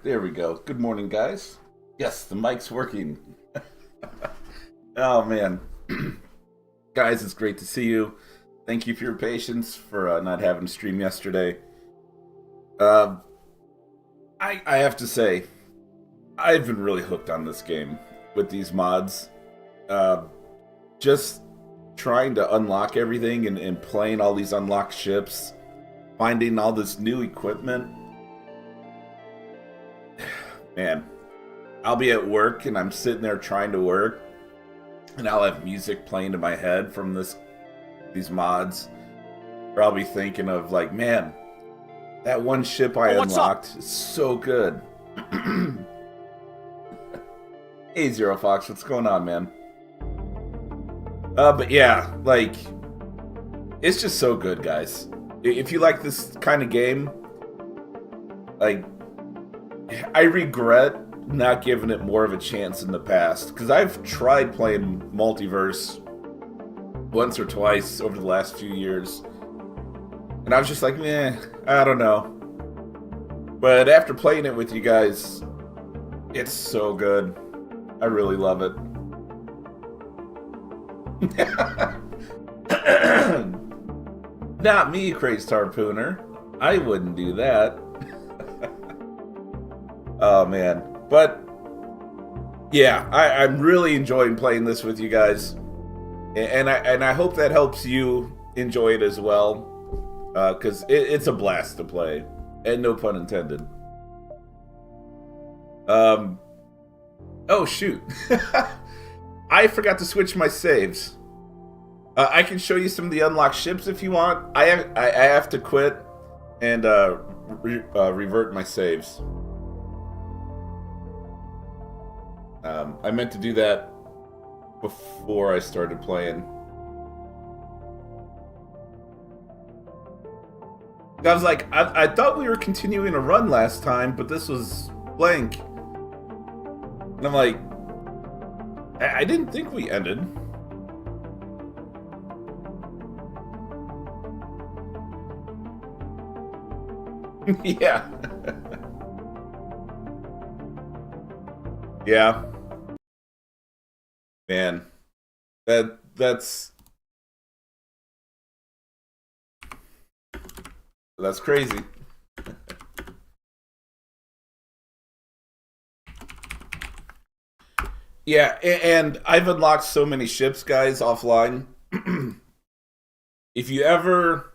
There we go. Good morning, guys. Yes, the mic's working. Oh, man. Guys, it's great to see you. Thank you for your patience for not having to stream yesterday. I have to say, I've been really hooked on this game with these mods. Just trying to unlock everything and playing all these unlocked ships, finding all this new equipment. Man, I'll be at work and I'm sitting there trying to work, and I'll have music playing in my head from these mods, or I'll be thinking of like, man, that one ship I unlocked is so good. Hey, Zero Fox, what's going on, man? But yeah, like, it's just so good, guys. If you like this kind of game, like, I regret not giving it more of a chance in the past, because I've tried playing Multiverse once or twice over the last few years, and I was just like, meh, I don't know. But after playing it with you guys, it's so good. I really love it. Not me, Crazed Harpooner. I wouldn't do that. Oh, man. But, yeah, I'm really enjoying playing this with you guys. And I hope that helps you enjoy it as well. Because it's a blast to play. And no pun intended. Oh, shoot. I forgot to switch my saves. I can show you some of the unlocked ships if you want. I have to quit and revert my saves. I meant to do that before I started playing. I was like, I thought we were continuing a run last time, but this was blank. And I'm like, I didn't think we ended. Yeah. Yeah. Man. That's crazy. Yeah, and I've unlocked so many ships, guys, offline. If you ever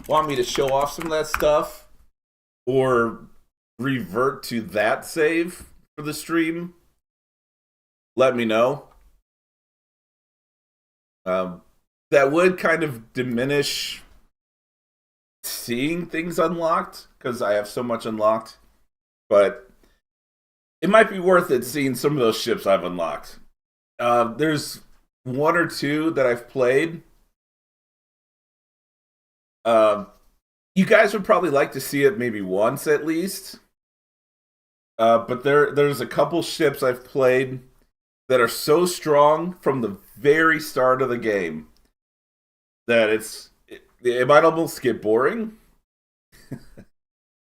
want me to show off some of that stuff, or revert to that save for the stream, let me know. That would kind of diminish seeing things unlocked, because I have so much unlocked. But it might be worth it seeing some of those ships I've unlocked. There's one or two that I've played. You guys would probably like to see it maybe once at least. But there's a couple ships I've played that are so strong from the very start of the game that it might almost get boring.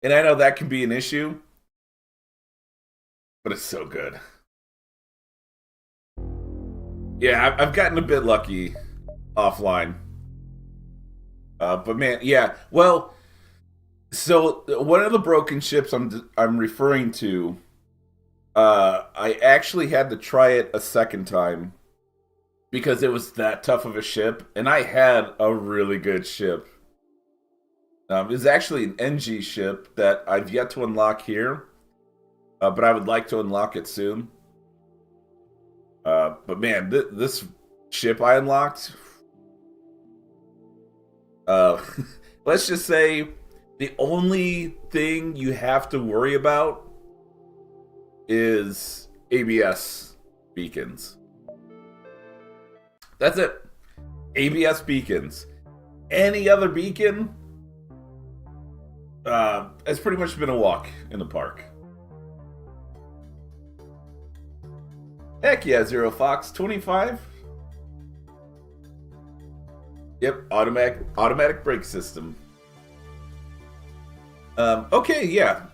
And I know that can be an issue, but it's so good. Yeah, I've gotten a bit lucky offline. But man, yeah. Well, so one of the broken ships I'm referring to, I actually had to try it a second time because it was that tough of a ship, and I had a really good ship. It's actually an NG ship that I've yet to unlock here, but I would like to unlock it soon. But man, this ship I unlocked, let's just say the only thing you have to worry about is ABS beacons. That's it. ABS beacons. Any other beacon, it's pretty much been a walk in the park. Heck yeah, Zero Fox 25. Yep, automatic brake system. Okay, yeah.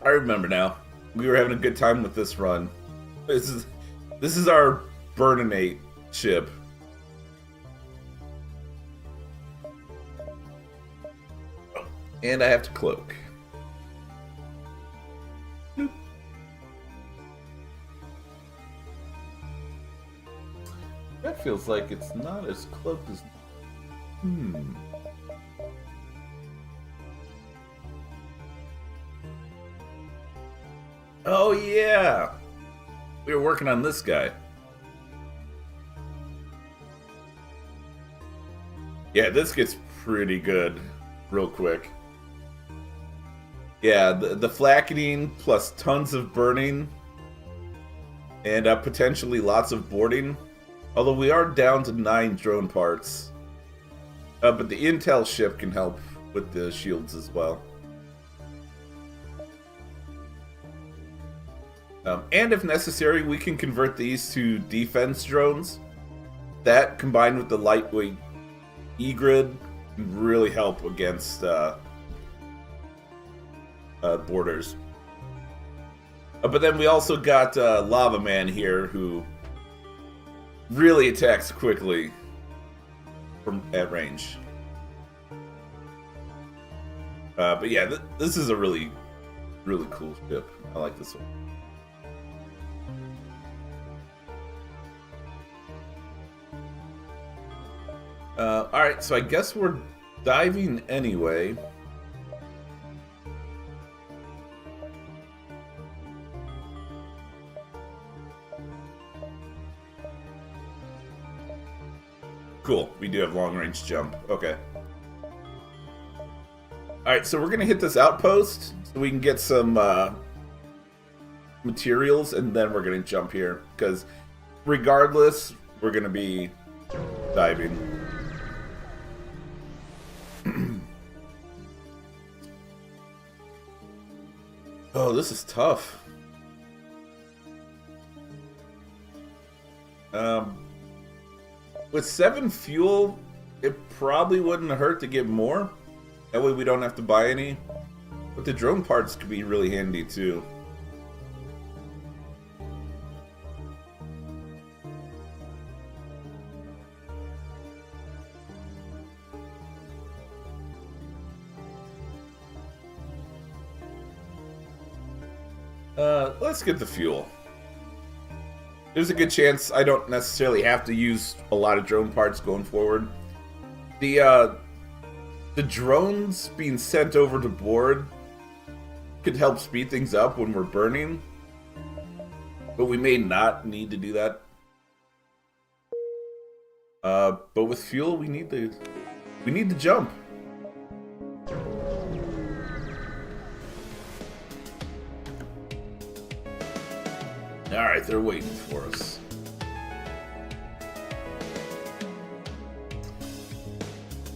I remember now. We were having a good time with this run. This is our Burninate ship. And I have to cloak. That feels like it's not as cloaked as... Oh yeah! We were working on this guy. Yeah, this gets pretty good real quick. Yeah, the flackening plus tons of burning and potentially lots of boarding. Although we are down to 9 drone parts. But the intel ship can help with the shields as well. And if necessary, we can convert these to defense drones. That, combined with the lightweight E-grid, can really help against borders. But then we also got Lava Man here, who really attacks quickly from at range. But yeah, this is a really, really cool ship. I like this one. Alright, so I guess we're diving anyway. Cool, we do have long-range jump. Okay. Alright, so we're gonna hit this outpost so we can get some materials, and then we're gonna jump here. Because regardless, we're gonna be diving. Oh, this is tough. With 7 fuel, it probably wouldn't hurt to get more. That way we don't have to buy any. But the drone parts could be really handy too. Let's get the fuel. There's a good chance I don't necessarily have to use a lot of drone parts going forward. The drones being sent over to board could help speed things up when we're burning, but we may not need to do that. But with fuel, we need to jump. Alright, they're waiting for us.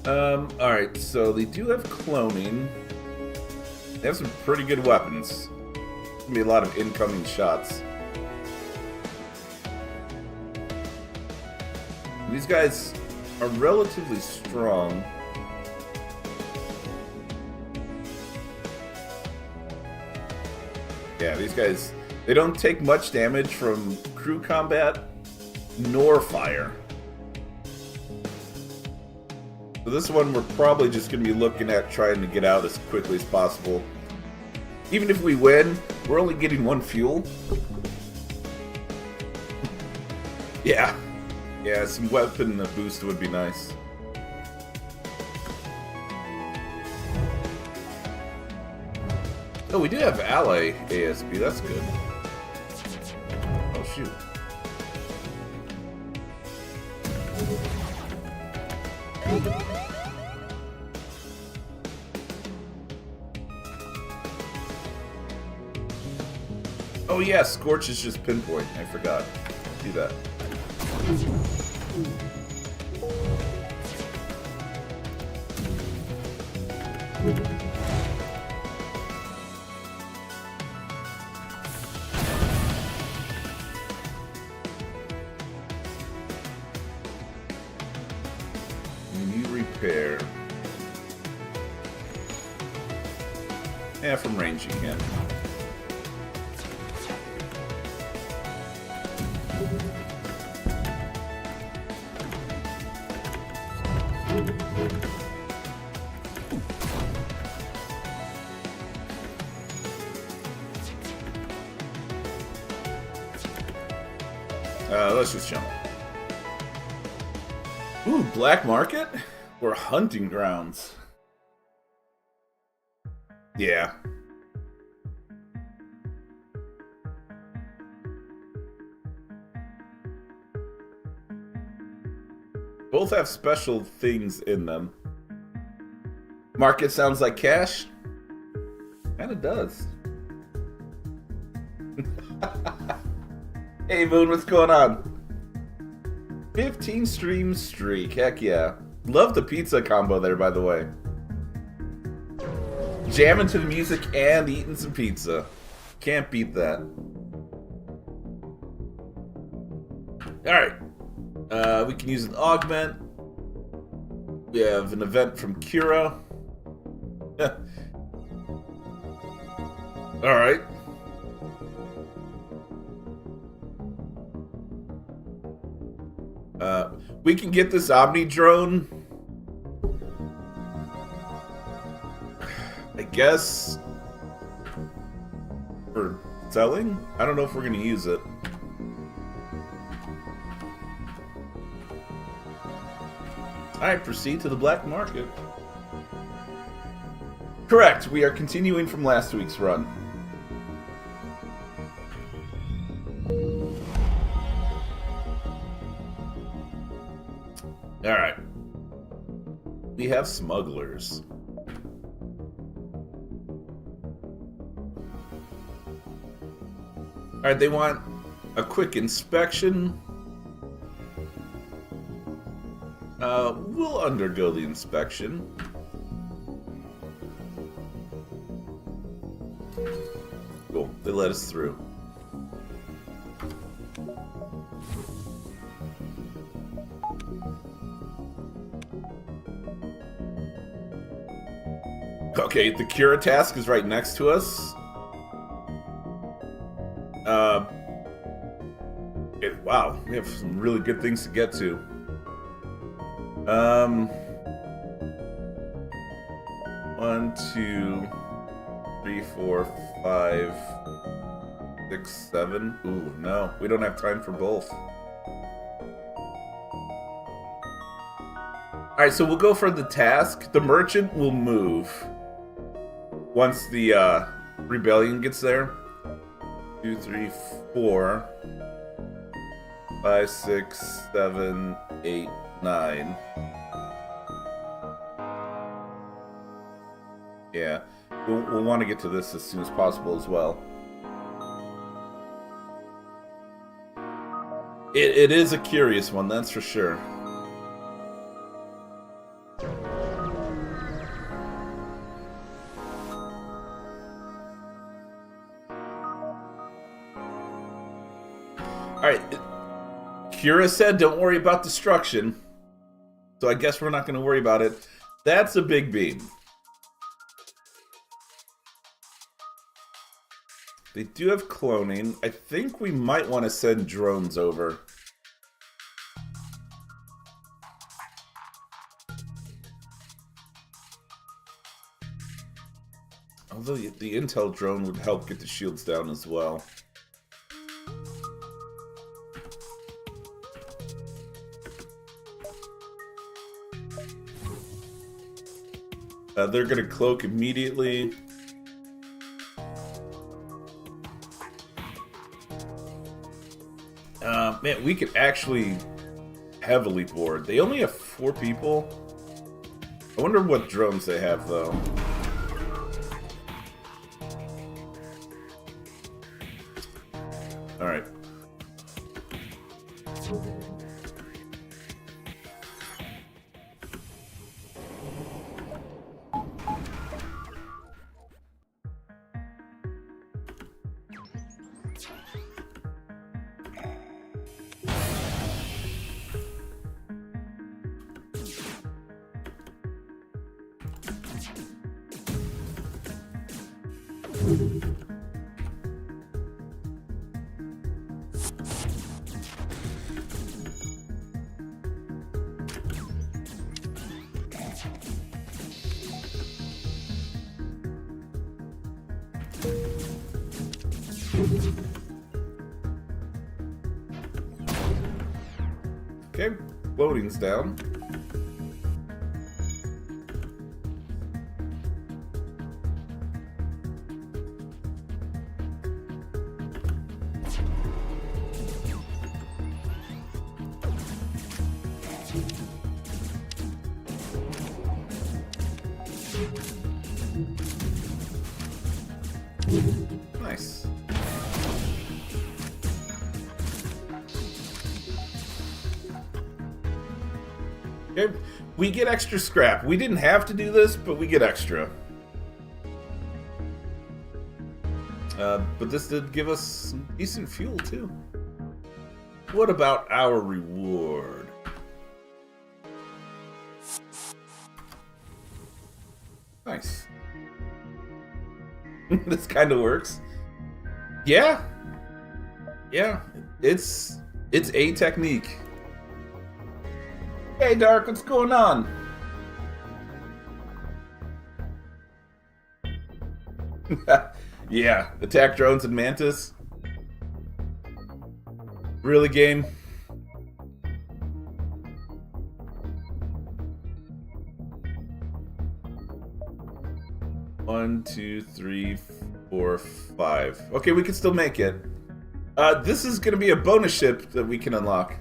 Alright, so they do have cloning. They have some pretty good weapons. There's gonna be a lot of incoming shots. These guys are relatively strong. Yeah, these guys, they don't take much damage from crew combat nor fire. So this one we're probably just going to be looking at trying to get out as quickly as possible. Even if we win, we're only getting 1 fuel. Yeah, some weapon boost would be nice. Oh, we do have ally ASP, that's good. Oh, shoot. Oh yeah, Scorch is just pinpoint. I forgot. Do that. New repair. Yeah, from range you can. Let's just jump. Ooh, black market? Or hunting grounds? Yeah. Both have special things in them. Market sounds like cash? Kinda does. Hey Moon, what's going on? 15 stream streak, heck yeah. Love the pizza combo there, by the way. Jamming to the music and eating some pizza. Can't beat that. Alright. We can use an augment. We have an event from Kira. Alright. We can get this Omni drone. I guess for selling? I don't know if we're gonna use it. Alright, proceed to the black market. Correct, we are continuing from last week's run. Alright. We have smugglers. Alright, they want a quick inspection. We'll undergo the inspection. Cool, they let us through. Okay, the Cura task is right next to us. Wow, we have some really good things to get to. 1, 2, 3, 4, 5, 6, 7. Ooh, no, we don't have time for both. Alright, so we'll go for the task. The merchant will move once the rebellion gets there. 2, 3, 4, 5, 6, 7, 8, 9. Yeah, we'll want to get to this as soon as possible as well. It is a curious one, that's for sure. Alright, Kira said don't worry about destruction. So I guess we're not going to worry about it. That's a big beam. They do have cloning. I think we might want to send drones over. Although the intel drone would help get the shields down as well. They're gonna cloak immediately. Man, we could actually heavily board. They only have 4 people. I wonder what drones they have, though. Alright. Okay, loading's down. Nice. Okay, we get extra scrap. We didn't have to do this, but we get extra. But this did give us some decent fuel, too. What about our reward? Nice. This kind of works. Yeah. Yeah, it's a technique. Hey, Dark, what's going on? Yeah, attack drones and Mantis. Really, game? One, two, three, 4, 5. Okay, we can still make it. This is going to be a bonus ship that we can unlock.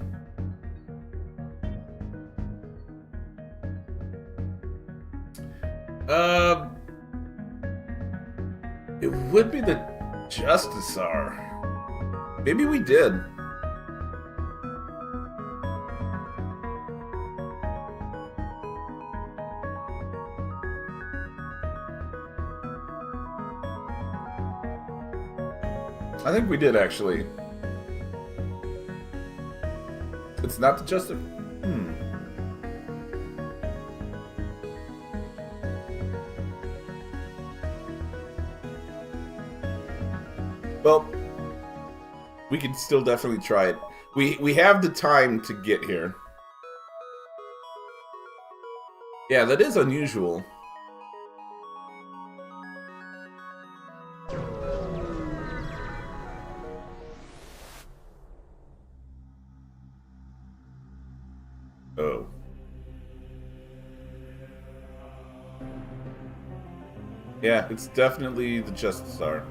It would be the Justicar. Maybe we did. I think we did, actually. It's not the Justicar. Well, we can still definitely try it. We have the time to get here. Yeah, that is unusual. Oh. Yeah, it's definitely the Justicar.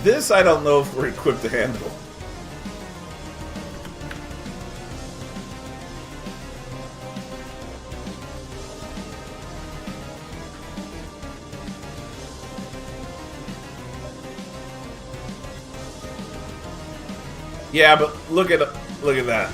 This I don't know if we're equipped to handle. Yeah, but look at that.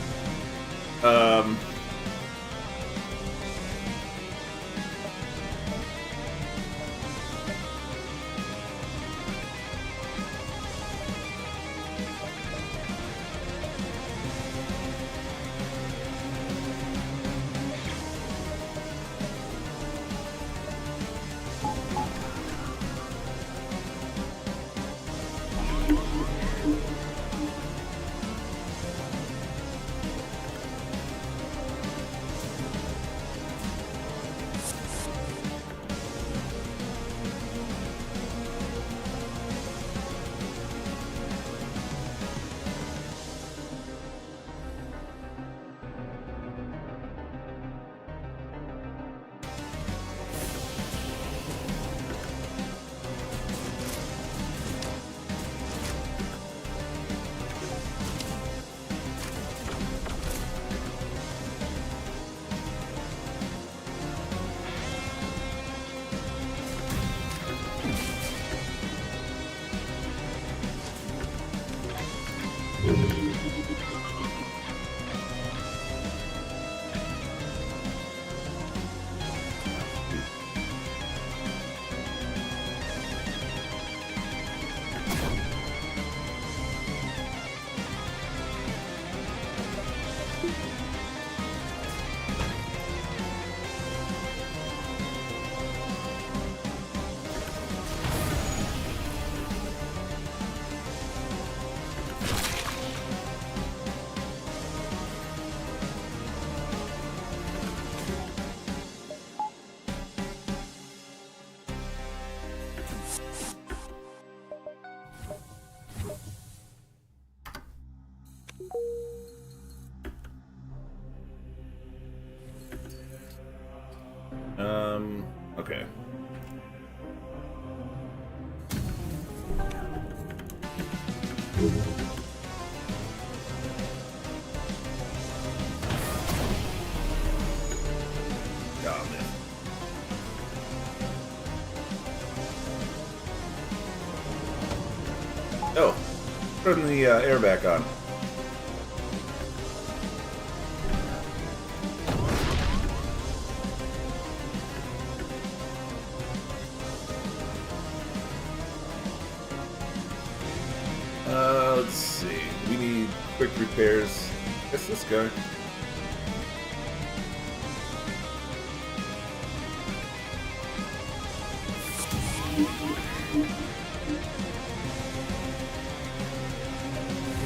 Okay. Oh, man. Oh, turn the air back on. Let's see. We need quick repairs. Guess this guy.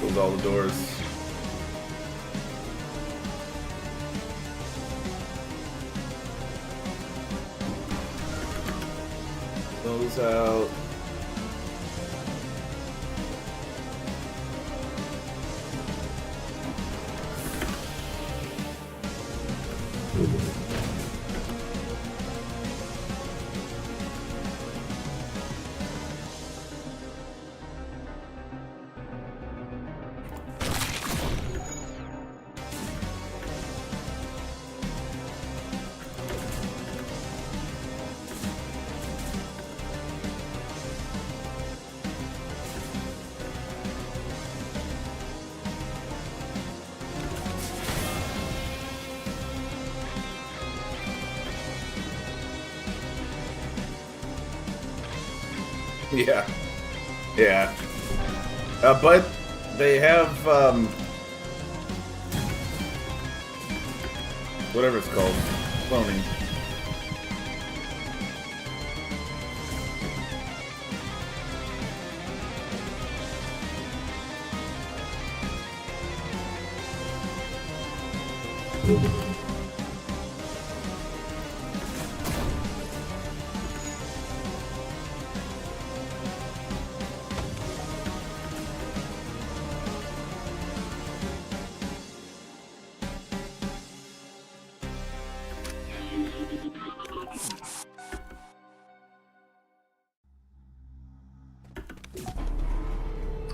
Close all the doors. Close out. Yeah. Yeah. But they have, whatever it's called. Cloning.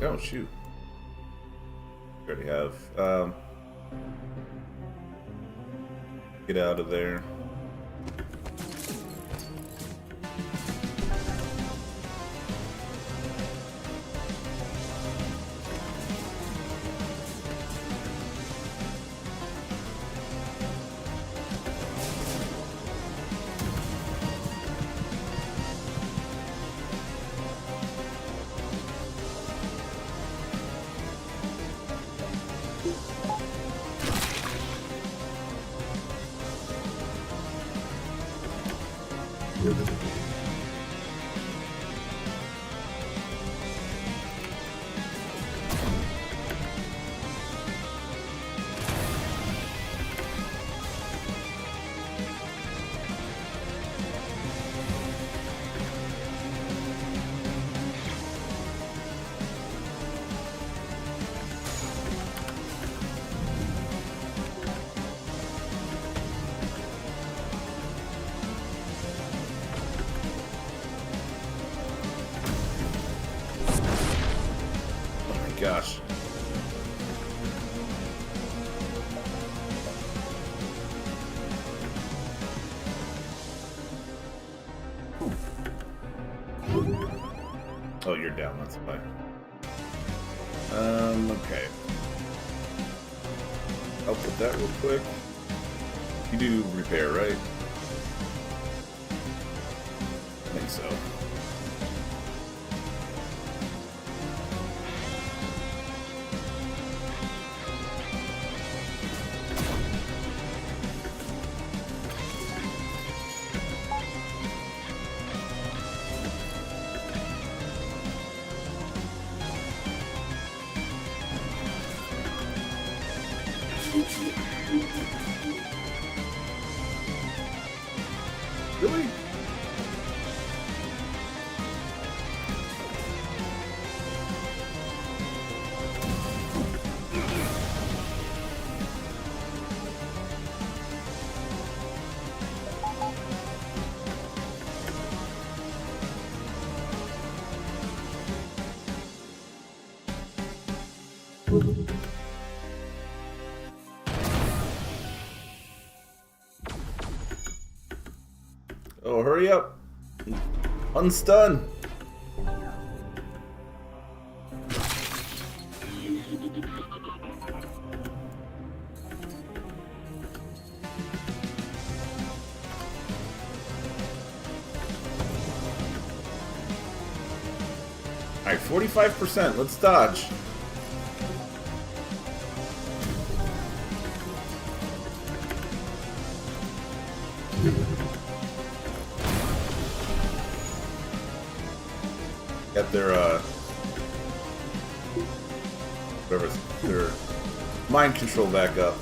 Oh, shoot. Already have. Get out of there. Gosh. Oh, you're down, that's fine. Okay. I'll put that real quick. You do repair, right? I think so. Really? Oh, hurry up. Unstun. Alright, 45%. Let's dodge. Got their, whatever, their mind control back up.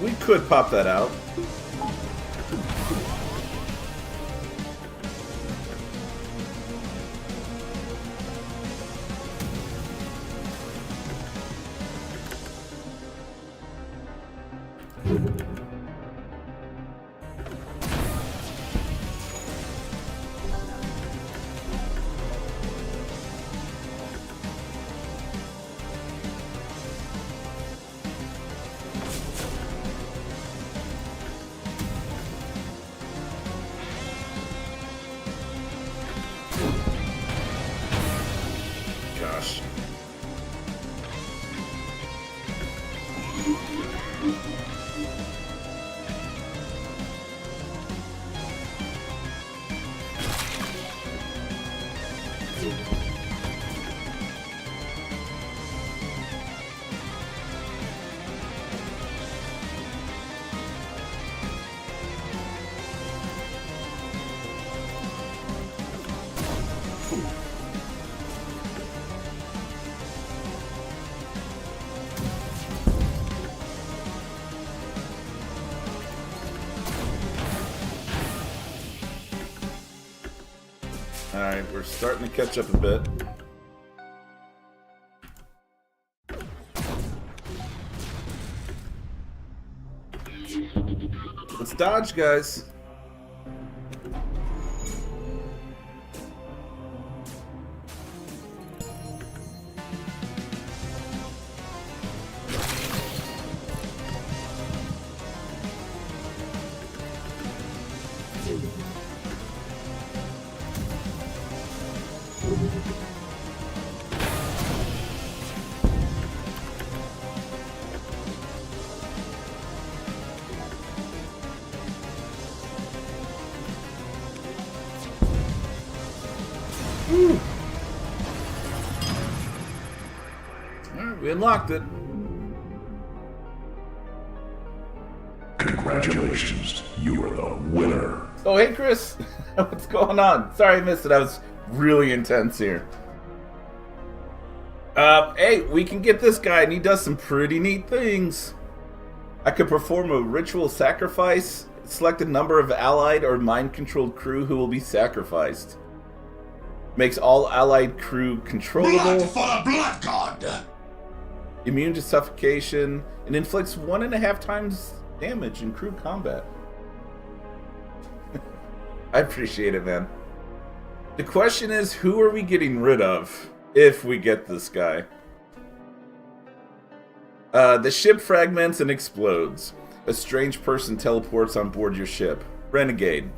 We could pop that out. Gosh. Alright, we're starting to catch up a bit. Let's dodge, guys. Alright, we unlocked it. Congratulations, you are the winner. Oh, hey, Chris. What's going on? Sorry I missed it. I was really intense here. Hey, we can get this guy, and he does some pretty neat things. I could perform a ritual sacrifice, select a number of allied or mind-controlled crew who will be sacrificed. Makes all allied crew controllable. Blood for the blood god! Immune to suffocation, and inflicts 1.5 times damage in crew combat. I appreciate it, man. The question is, who are we getting rid of if we get this guy? The ship fragments and explodes. A strange person teleports on board your ship. Renegade.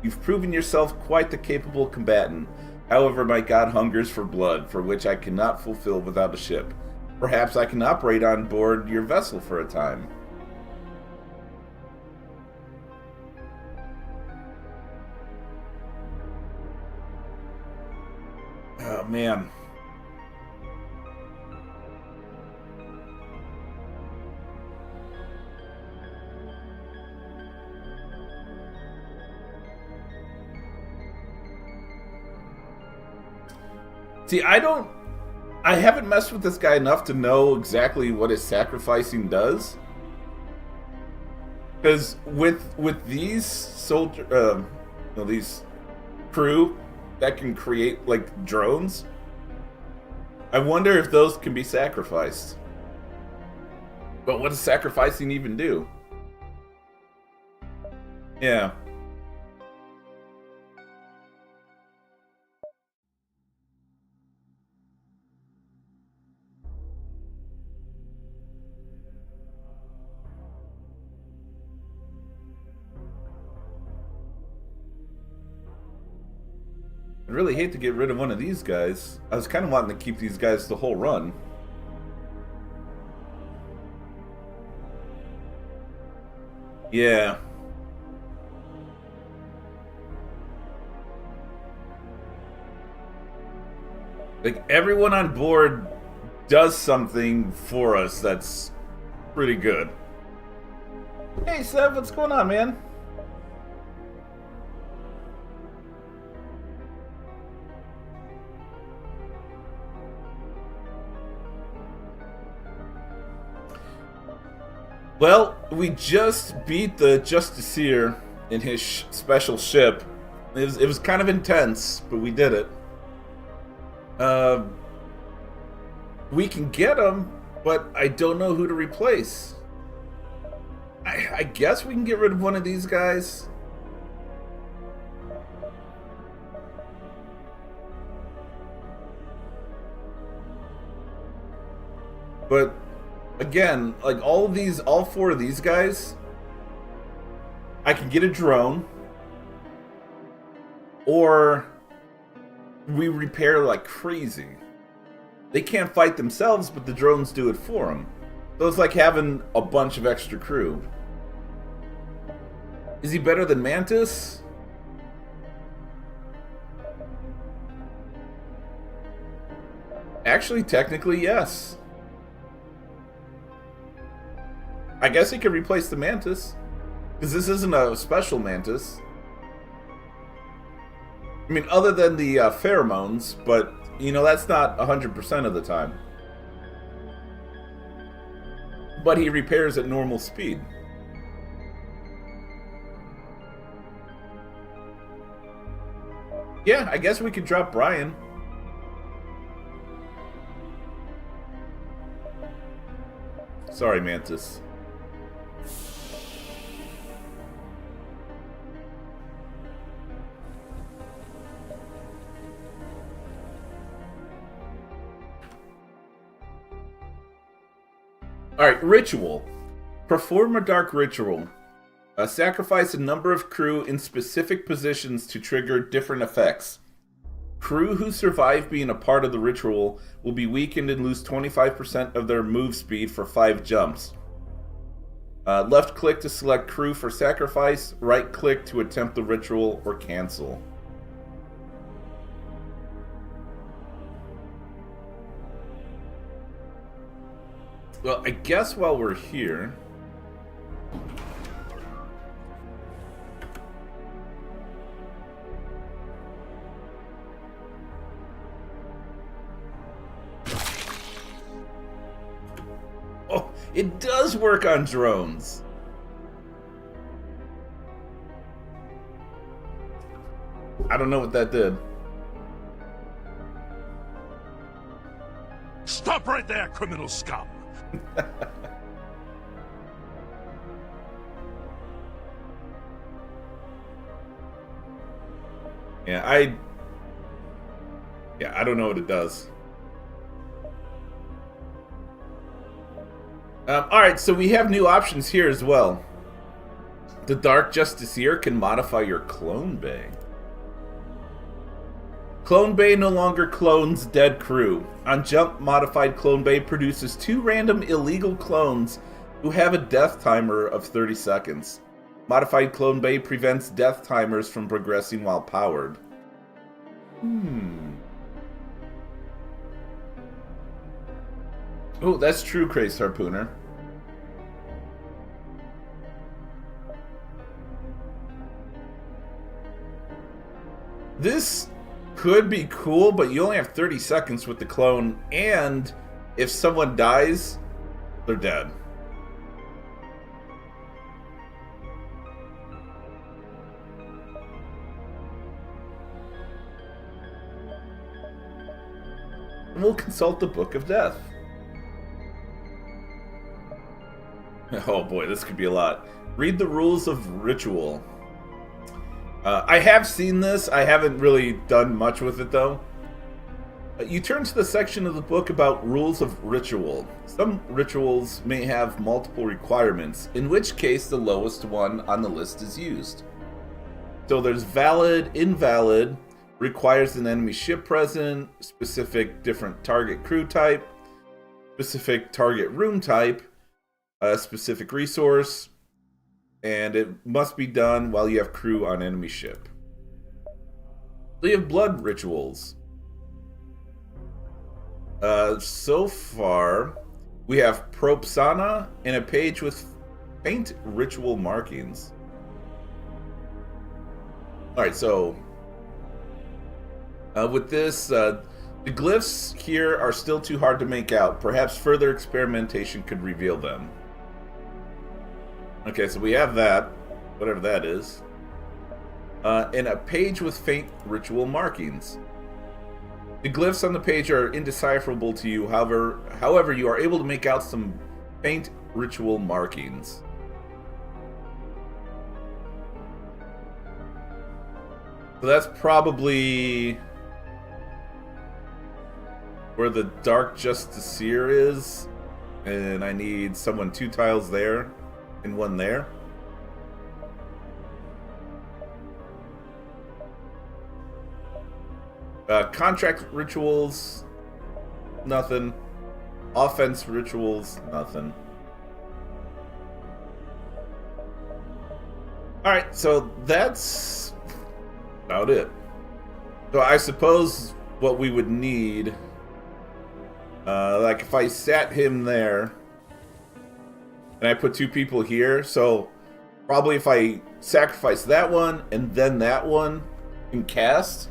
You've proven yourself quite the capable combatant. However, my god hungers for blood, for which I cannot fulfill without a ship. Perhaps I can operate on board your vessel for a time. Oh, man. See, I haven't messed with this guy enough to know exactly what his sacrificing does. Because with these soldier, these crew that can create like drones, I wonder if those can be sacrificed. But what does sacrificing even do? Yeah. I'd really hate to get rid of one of these guys. I was kind of wanting to keep these guys the whole run. Yeah. Like, everyone on board does something for us that's pretty good. Hey, Sev, what's going on, man? Well, we just beat the Justiciar in his special ship. It was kind of intense, but we did it. We can get him, but I don't know who to replace. I guess we can get rid of one of these guys. But again, like all four of these guys, I can get a drone, or we repair like crazy. They can't fight themselves, but the drones do it for them. So it's like having a bunch of extra crew. Is he better than Mantis? Actually, technically, yes. I guess he could replace the Mantis, because this isn't a special Mantis. I mean, other than the pheromones, but, you know, that's not 100% of the time. But he repairs at normal speed. Yeah, I guess we could drop Brian. Sorry, Mantis. Alright, ritual. Perform a dark ritual. Sacrifice a number of crew in specific positions to trigger different effects. Crew who survive being a part of the ritual will be weakened and lose 25% of their move speed for 5 jumps. Left click to select crew for sacrifice, right click to attempt the ritual or cancel. Well, I guess while we're here... Oh, it does work on drones. I don't know what that did. Stop right there, criminal scum! Yeah, I don't know what it does. Alright, so we have new options here as well. The Dark Justiciar can modify your clone bay. Clone Bay no longer clones dead crew. On jump, modified Clone Bay produces 2 random illegal clones who have a death timer of 30 seconds. Modified Clone Bay prevents death timers from progressing while powered. Oh, that's true, Crazed Harpooner. This could be cool, but you only have 30 seconds with the clone, and if someone dies, they're dead. and we'll consult the Book of Death. Oh boy, this could be a lot. Read the rules of ritual. I have seen this. I haven't really done much with it, though. You turn to the section of the book about rules of ritual. Some rituals may have multiple requirements, in which case the lowest one on the list is used. So there's valid, invalid, requires an enemy ship present, specific different target crew type, specific target room type, a specific resource, and it must be done while you have crew on enemy ship. So you have blood rituals. So far, we have Propsana and a page with faint ritual markings. Alright, so with this, the glyphs here are still too hard to make out. Perhaps further experimentation could reveal them. Okay, so we have that, whatever that is. And a page with faint ritual markings. The glyphs on the page are indecipherable to you, however, you are able to make out some faint ritual markings. So that's probably where the Dark Justiciar is, and I need someone 2 tiles there and 1 there. Contract rituals, nothing. Offense rituals, nothing. Alright, so that's about it. So I suppose what we would need, like if I sat him there, and I put 2 people here, so probably if I sacrifice that one and then that one and cast,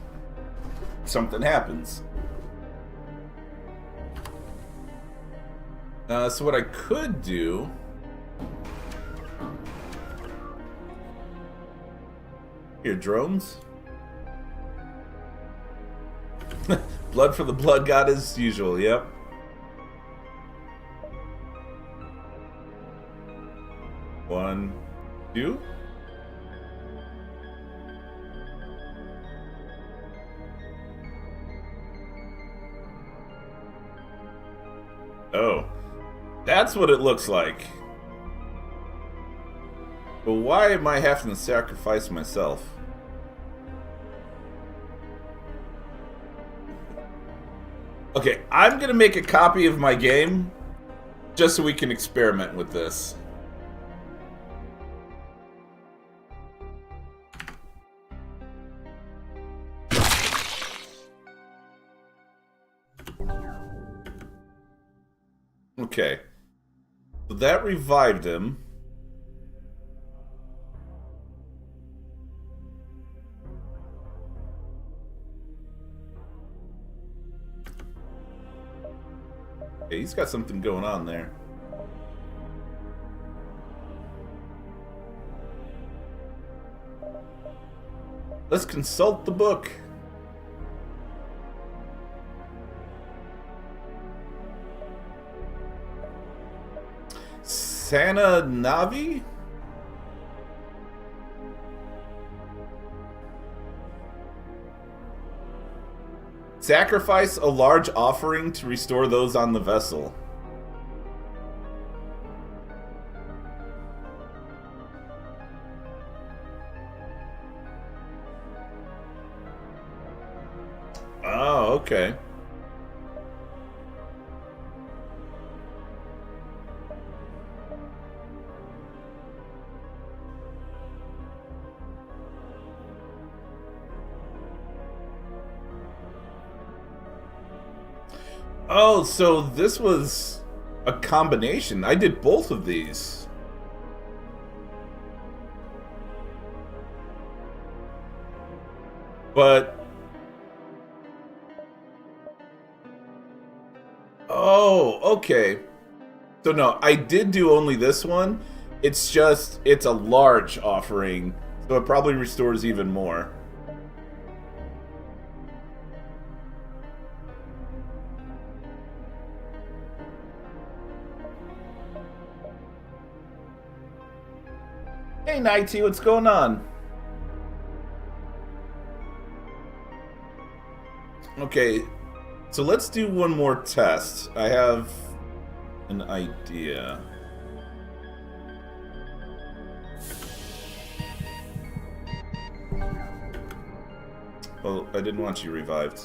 something happens. So what I could do, here, drones. Blood for the blood god as usual, yep. One, 2. Oh, that's what it looks like. But why am I having to sacrifice myself? Okay, I'm gonna make a copy of my game just so we can experiment with this. Okay, so that revived him. Okay, he's got something going on there. Let's consult the book. Santa Navi? Sacrifice a large offering to restore those on the vessel. Oh, okay. Oh, so this was a combination. I did both of these. But... oh, okay. So no, I did do only this one. It's just, it's a large offering, so it probably restores even more. Hey, Nighty, what's going on? Okay, so let's do one more test. I have an idea. Oh, I didn't want you revived.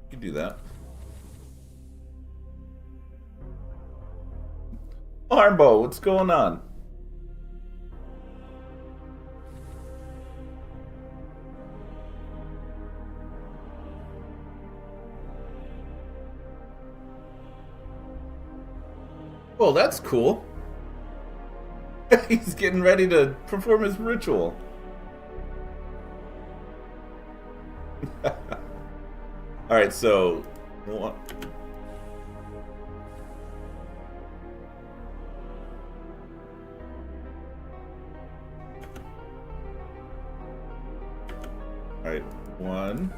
You can do that. Armbo, what's going on? Well, that's cool. He's getting ready to perform his ritual. Alright, so... Alright, one...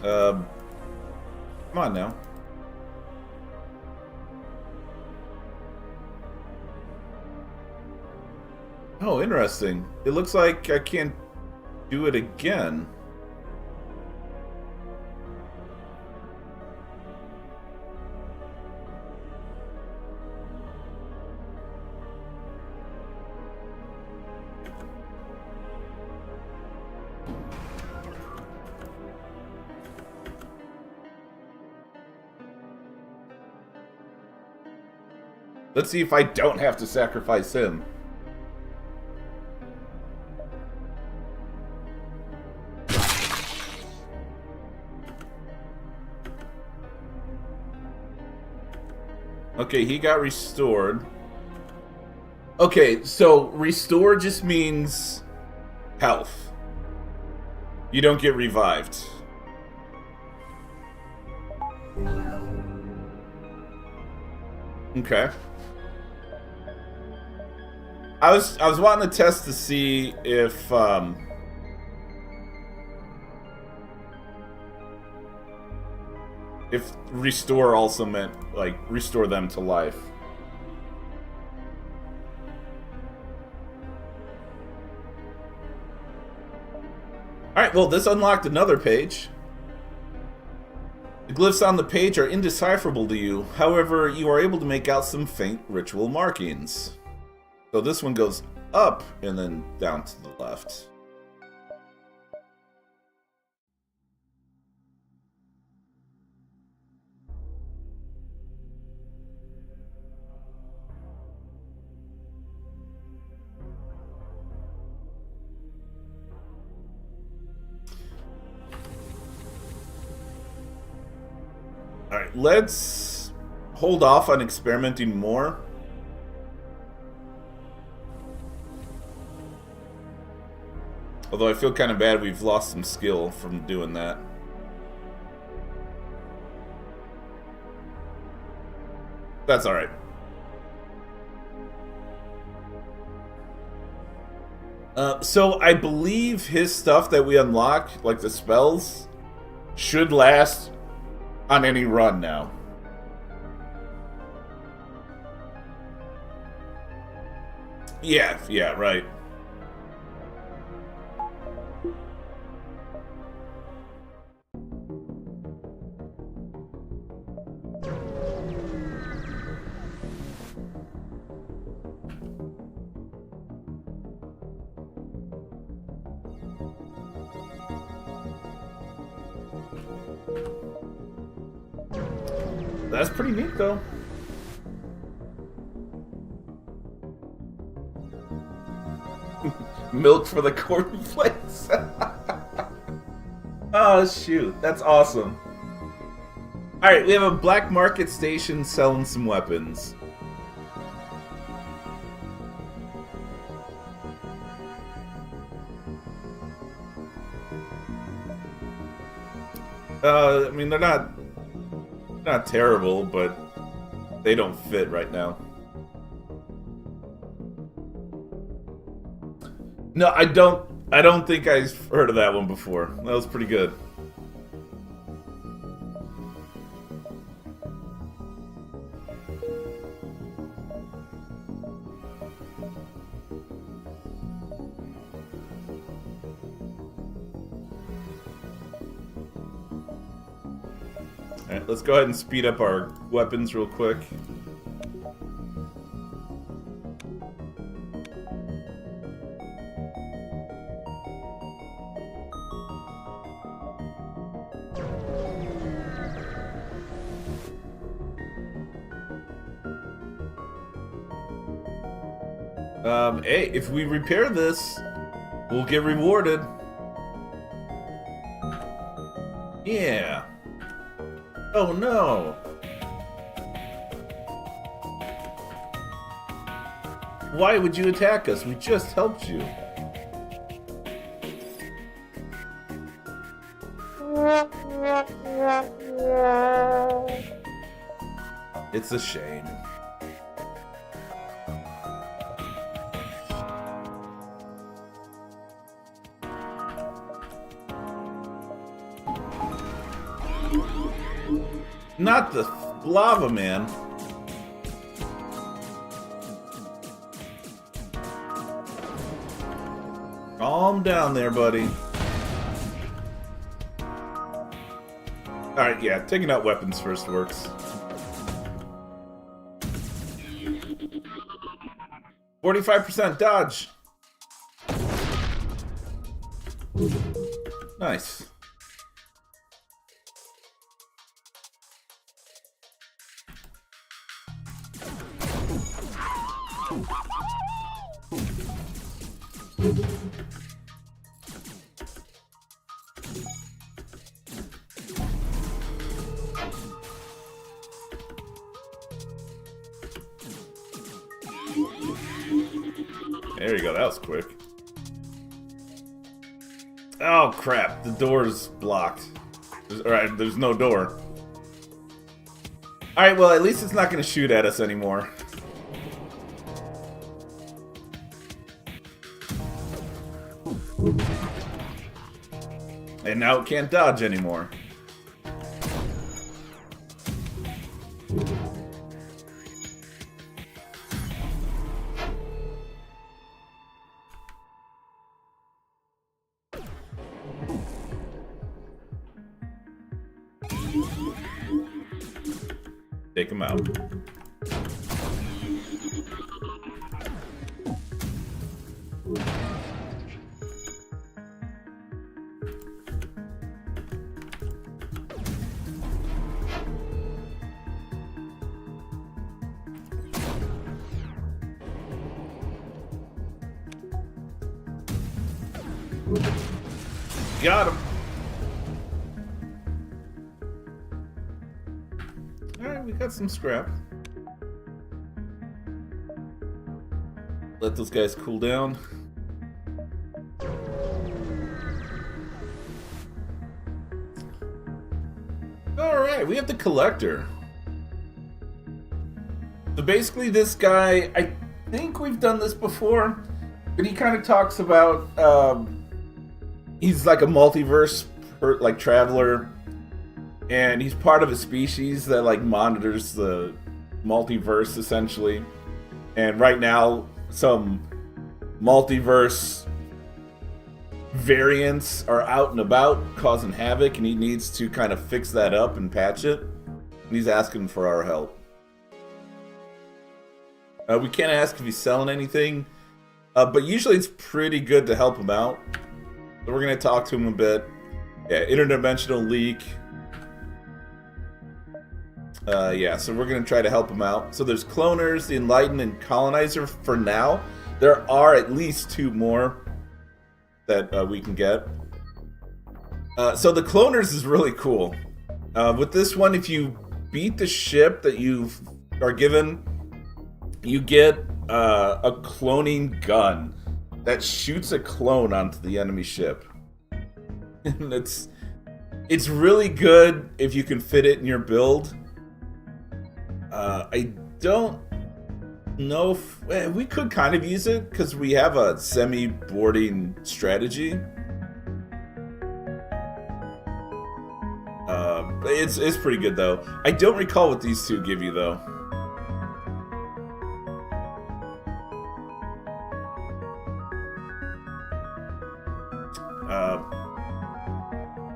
Come on now. Oh, interesting. It looks like I can't do it again. Let's see if I don't have to sacrifice him. Okay, he got restored. Okay, so restore just means health. You don't get revived. Okay. I was wanting to test to see if restore also meant like restore them to life. Alright, well this unlocked another page. The glyphs on the page are indecipherable to you, however, you are able to make out some faint ritual markings. So this one goes up and then down to the left. Alright, let's hold off on experimenting more. Although I feel kind of bad we've lost some skill from doing that. That's alright. So I believe his stuff that we unlock, like the spells, should last on any run now. Yeah, right. That's pretty neat, though. Milk for the cornflakes. Oh, shoot. That's awesome. Alright, we have a black market station selling some weapons. I mean, they're not terrible, but they don't fit right now. No, I don't think I've heard of that one before. That was pretty good. Alright, let's go ahead and speed up our weapons real quick. Hey, if we repair this, we'll get rewarded. Yeah. Oh no. Why would you attack us? We just helped you. It's a shame. Not the lava man. Calm down there, buddy. Alright, yeah, taking out weapons first works. 45% dodge. Nice. There you go, that was quick. Oh crap, the door's blocked. Alright, there's no door. Alright, well at least it's not gonna shoot at us anymore. And now it can't dodge anymore. Take him out. Got him. Alright, we got some scrap. Let those guys cool down. Alright, we have the collector. So basically this guy, I think we've done this before, but he kind of talks about, he's like a multiverse, like, traveler. And he's part of a species that, like, monitors the multiverse, essentially. And right now, some multiverse variants are out and about, causing havoc, and he needs to kind of fix that up and patch it. And he's asking for our help. We can't ask if he's selling anything, but usually it's pretty good to help him out. So we're going to talk to him a bit. Yeah, interdimensional leak. Yeah, so we're going to try to help him out. So there's Cloners, the Enlightened, and Colonizer for now. There are at least 2 more that we can get. So the cloners is really cool. With this one, if you beat the ship that you are given, you get a cloning gun that shoots a clone onto the enemy ship. And it's really good if you can fit it in your build. I don't know if we could kind of use it because we have a semi-boarding strategy. It's pretty good though. I don't recall what these two give you though.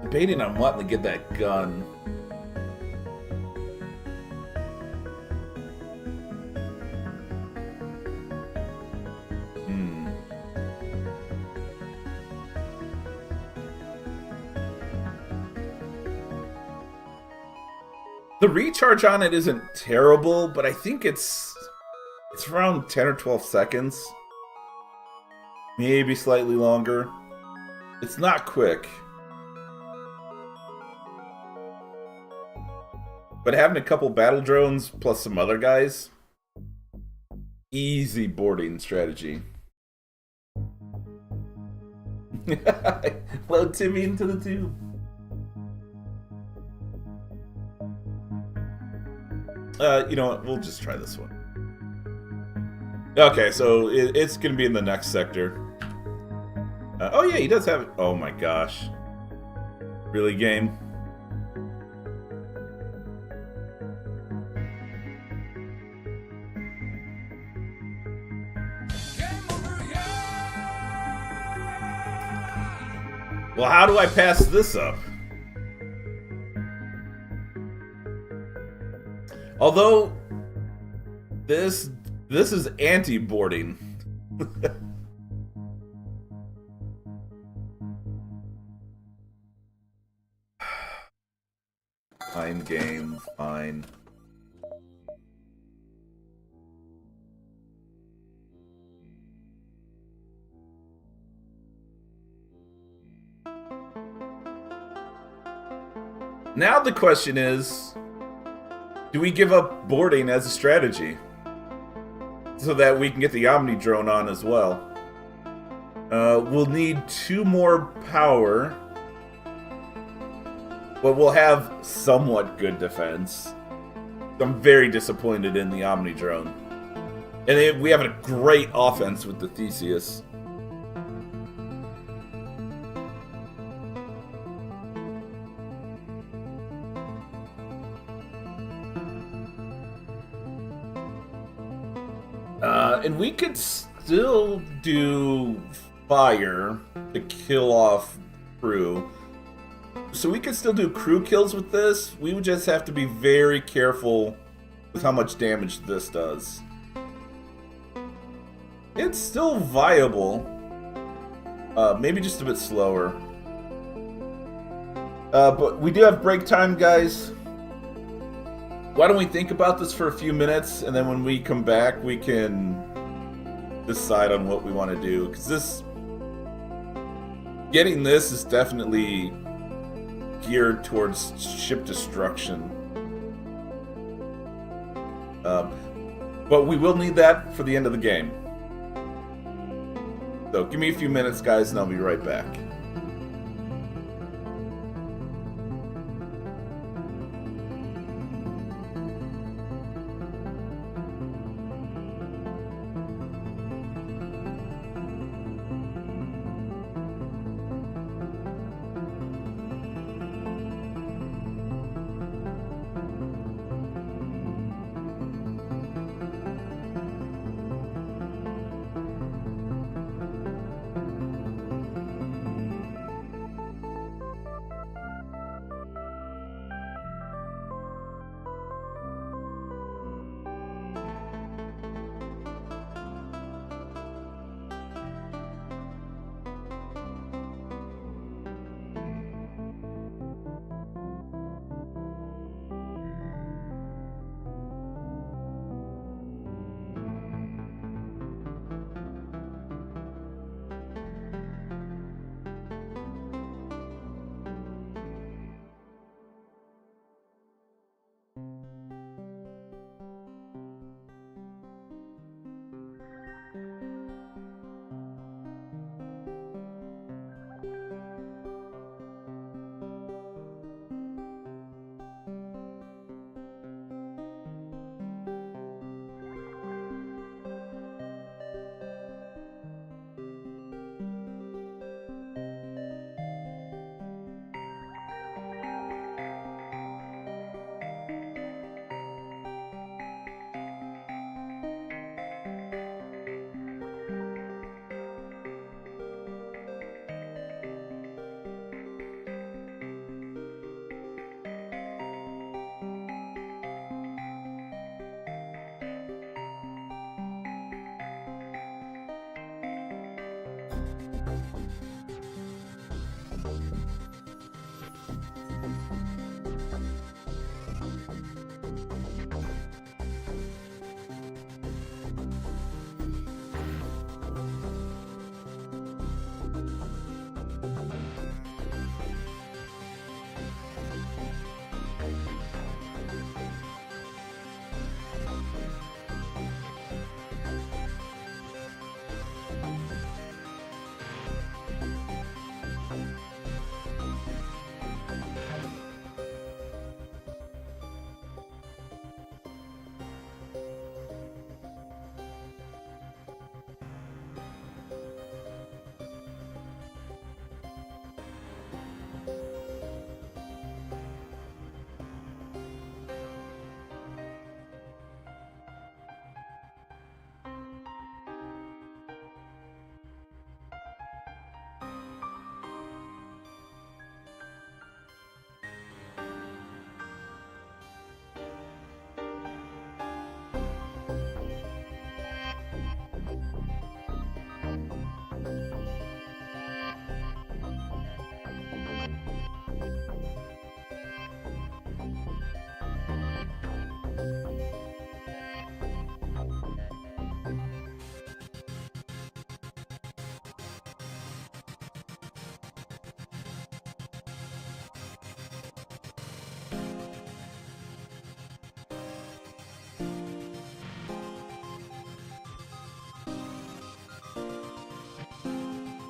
Debating on wanting to get that gun. The recharge on it isn't terrible, but I think it's around 10 or 12 seconds. Maybe slightly longer. It's not quick. But having a couple battle drones plus some other guys, easy boarding strategy. Load Timmy into the tube. You know what? We'll just try this one. Okay, so it's gonna be in the next sector. Oh yeah, he does have it. Oh my gosh. Really, game? Well, how do I pass this up? Although this is anti-boarding. Fine game, fine. Now the question is, do we give up boarding as a strategy? So that we can get the Omni drone on as well. We'll need 2 more power. But we'll have somewhat good defense. I'm very disappointed in the Omni drone. And we have a great offense with the Theseus. And we could still do fire to kill off crew. So we could still do crew kills with this. We would just have to be very careful with how much damage this does. It's still viable. Maybe just a bit slower. But we do have break time, guys. Why don't we think about this for a few minutes, and then when we come back, we can decide on what we want to do. Because getting this is definitely geared towards ship destruction. But we will need that for the end of the game. So give me a few minutes, guys, and I'll be right back.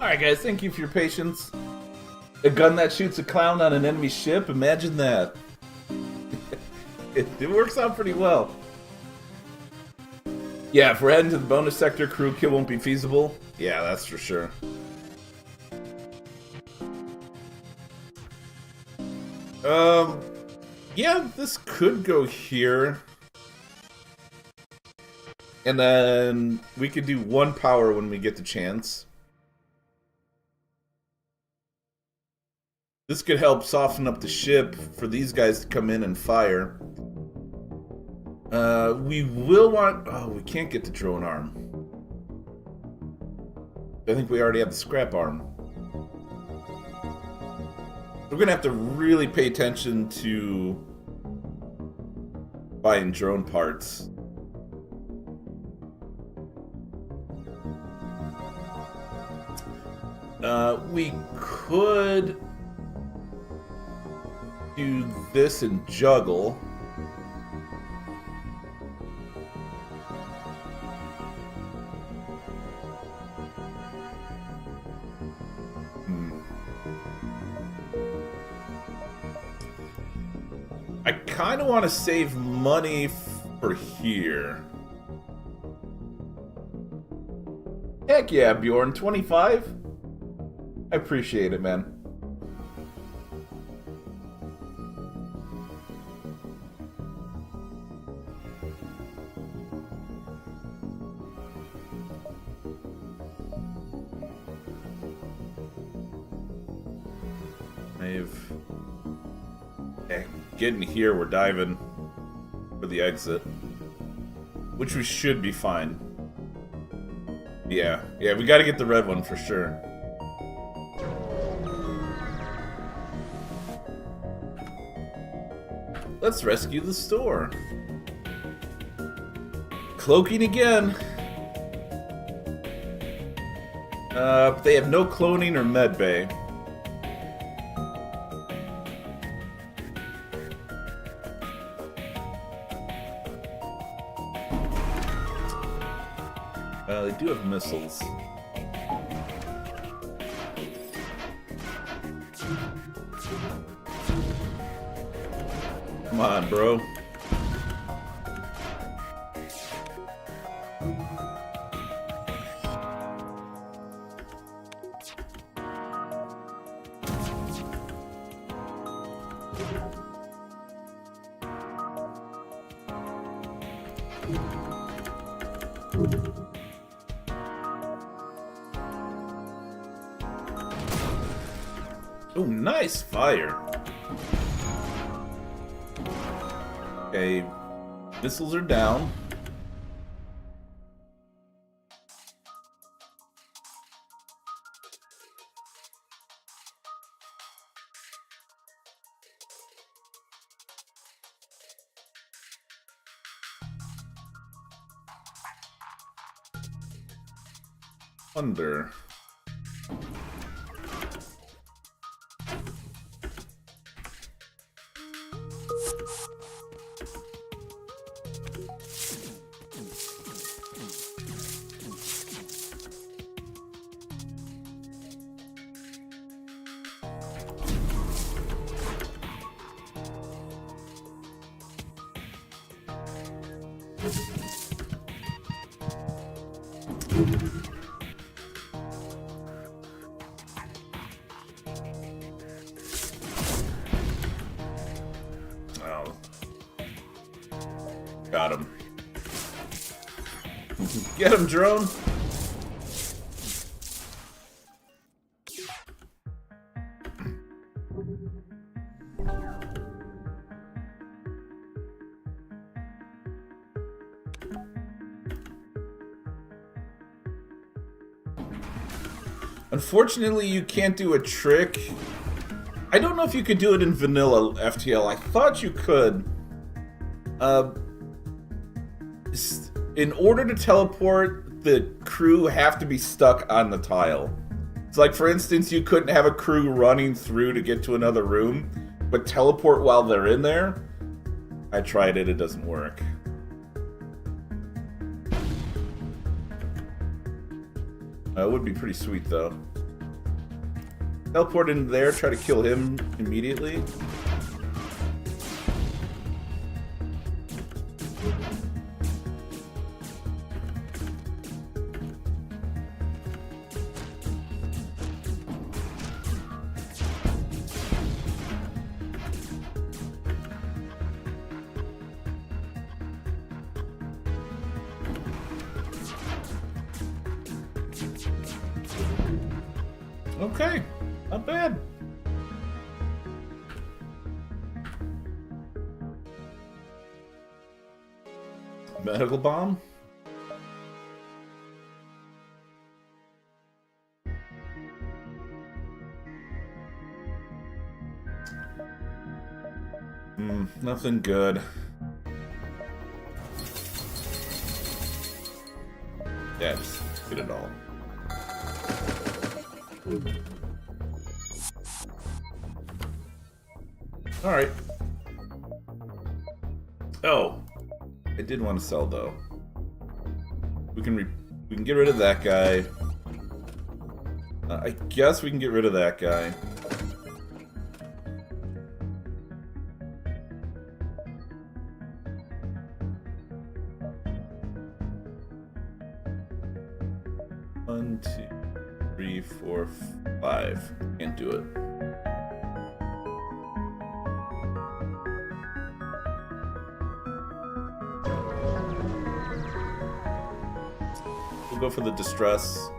Alright guys, thank you for your patience. A gun that shoots a clown on an enemy ship, imagine that. It works out pretty well. Yeah, if we're heading to the bonus sector, crew kill won't be feasible. Yeah, that's for sure. Yeah, this could go here. And then we could do 1 power when we get the chance. This could help soften up the ship for these guys to come in and fire. We will want... Oh, we can't get the drone arm. I think we already have the scrap arm. We're gonna have to really pay attention to buying drone parts. We could do this and juggle. I kind of want to save money for here. Heck yeah, Bjorn, 25? I appreciate it, man. Getting here, we're diving for the exit, which we should be fine. Yeah, we gotta get the red one for sure. Let's rescue the store. Cloaking again. They have no cloning or med bay. They do have missiles. Come on, bro. Oh, nice fire. Okay, missiles are down. Thunder. Oh. Got him. Get him, drone! Unfortunately, you can't do a trick. I don't know if you could do it in vanilla FTL. I thought you could. In order to teleport, the crew have to be stuck on the tile. It's like, for instance, you couldn't have a crew running through to get to another room, but teleport while they're in there. I tried it, it doesn't work. It would be pretty sweet, though. Teleport into there, try to kill him immediately. Okay, not bad. Medical bomb? Nothing good. Yeah, just get it all. Alright. Oh. I did want to sell, though. We can get rid of that guy. I guess we can get rid of that guy. One, two, three, four, five. Can't do it. We'll go for the distress.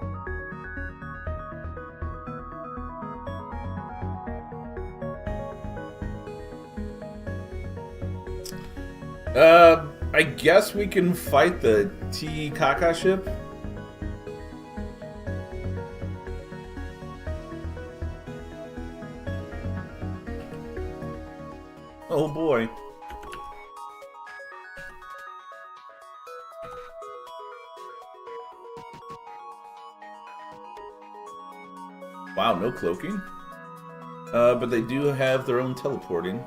I guess we can fight the T Kaka ship. Oh boy. Wow, no cloaking. But they do have their own teleporting.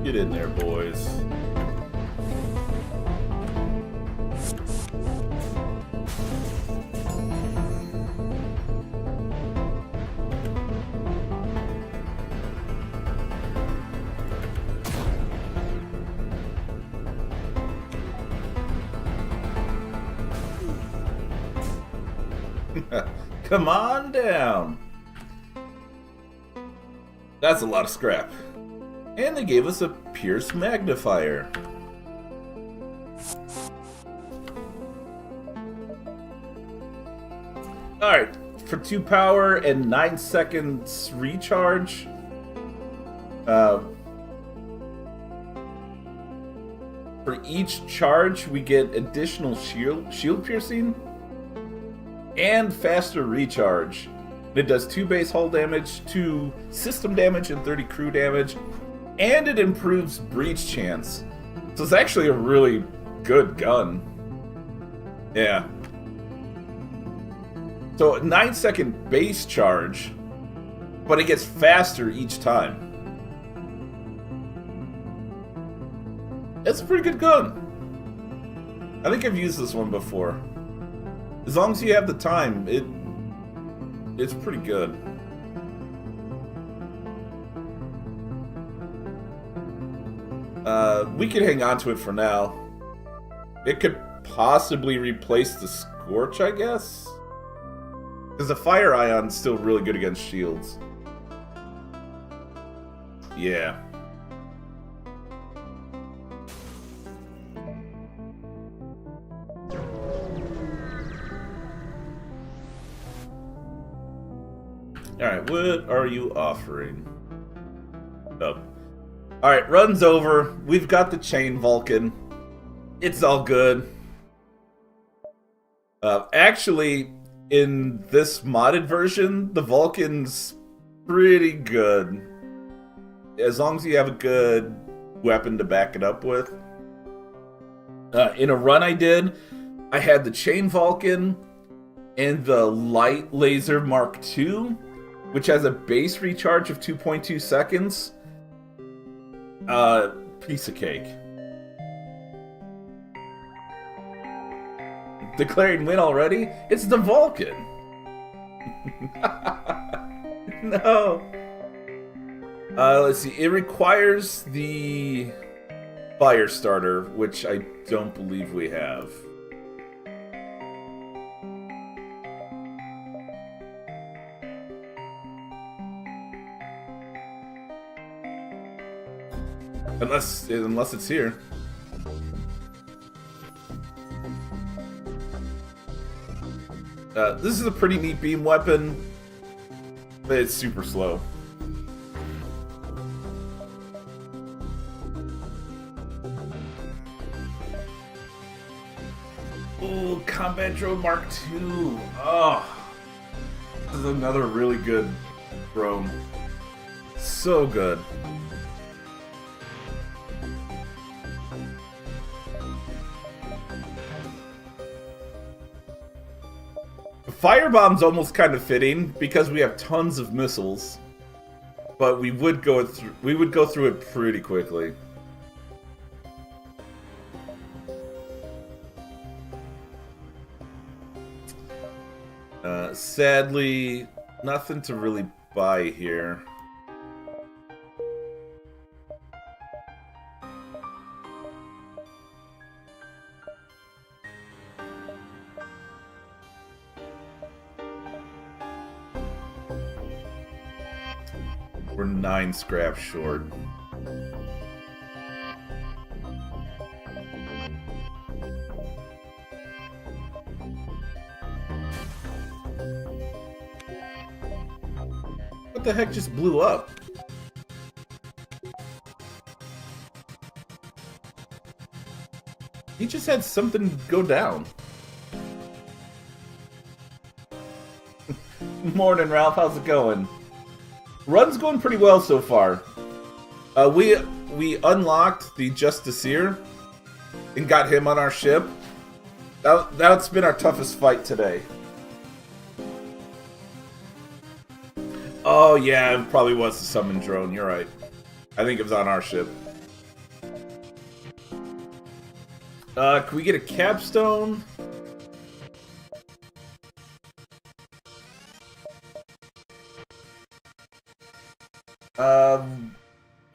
Get in there, boys. Come on down. That's a lot of scrap. And they gave us a Pierce Magnifier. Alright, for 2 power and 9 seconds recharge. For each charge, we get additional shield piercing and faster recharge. It does 2 base hull damage, 2 system damage, and 30 crew damage. And it improves breach chance. So it's actually a really good gun. Yeah. So 9-second base charge, but it gets faster each time. It's a pretty good gun. I think I've used this one before. As long as you have the time, it's pretty good. We could hang on to it for now. It could possibly replace the Scorch, I guess? Because the Fire Ion's still really good against shields. Yeah. Alright, what are you offering? Oh. Alright, run's over. We've got the Chain Vulcan. It's all good. Actually, in this modded version, the Vulcan's pretty good. As long as you have a good weapon to back it up with. In a run I did, I had the Chain Vulcan and the Light Laser Mark II, which has a base recharge of 2.2 seconds. Piece of cake. Declaring win already? It's the Vulcan! No! Let's see. It requires the Fire Starter, which I don't believe we have. Unless it's here. This is a pretty neat beam weapon, but it's super slow. Ooh, Combat Drone Mark II. Oh, this is another really good drone. So good. Firebomb's almost kind of fitting because we have tons of missiles, but we would go through it pretty quickly. Sadly, nothing to really buy here. We're 9 scraps short. What the heck just blew up? He just had something go down. Morning, Ralph. How's it going? Run's going pretty well so far. We unlocked the Justiciar and got him on our ship. That's been our toughest fight today. Oh yeah, it probably was the summon drone. You're right. I think it was on our ship. Can we get a capstone?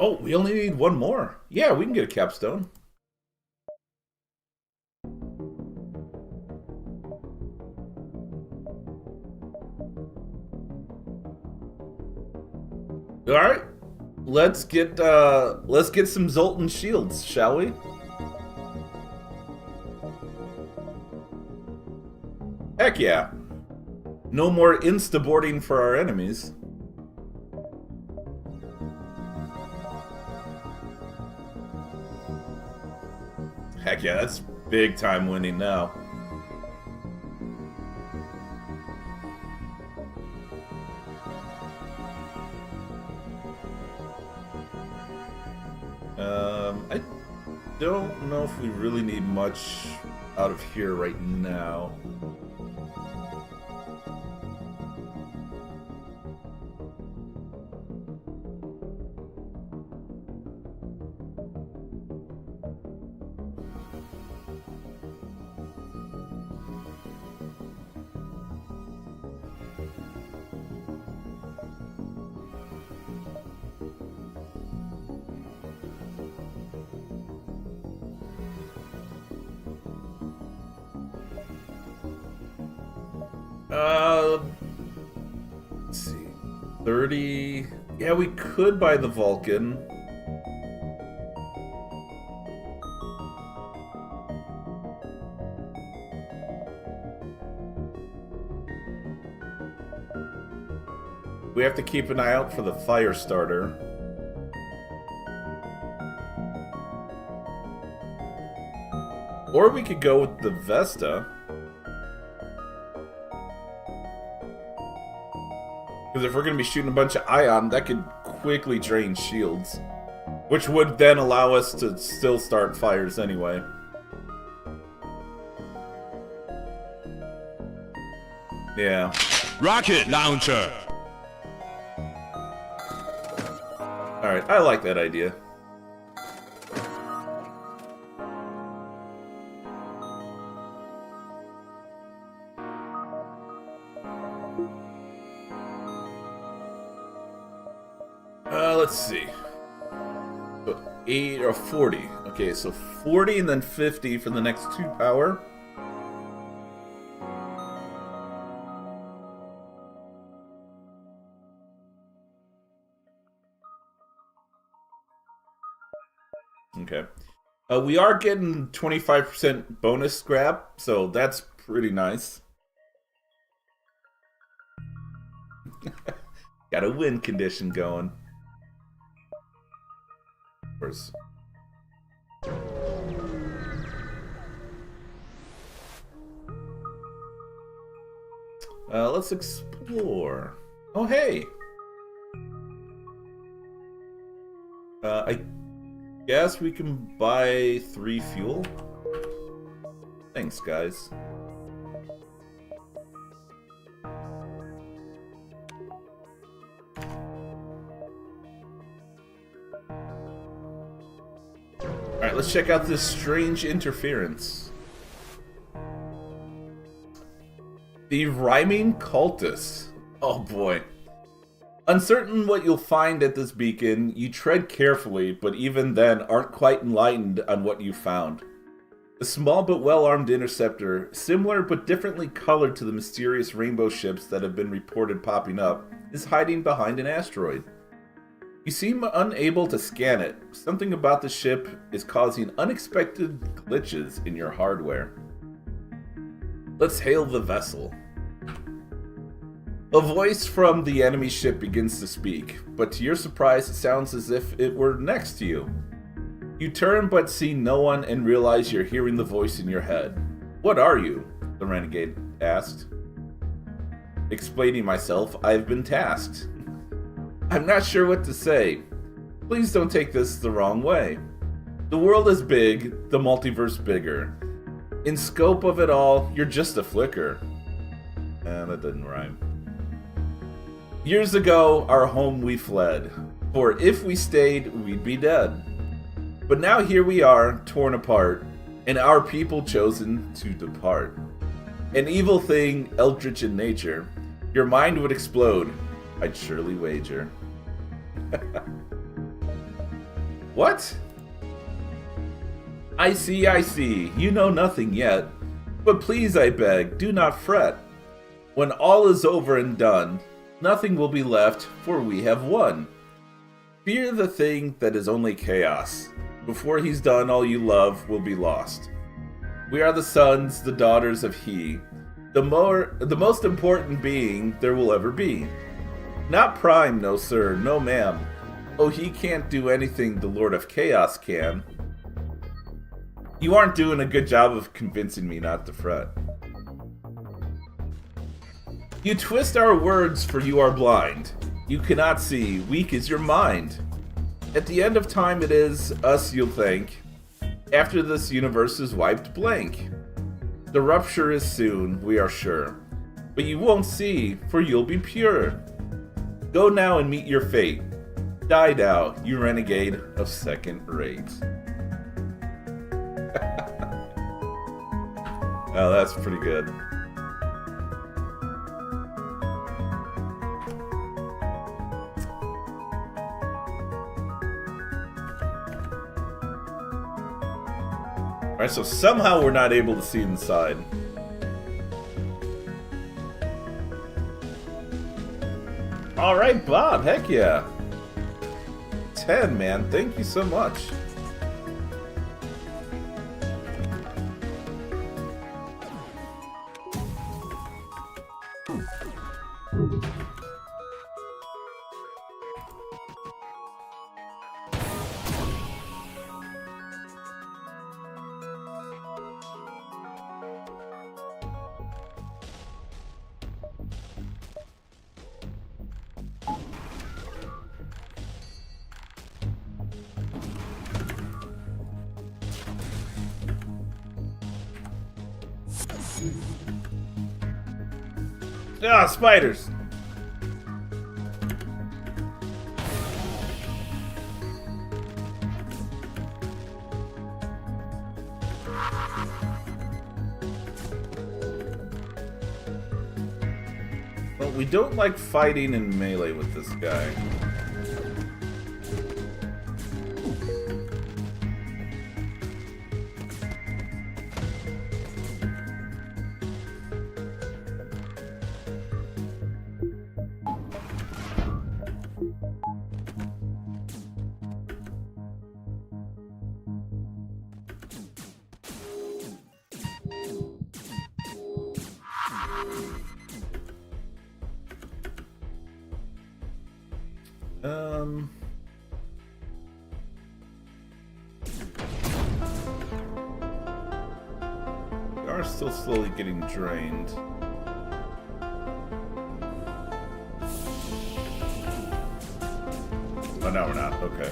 Oh, we only need one more. Yeah, we can get a capstone. All right, let's get some Zoltan shields, shall we? Heck yeah! No more insta-boarding for our enemies. Heck yeah, that's big time winning now. I don't know if we really need much out of here right now. Let's see. 30. Yeah, we could buy the Vulcan. We have to keep an eye out for the fire starter. Or we could go with the Vesta. Because if we're going to be shooting a bunch of ion, that could quickly drain shields. Which would then allow us to still start fires anyway. Yeah. Rocket launcher. Alright, I like that idea. Let's see. So 8 or 40. Okay, so 40 and then 50 for the next 2 power. Okay. We are getting 25% bonus scrap, so that's pretty nice. Got a win condition going. Of course. Let's explore. Oh, hey! I guess we can buy 3 fuel. Thanks, guys. Alright, let's check out this strange interference. The rhyming cultist. Oh boy. Uncertain what you'll find at this beacon, you tread carefully, but even then aren't quite enlightened on what you found. A small but well-armed interceptor, similar but differently colored to the mysterious rainbow ships that have been reported popping up, is hiding behind an asteroid. You seem unable to scan it. Something about the ship is causing unexpected glitches in your hardware. Let's hail the vessel. A voice from the enemy ship begins to speak, but to your surprise it sounds as if it were next to you. You turn but see no one and realize you're hearing the voice in your head. What are you? The renegade asked. Explaining myself, I've been tasked. I'm not sure what to say. Please don't take this the wrong way. The world is big, the multiverse bigger. In scope of it all, you're just a flicker. That didn't rhyme. Years ago, our home we fled, for if we stayed, we'd be dead. But now here we are, torn apart, and our people chosen to depart. An evil thing, eldritch in nature, your mind would explode, I'd surely wager. What? I see, you know nothing yet. But please, I beg, do not fret. When all is over and done, nothing will be left, for we have won. Fear the thing that is only chaos. Before he's done, all you love will be lost. We are the sons, the daughters of He, the most important being there will ever be. Not Prime, no sir, no ma'am. Oh, he can't do anything the Lord of Chaos can. You aren't doing a good job of convincing me not to fret. You twist our words, for you are blind. You cannot see, weak is your mind. At the end of time it is us you'll thank. After this universe is wiped blank. The rupture is soon, we are sure. But you won't see, for you'll be pure. Go now and meet your fate. Die now, you renegade of second rate. Oh, that's pretty good. Alright, so somehow we're not able to see inside. Alright, Bob, heck yeah. 10, man, thank you so much. Ah, spiders! Well, we don't like fighting in melee with this guy. We are still slowly getting drained. Oh, no, we're not. Okay.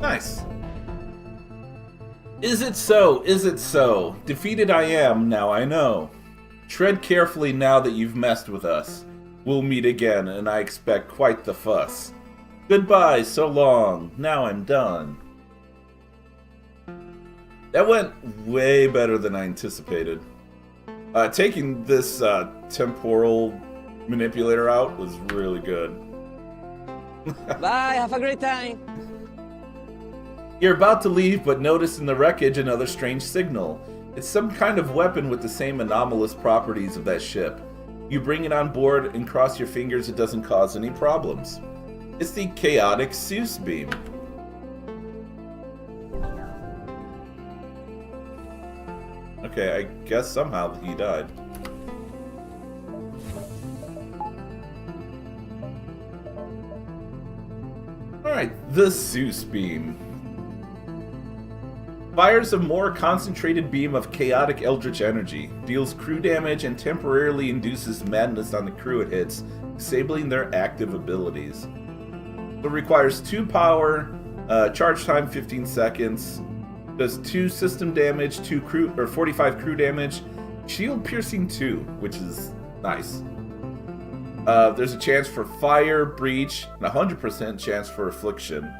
Nice. Is it so? Is it so? Defeated I am, now I know. Tread carefully now that you've messed with us. We'll meet again, and I expect quite the fuss. Goodbye, so long. Now I'm done. That went way better than I anticipated. Taking this temporal manipulator out was really good. Bye, have a great time. You're about to leave, but notice in the wreckage another strange signal. It's some kind of weapon with the same anomalous properties of that ship. You bring it on board and cross your fingers it doesn't cause any problems. It's the chaotic Zeus beam. Okay, I guess somehow he died. Alright, the Zeus beam. Fires a more concentrated beam of chaotic eldritch energy, deals crew damage, and temporarily induces madness on the crew it hits, disabling their active abilities. It requires 2 power, charge time 15 seconds, does 2 system damage, 2 crew, or 45 crew damage, shield piercing 2, which is nice. There's a chance for fire, breach, and 100% chance for affliction.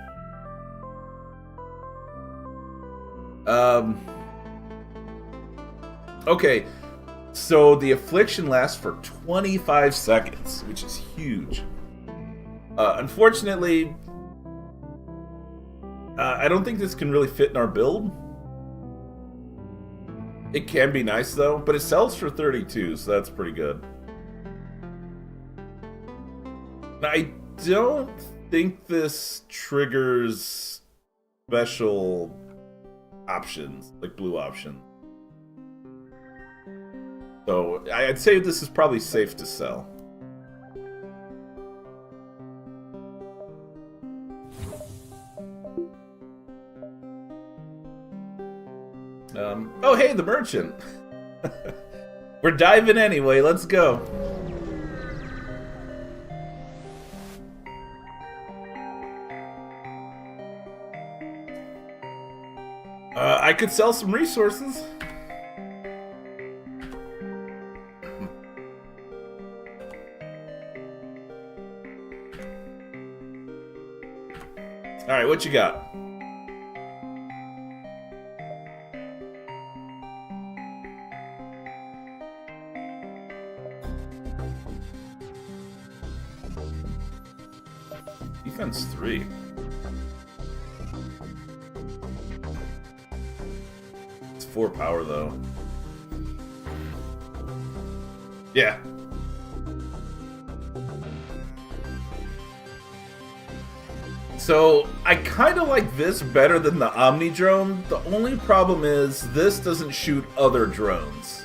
Okay, so the affliction lasts for 25 seconds, which is huge. Unfortunately, I don't think this can really fit in our build. It can be nice though, but it sells for 32, so that's pretty good. I don't think this triggers special options, like blue options. So I'd say this is probably safe to sell. Oh, hey, the merchant. We're diving anyway. Let's go. I could sell some resources. All right, what you got? Defense 3. It's 4 power though. Yeah. So, I kind of like this better than the Omni drone. The only problem is this doesn't shoot other drones.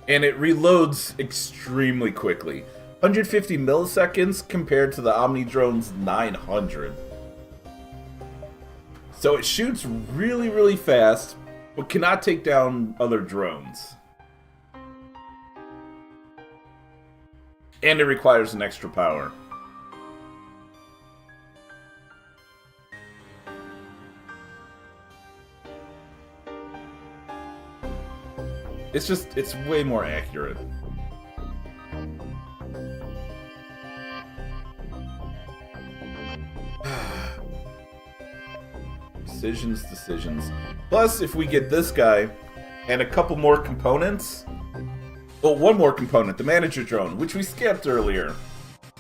And it reloads extremely quickly. 150 milliseconds compared to the Omni drone's 900. So it shoots really, really fast, but cannot take down other drones. And it requires an extra power. It's way more accurate. Decisions. Plus, if we get this guy and a couple more components, well, one more component, the manager drone, which we skipped earlier,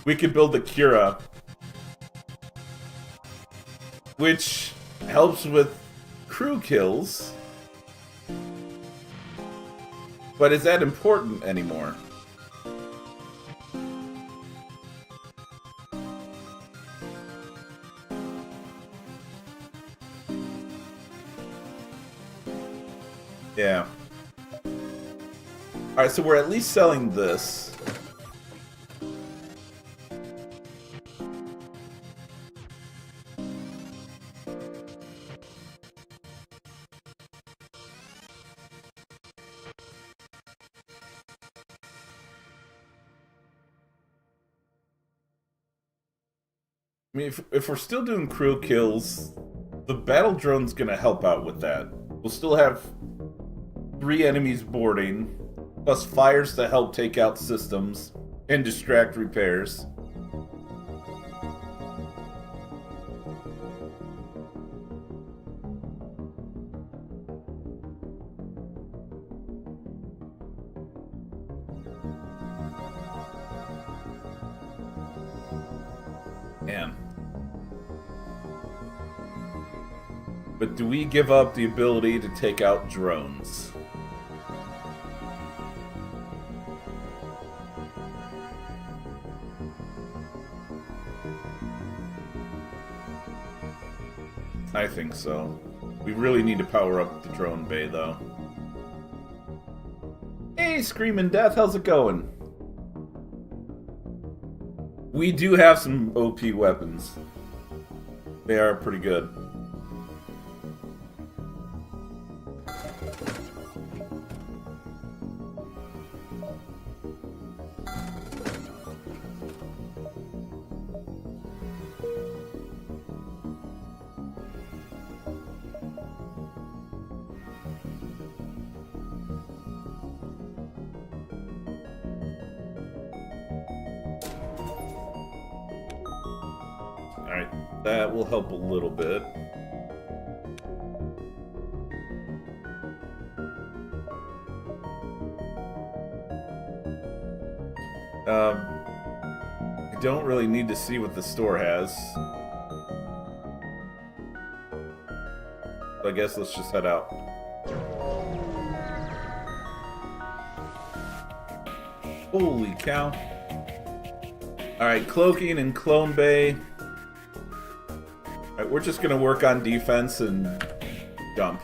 we could build the Cura, which helps with crew kills, but is that important anymore? Yeah. Alright, so we're at least selling this. I mean, if we're still doing crew kills, the battle drone's gonna help out with that. We'll still have 3 enemies boarding, plus fires to help take out systems and distract repairs. Man. But do we give up the ability to take out drones? I think so. We really need to power up the drone bay, though. Hey, Screaming Death, how's it going? We do have some OP weapons. They are pretty good. Alright, that will help a little bit. I don't really need to see what the store has. So I guess let's just head out. Holy cow. Alright, cloaking and clone bay. Alright, we're just gonna work on defense and dump.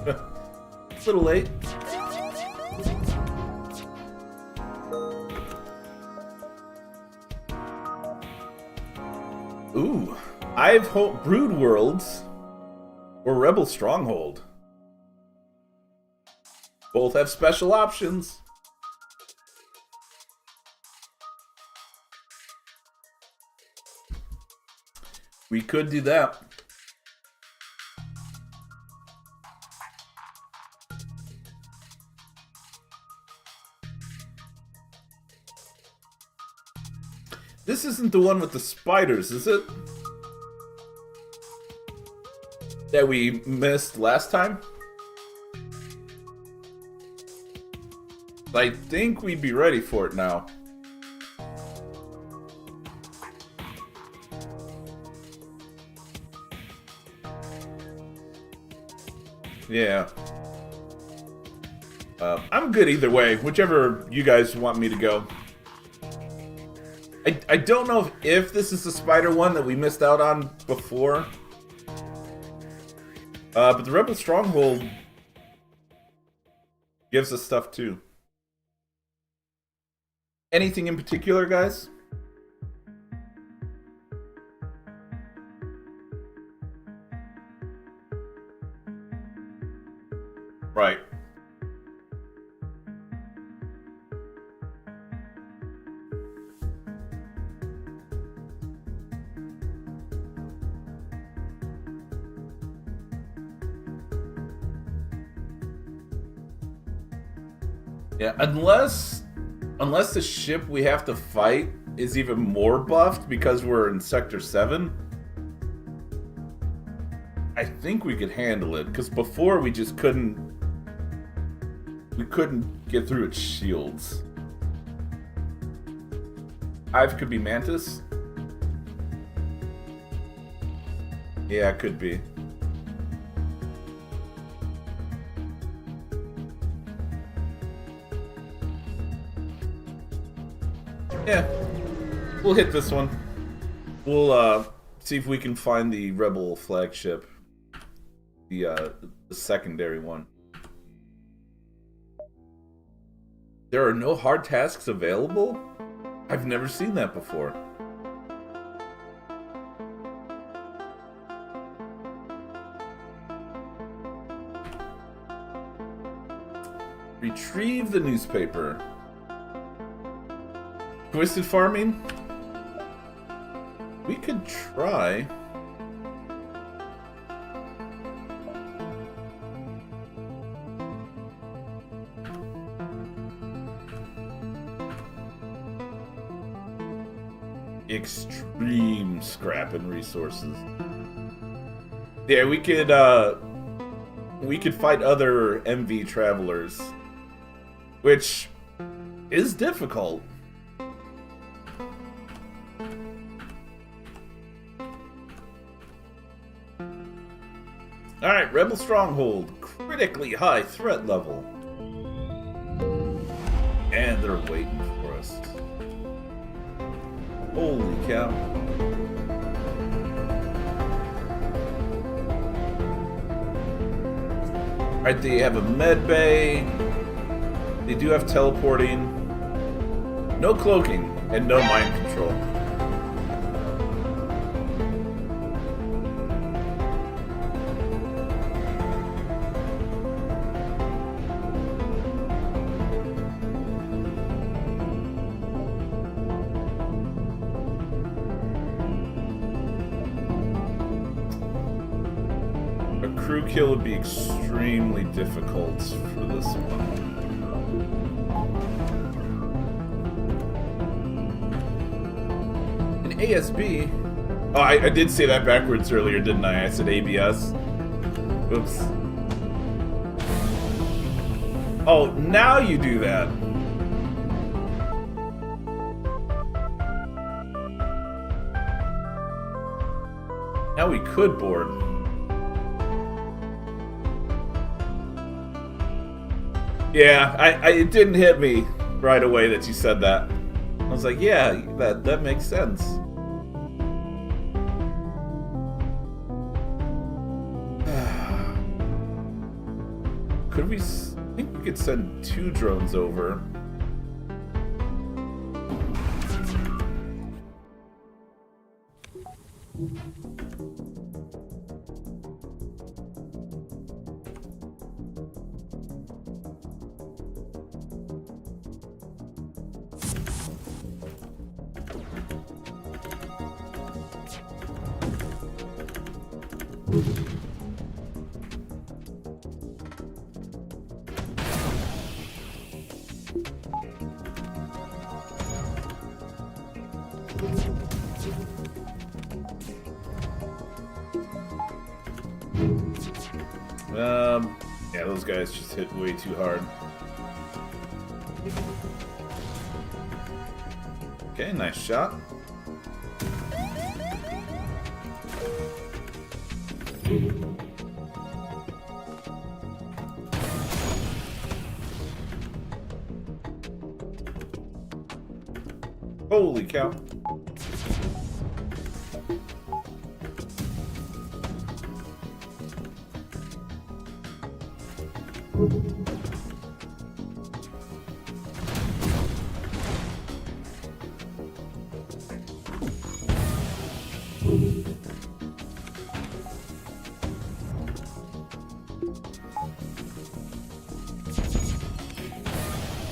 It's a little late. Ooh, I've Hope Brood Worlds or Rebel Stronghold. Both have special options. We could do that. This isn't the one with the spiders, is it? That we missed last time? I think we'd be ready for it now. Yeah. I'm good either way, whichever you guys want me to go. I don't know if this is the spider one that we missed out on before. But the Rebel Stronghold gives us stuff too. Anything in particular, guys? Right. Yeah, unless the ship we have to fight is even more buffed because we're in Sector 7, I think we could handle it. Because before we just couldn't get through its shields. Hive could be Mantis. Yeah, it could be. Yeah, we'll hit this one. We'll see if we can find the Rebel flagship, the secondary one. There are no hard tasks available? I've never seen that before. Retrieve the newspaper. Twisted farming? We could try. Extreme scrap and resources. Yeah, we could fight other MV travelers, which is difficult. Alright, Rebel Stronghold. Critically high threat level. And they're waiting for us. Holy cow. Alright, they have a med bay. They do have teleporting. No cloaking. And no mind control. Crew kill would be extremely difficult for this one. An ASB? Oh, I did say that backwards earlier, didn't I? I said ABS. Oops. Oh, now you do that. Now we could board. Yeah, it didn't hit me right away that you said that. I was like, yeah, that makes sense. Could we... I think we could send 2 drones over. Yeah, those guys just hit way too hard. Okay, nice shot. Holy cow.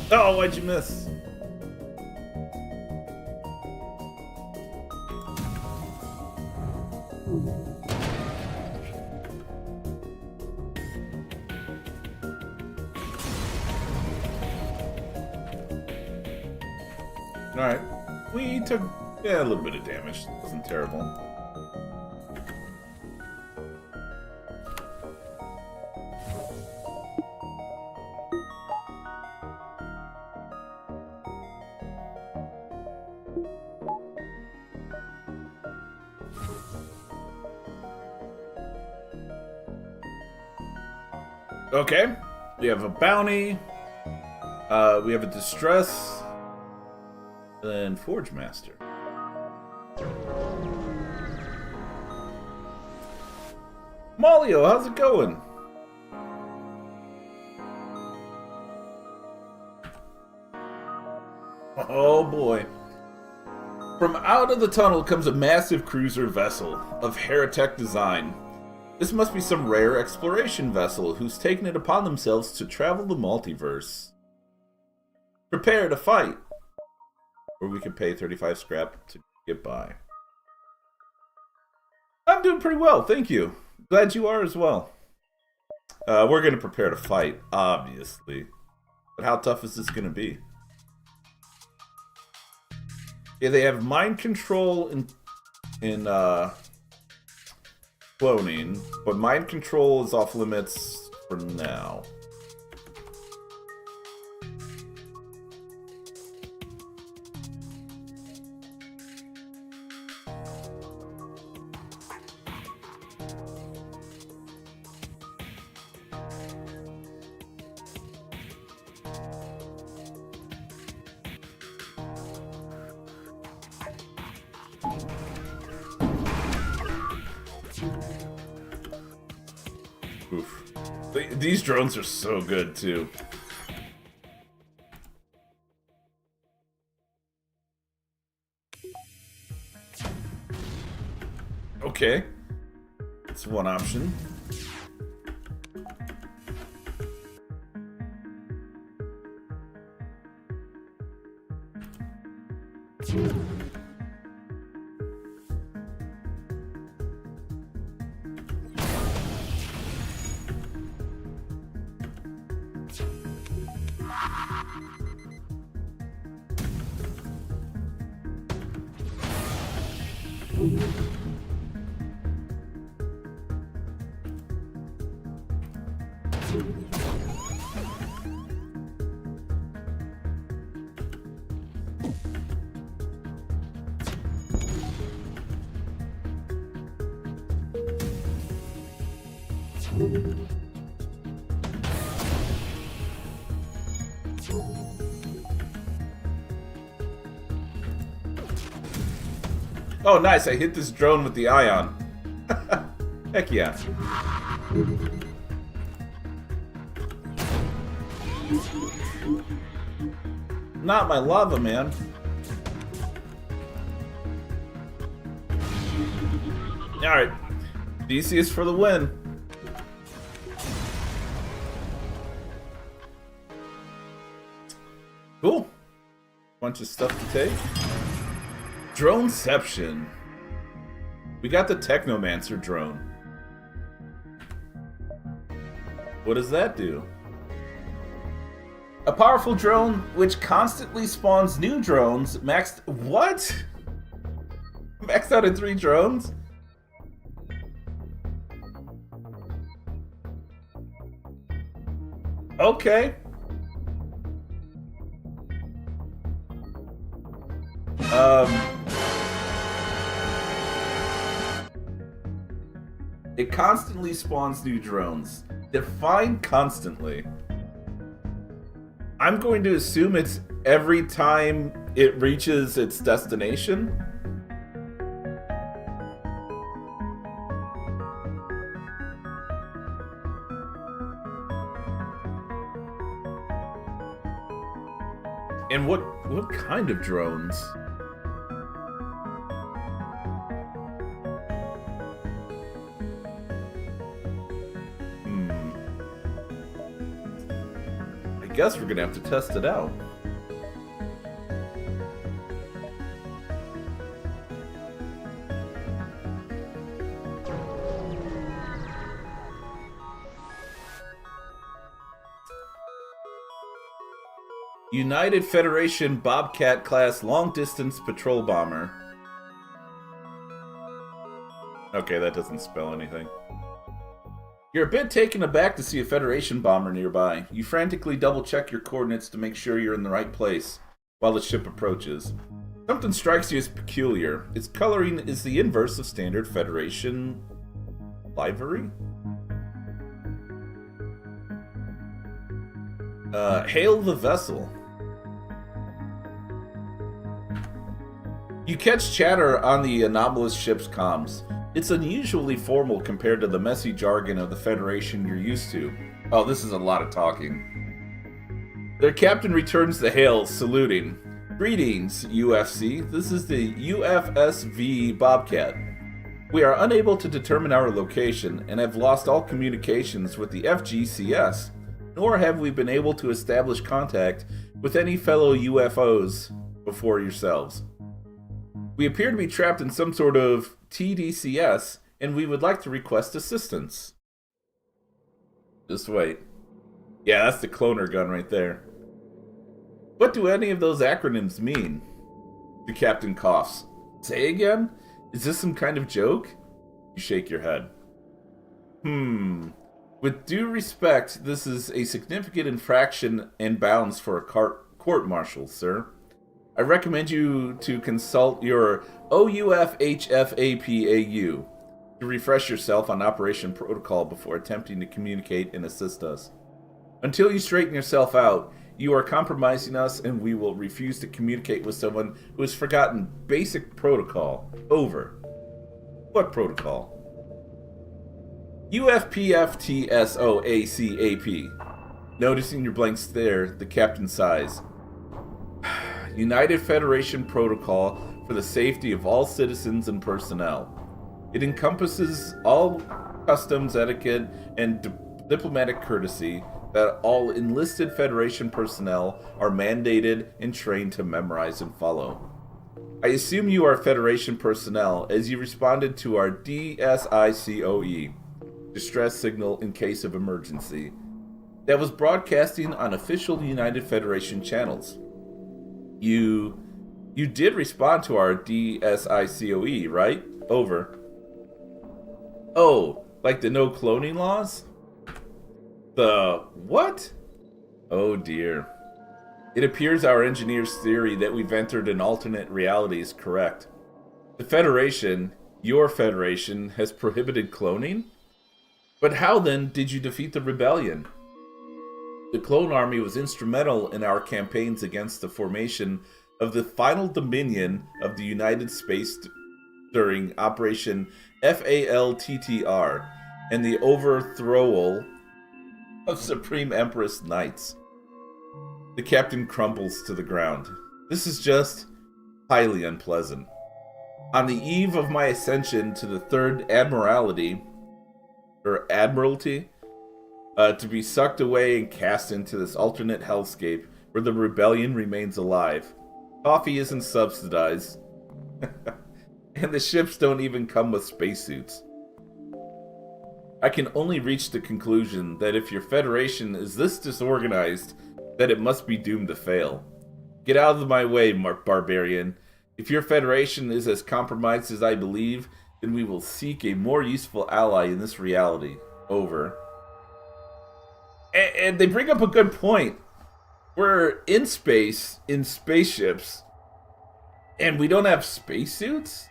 Oh, why'd you miss? Alright. We took, a little bit of damage. Wasn't terrible. Okay. We have a bounty. We have a distress. Then Forge Master. Malio, how's it going? Oh boy. From out of the tunnel comes a massive cruiser vessel of Heretic design. This must be some rare exploration vessel who's taken it upon themselves to travel the multiverse. Prepare to fight. Or we could pay 35 scrap to get by. I'm doing pretty well, thank you. Glad you are as well. We're going to prepare to fight, obviously. But how tough is this going to be? Yeah, they have mind control in cloning, but mind control is off limits for now. Oof. These drones are so good, too. Okay. That's one option. Oh, nice. I hit this drone with the ion. Heck yeah. Not my lava, man. Alright. DC is for the win. Cool. Bunch of stuff to take. Droneception. We got the Technomancer drone. What does that do? A powerful drone which constantly spawns new drones maxed... What? Maxed out at 3 drones? Okay. It constantly spawns new drones. Define constantly. I'm going to assume it's every time it reaches its destination. And what kind of drones? I guess we're gonna have to test it out. United Federation Bobcat class long-distance patrol bomber. Okay, that doesn't spell anything. You're a bit taken aback to see a Federation bomber nearby. You frantically double-check your coordinates to make sure you're in the right place while the ship approaches. Something strikes you as peculiar. Its coloring is the inverse of standard Federation livery? Hail the vessel. You catch chatter on the anomalous ship's comms. It's unusually formal compared to the messy jargon of the Federation you're used to. Oh, this is a lot of talking. Their captain returns the hail, saluting. Greetings, UFC. This is the UFSV Bobcat. We are unable to determine our location and have lost all communications with the FGCS, nor have we been able to establish contact with any fellow UFOs before yourselves. We appear to be trapped in some sort of TDCS, and we would like to request assistance. Just wait. Yeah, that's the cloner gun right there. What do any of those acronyms mean? The captain coughs. Say again? Is this some kind of joke? You shake your head. With due respect, this is a significant infraction and bounds for a court-martial, sir. I recommend you to consult your OUFHFAPAU to refresh yourself on Operation Protocol before attempting to communicate and assist us. Until you straighten yourself out, you are compromising us and we will refuse to communicate with someone who has forgotten basic protocol. Over. What protocol? UFPFTSOACAP. Noticing your blank stare, the captain sighs. United Federation Protocol for the safety of all citizens and personnel. It encompasses all customs etiquette and diplomatic courtesy that all enlisted Federation personnel are mandated and trained to memorize and follow. I assume you are Federation personnel as you responded to our DSICOE, distress signal in case of emergency, that was broadcasting on official United Federation channels. You did respond to our DSICOE, right? Over. Oh, like the no cloning laws? The what? Oh dear. It appears our engineer's theory that we've entered an alternate reality is correct. The Federation, your Federation, has prohibited cloning? But how then did you defeat the rebellion? The clone army was instrumental in our campaigns against the formation of the final dominion of the United States during Operation FALTTR and the overthrowal of Supreme Empress Knights. The captain crumbles to the ground. This is just highly unpleasant. On the eve of my ascension to the third admiralty, to be sucked away and cast into this alternate hellscape where the rebellion remains alive. Coffee isn't subsidized, and the ships don't even come with spacesuits. I can only reach the conclusion that if your Federation is this disorganized, that it must be doomed to fail. Get out of my way, barbarian. If your Federation is as compromised as I believe, then we will seek a more useful ally in this reality. Over. And they bring up a good point. We're in space, in spaceships, and we don't have spacesuits?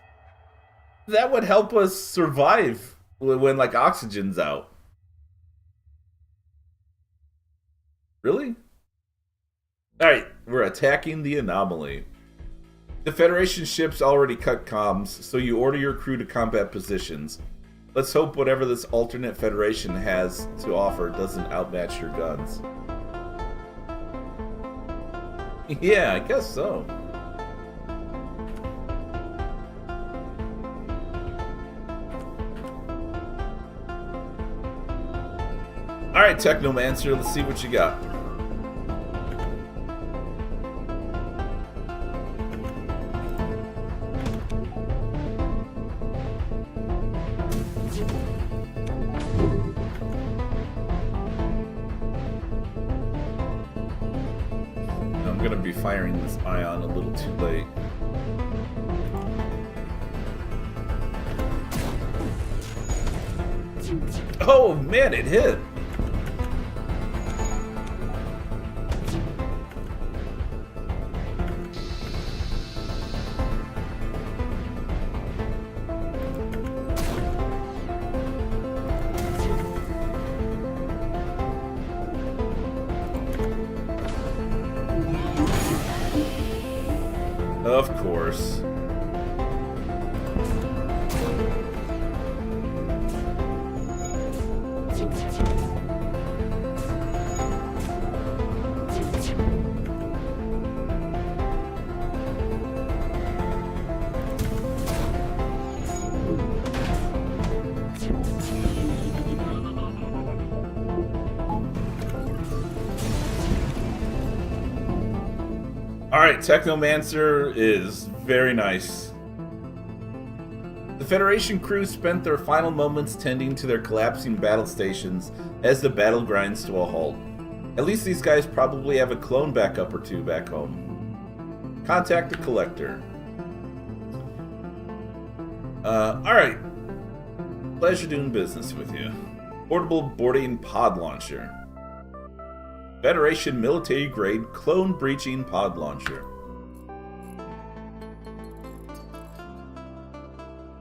That would help us survive when, like, oxygen's out. Really? Alright, we're attacking the anomaly. The Federation ships already cut comms, so you order your crew to combat positions. Let's hope whatever this alternate Federation has to offer doesn't outmatch your guns. Yeah, I guess so. Alright, Technomancer, let's see what you got. I'm gonna be firing this ion a little too late. Oh man, it hit! Of course. Alright, Technomancer is very nice. The Federation crew spent their final moments tending to their collapsing battle stations as the battle grinds to a halt. At least these guys probably have a clone backup or two back home. Contact the collector. Alright. Pleasure doing business with you. Portable boarding pod launcher. Federation military-grade clone-breaching pod launcher.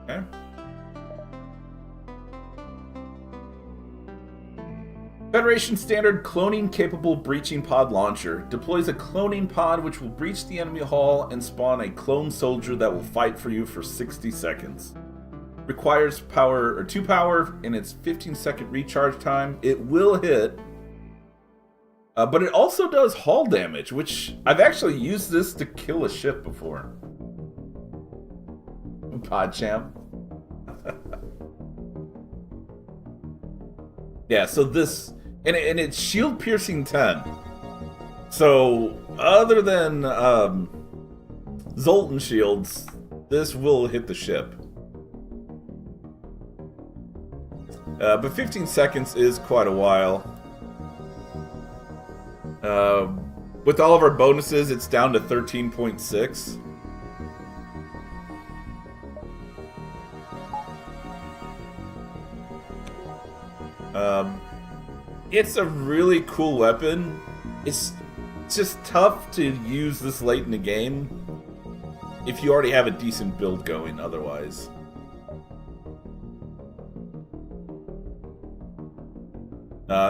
Okay. Federation standard cloning-capable breaching pod launcher deploys a cloning pod which will breach the enemy hull and spawn a clone soldier that will fight for you for 60 seconds. Requires power or 2 power in its 15-second recharge time. It will hit. But it also does hull damage, which I've actually used this to kill a ship before. PodChamp. Yeah, so this... And it's shield piercing 10. So, other than Zoltan shields, this will hit the ship. But 15 seconds is quite a while. With all of our bonuses, it's down to 13.6. It's a really cool weapon. It's just tough to use this late in the game if you already have a decent build going otherwise.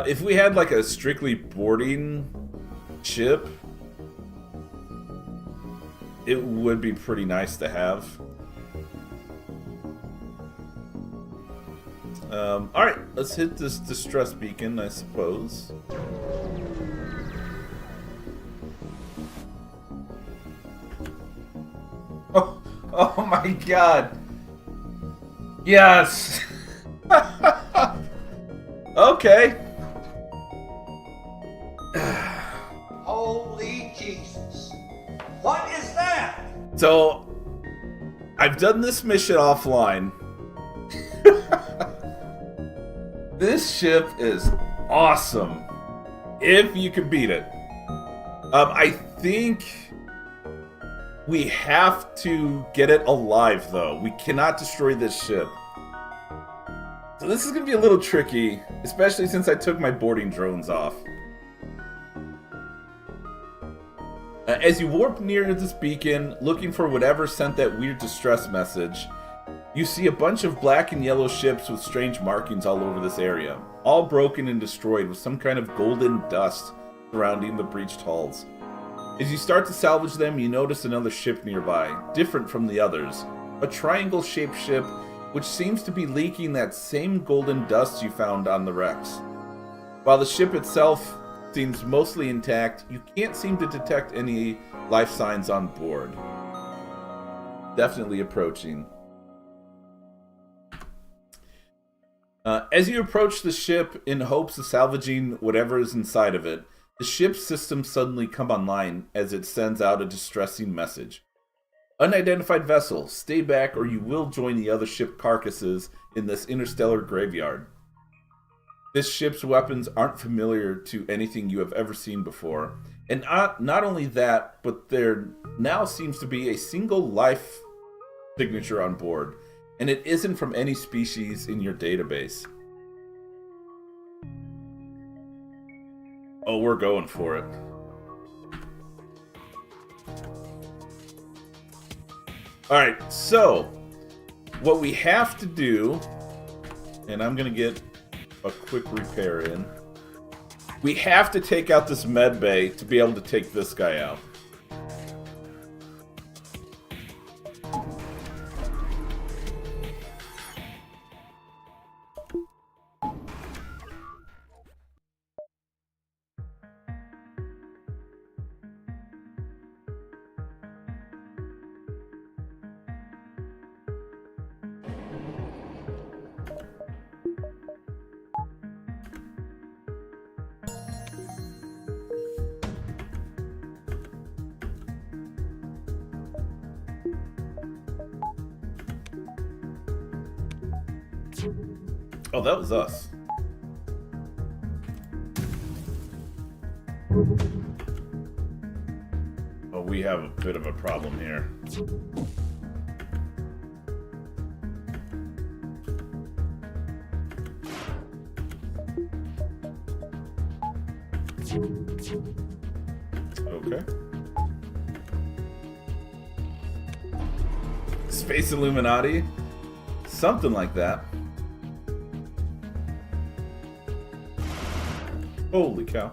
If we had like a strictly boarding ship, it would be pretty nice to have. Alright, let's hit this distress beacon, I suppose. Oh my god. Yes. Okay. Holy Jesus. What is that? So, I've done this mission offline. This ship is awesome. If you can beat it. I think we have to get it alive, though. We cannot destroy this ship. So this is going to be a little tricky, especially since I took my boarding drones off. As you warp near this beacon, looking for whatever sent that weird distress message, you see a bunch of black and yellow ships with strange markings all over this area, all broken and destroyed with some kind of golden dust surrounding the breached hulls. As you start to salvage them, you notice another ship nearby, different from the others, a triangle-shaped ship which seems to be leaking that same golden dust you found on the wrecks. While the ship itself seems mostly intact, you can't seem to detect any life signs on board. Definitely approaching. As you approach the ship in hopes of salvaging whatever is inside of it, the ship's systems suddenly come online as it sends out a distressing message. Unidentified vessel, stay back or you will join the other ship carcasses in this interstellar graveyard. This ship's weapons aren't familiar to anything you have ever seen before. And not only that, but there now seems to be a single life signature on board, and it isn't from any species in your database. Oh, we're going for it. Alright, so what we have to do, and I'm going to get a quick repair in. We have to take out this med bay to be able to take this guy out. Oh, that was us. Oh, we have a bit of a problem here. Okay. Space Illuminati? Something like that. Holy cow.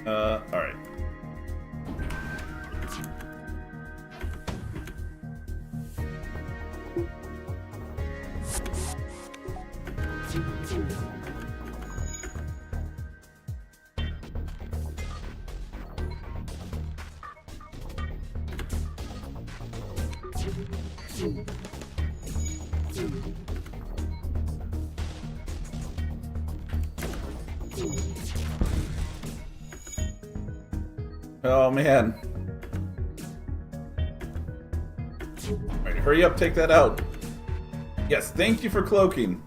All right. Oh man. Alright, hurry up, take that out. Yes, thank you for cloaking.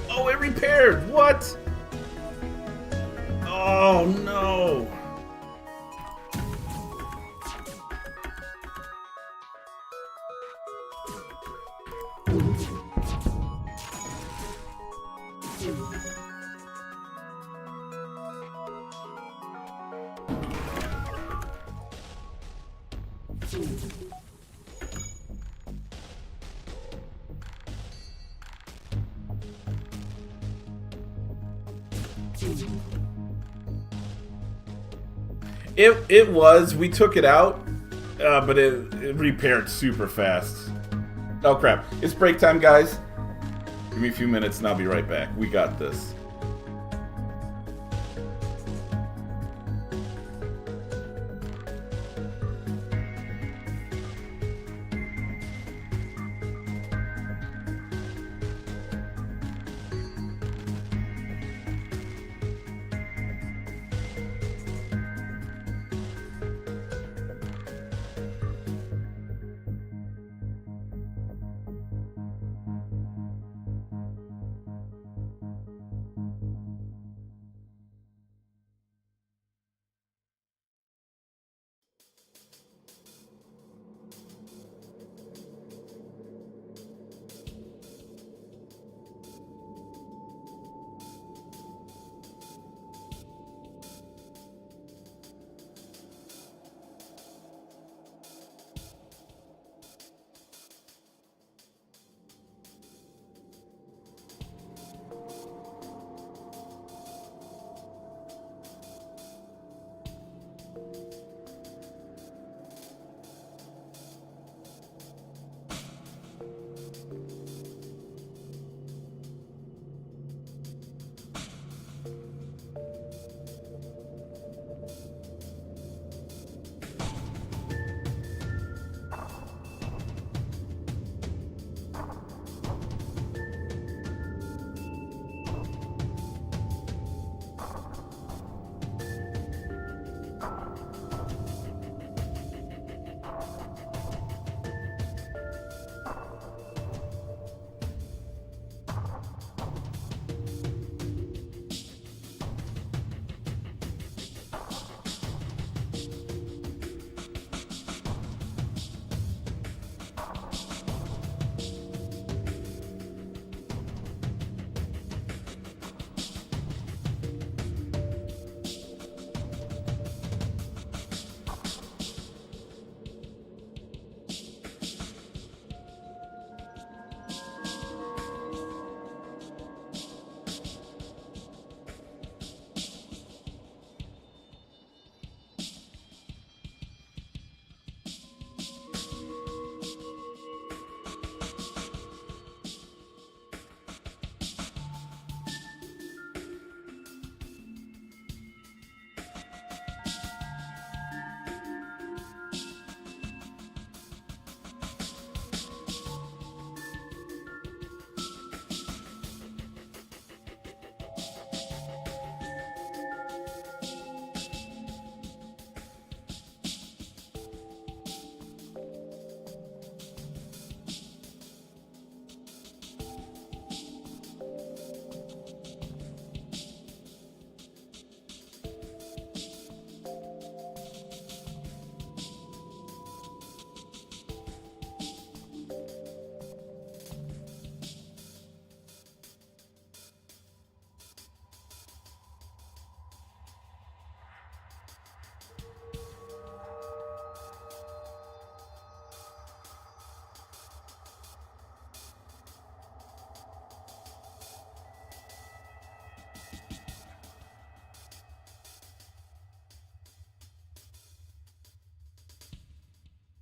Oh, it repaired! What? Oh, no! It was. We took it out, but it repaired super fast. Oh crap! It's break time, guys. Give me a few minutes, and I'll be right back. We got this.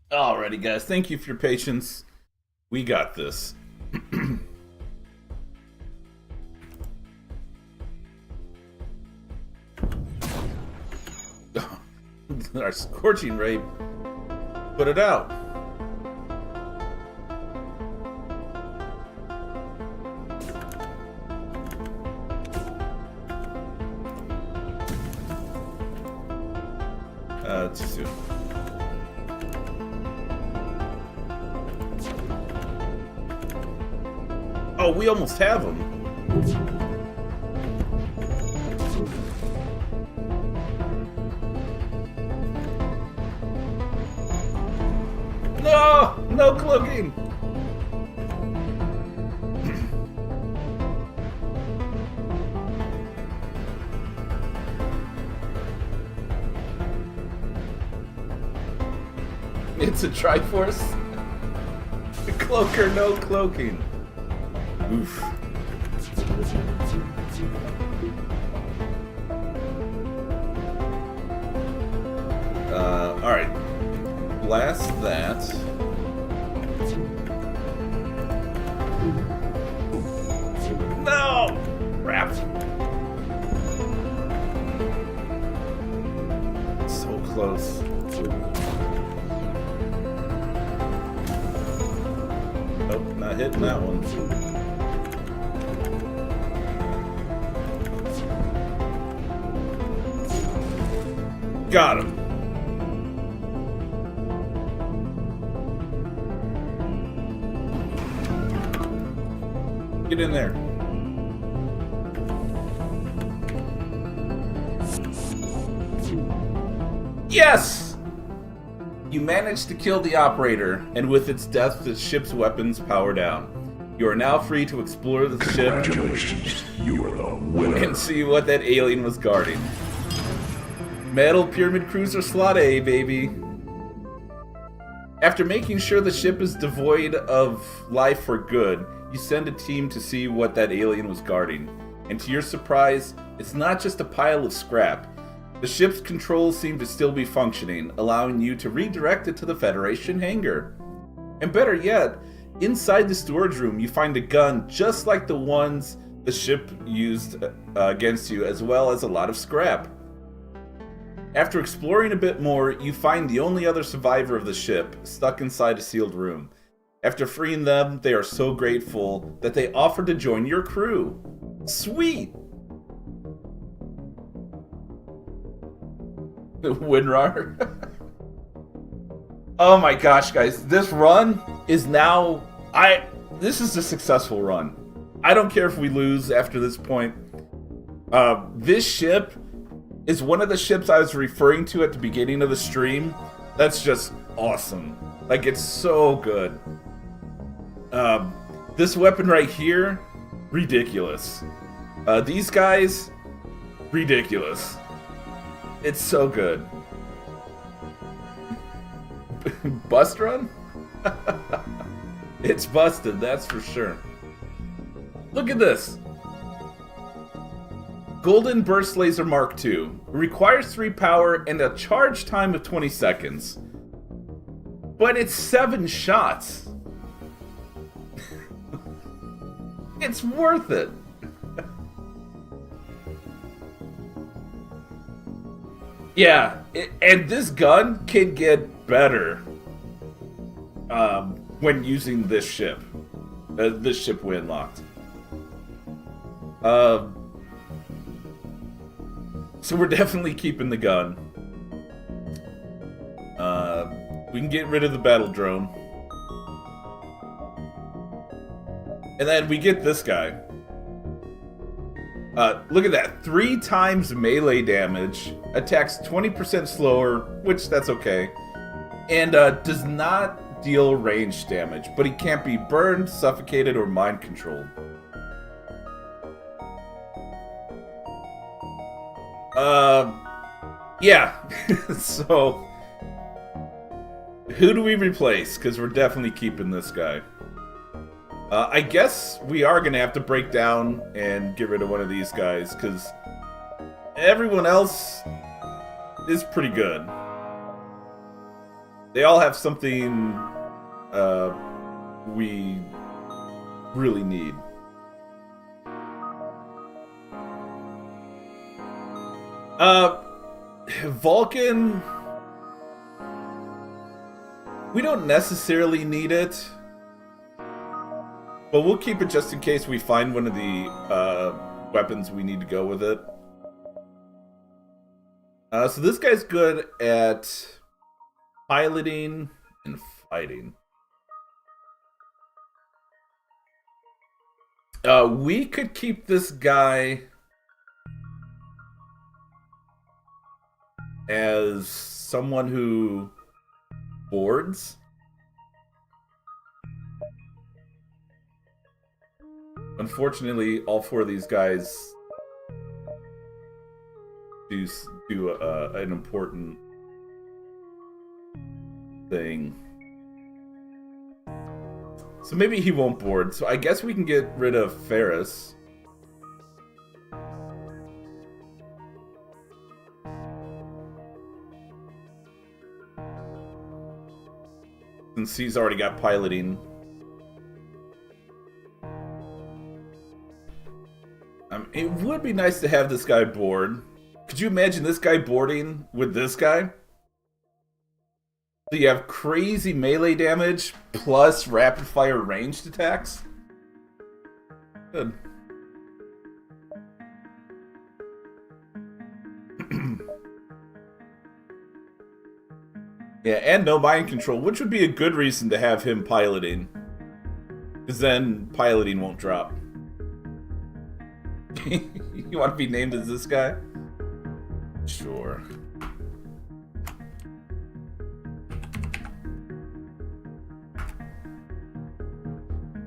Alrighty, guys. Thank you for your patience. We got this. Our scorching ray put it out. Too soon. Oh, we almost have him. No! No cloaking! It's a Triforce. Cloaker, no cloaking. Oof. Alright. Blast that. No! Crap. So close. Nope, not hitting that one. Got him. Get in there. Yes! You managed to kill the operator, and with its death, the ship's weapons power down. You are now free to explore the ship. Congratulations, you are the winner. And see what that alien was guarding. Metal Pyramid Cruiser Slot A, baby. After making sure the ship is devoid of life for good, you send a team to see what that alien was guarding. And to your surprise, it's not just a pile of scrap. The ship's controls seem to still be functioning, allowing you to redirect it to the Federation hangar. And better yet, inside the storage room you find a gun just like the ones the ship used against you, as well as a lot of scrap. After exploring a bit more, you find the only other survivor of the ship, stuck inside a sealed room. After freeing them, they are so grateful that they offer to join your crew. Sweet! Winrar. Oh my gosh, guys. This run is now... This is a successful run. I don't care if we lose after this point. This ship is one of the ships I was referring to at the beginning of the stream. That's just awesome. Like, it's so good. This weapon right here, ridiculous. These guys, ridiculous. It's so good. Bust run? It's busted, that's for sure. Look at this. Golden Burst Laser Mark II. Requires 3 power and a charge time of 20 seconds. But it's 7 shots. It's worth it. Yeah, and this gun can get better when using this ship. This ship we unlocked. So we're definitely keeping the gun. We can get rid of the battle drone. And then we get this guy. Look at that. 3 times melee damage. Attacks 20% slower, which that's okay. And does not deal range damage. But he can't be burned, suffocated, or mind controlled. Yeah. So, who do we replace? Because we're definitely keeping this guy. I guess we are going to have to break down and get rid of one of these guys, because everyone else is pretty good. They all have something we really need. Vulcan, we don't necessarily need it. But we'll keep it just in case we find one of the weapons we need to go with it. So this guy's good at piloting and fighting. We could keep this guy as someone who boards. Unfortunately, all four of these guys do an important thing. So maybe he won't board. So I guess we can get rid of Ferris. Since he's already got piloting. It would be nice to have this guy board. Could you imagine this guy boarding with this guy? So you have crazy melee damage plus rapid fire ranged attacks. Good. Yeah, and no mind control, which would be a good reason to have him piloting. Because then piloting won't drop. You want to be named as this guy? Sure.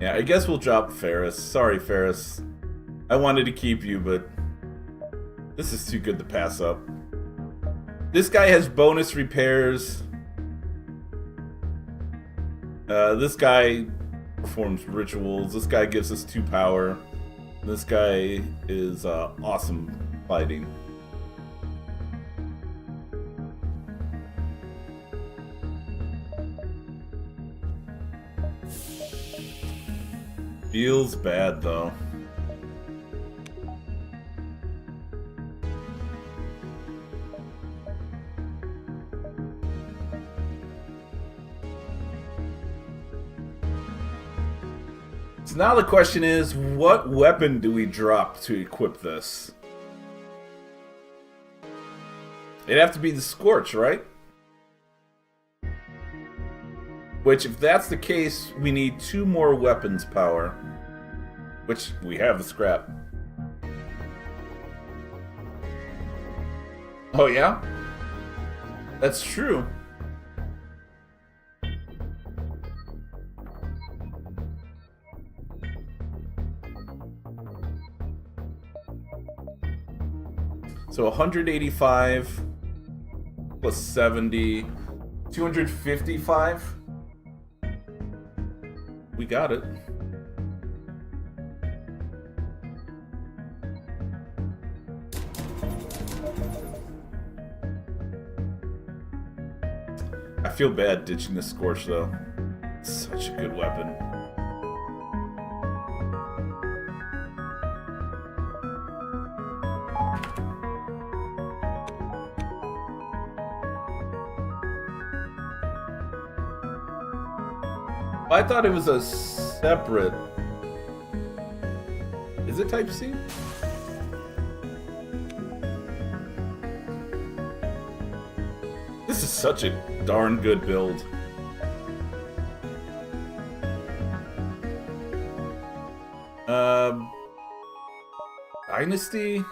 Yeah, I guess we'll drop Ferris. Sorry, Ferris. I wanted to keep you, but this is too good to pass up. This guy has bonus repairs. This guy performs rituals. This guy gives us 2 power. This guy is awesome fighting. Feels bad though. So now the question is, what weapon do we drop to equip this? It'd have to be the Scorch, right? Which, if that's the case, we need 2 more weapons power. Which, we have the scrap. Oh yeah? That's true. So 185 plus 70, 255. We got it. I feel bad ditching the Scorch though. It's such a good weapon. I thought it was a separate... Is it Type C? This is such a darn good build. Dynasty?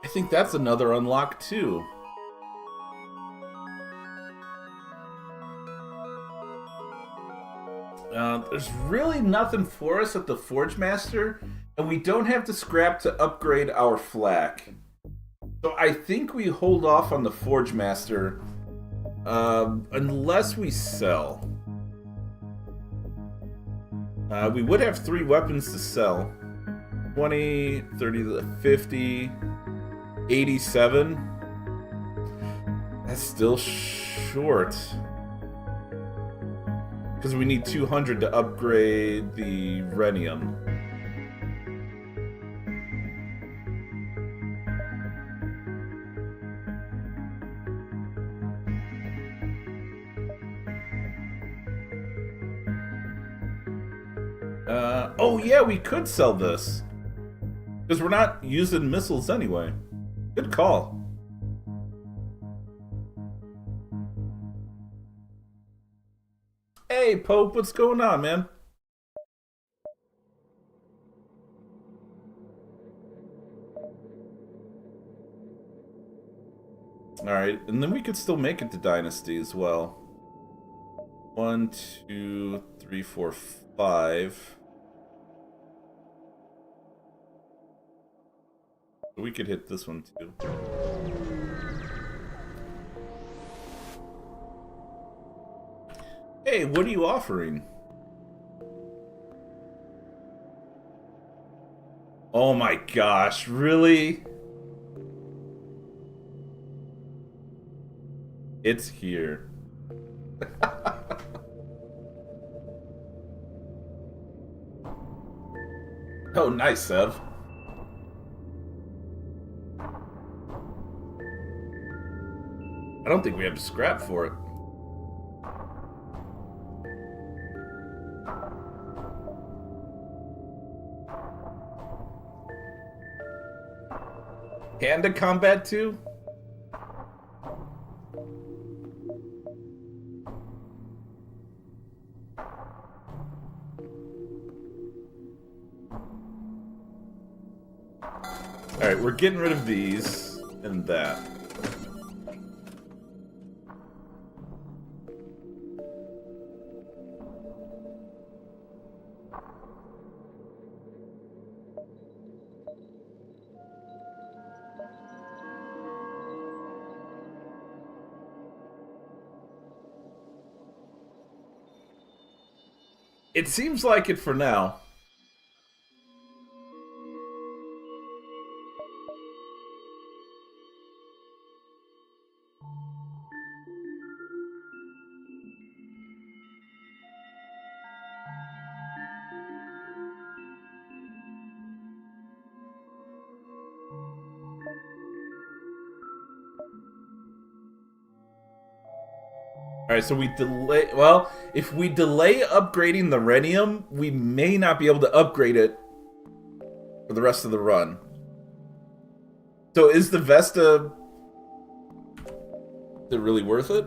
I think that's another unlock too. There's really nothing for us at the Forge Master, and we don't have the scrap to upgrade our flak. So I think we hold off on the Forge Master unless we sell. We would have 3 weapons to sell. 20, 30, 50, 87. That's still short. Because we need 200 to upgrade the Rhenium. Oh yeah, we could sell this. Because we're not using missiles anyway. Good call. Hey, Pope, what's going on, man? Alright, and then we could still make it to Dynasty as well. 1, 2, 3, 4, 5. We could hit this one too. Hey, what are you offering? Oh my gosh, really? It's here. Oh, nice, Sev. I don't think we have scrap for it. Hand to combat too? Alright, we're getting rid of these and that. It seems like it for now. Alright, so we delay... Well, if we delay upgrading the Rhenium, we may not be able to upgrade it for the rest of the run. So is the Vesta... Is it really worth it?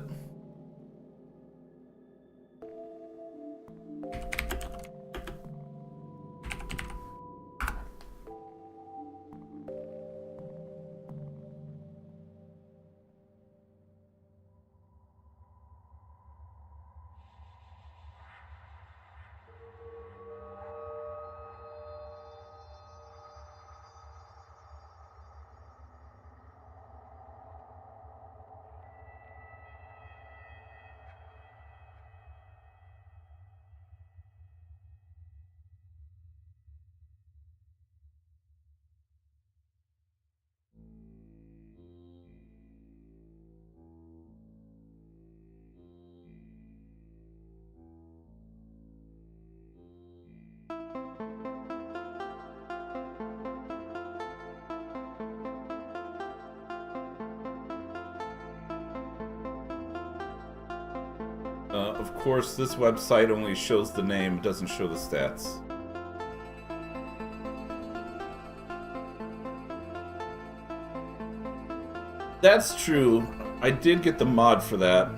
Of course, this website only shows the name, it doesn't show the stats. That's true. I did get the mod for that.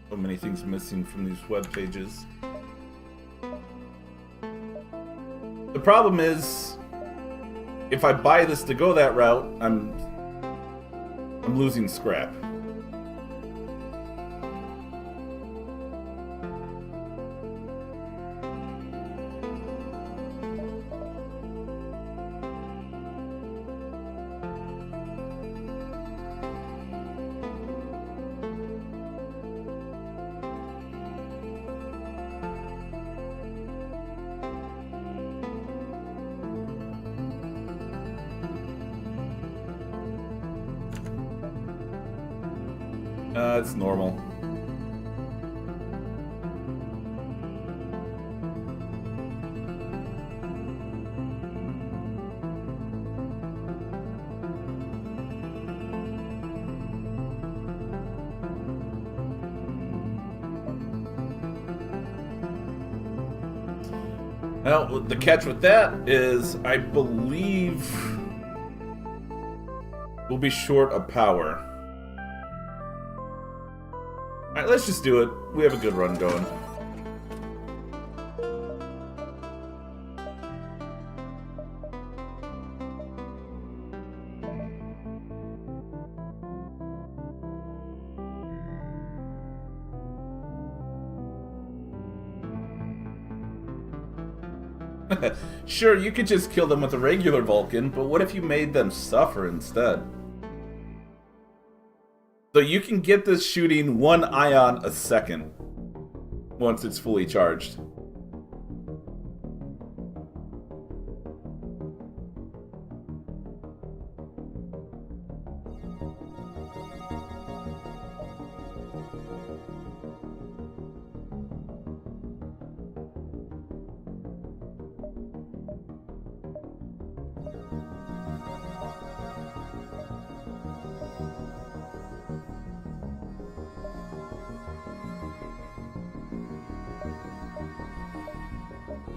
So many things missing from these web pages. The problem is, if I buy this to go that route, I'm losing scrap. It's normal. Well, the catch with that is, I believe we'll be short of power. Alright, let's just do it. We have a good run going. Sure, you could just kill them with a regular Vulcan, but what if you made them suffer instead? So you can get this shooting 1 ion a second once it's fully charged.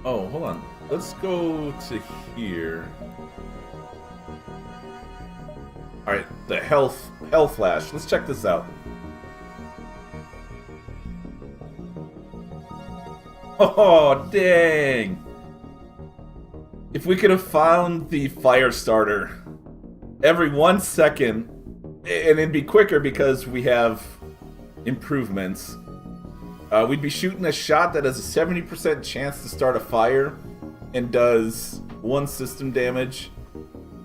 Oh, hold on. Let's go to here. Alright, the health flash. Let's check this out. Oh, dang! If we could have found the fire starter every 1 second, and it'd be quicker because we have improvements. We'd be shooting a shot that has a 70% chance to start a fire and does 1 system damage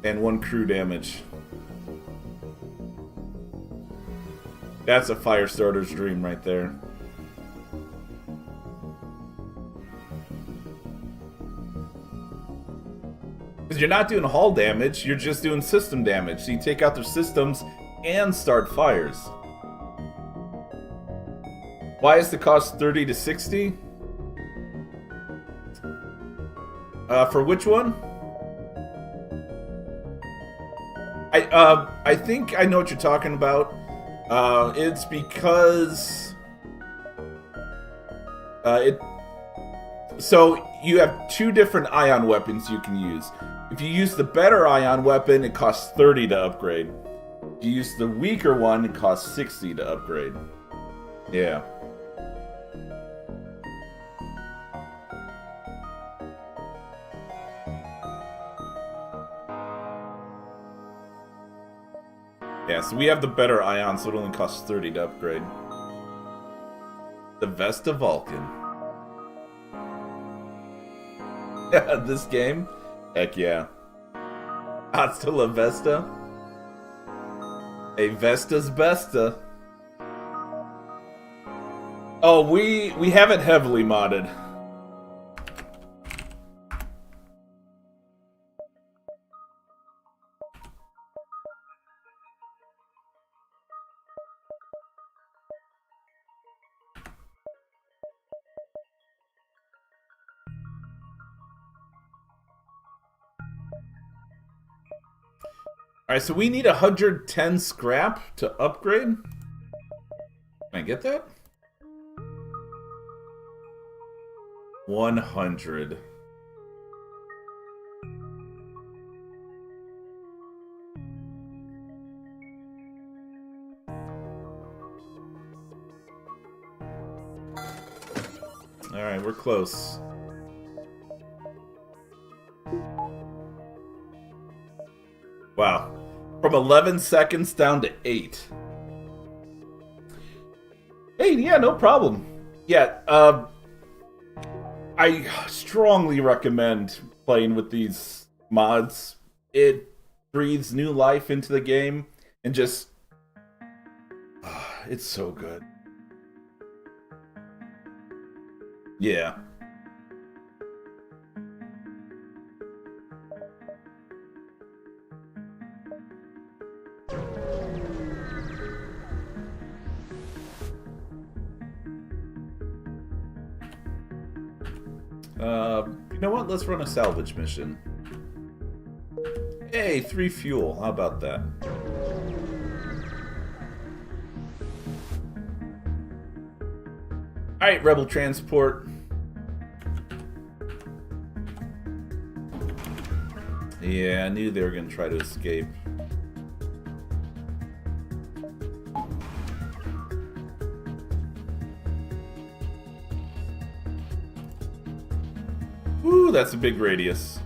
and 1 crew damage. That's a fire starter's dream right there. Because you're not doing hull damage, you're just doing system damage. So you take out their systems and start fires. Why is the cost 30 to 60? For which one? I think I know what you're talking about. It's because so you have 2 different ion weapons you can use. If you use the better ion weapon, it costs 30 to upgrade. If you use the weaker one, it costs 60 to upgrade. Yeah. Yeah, so we have the better ion, so it only costs 30 to upgrade. The Vesta Vulcan. This game? Heck yeah. Hasta la Vesta. A Vesta's Besta. Oh, we have it heavily modded. Alright, so we need 110 scrap to upgrade. Can I get that? 100. Alright, we're close. Wow. From 11 seconds down to 8. Hey, yeah, no problem. Yeah, I strongly recommend playing with these mods. It breathes new life into the game, and just... it's so good. Yeah. You know what? Let's run a salvage mission. Hey, 3 fuel. How about that? Alright, Rebel Transport. Yeah, I knew they were gonna try to escape. Ooh, that's a big radius.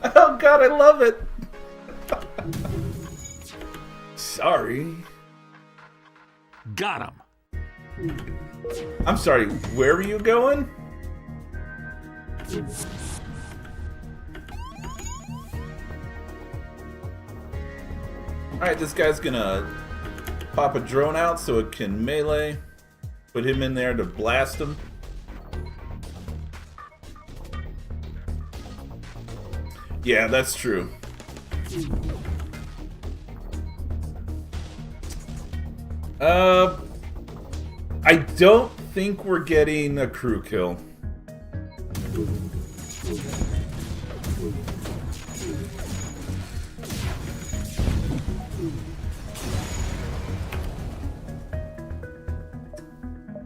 Oh god, I love it. Sorry. Got him. I'm sorry, where were you going? Alright, this guy's gonna pop a drone out so it can melee. Put him in there to blast him. Yeah, that's true. I don't think we're getting a crew kill.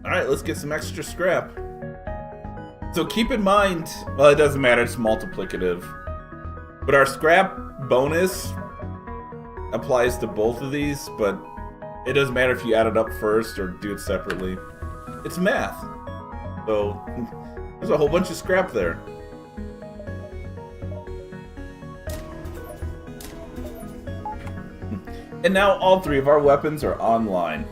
Alright, let's get some extra scrap. So keep in mind, well, it doesn't matter, it's multiplicative. But our scrap bonus applies to both of these, but it doesn't matter if you add it up first or do it separately. It's math. So, there's a whole bunch of scrap there. And now all three of our weapons are online.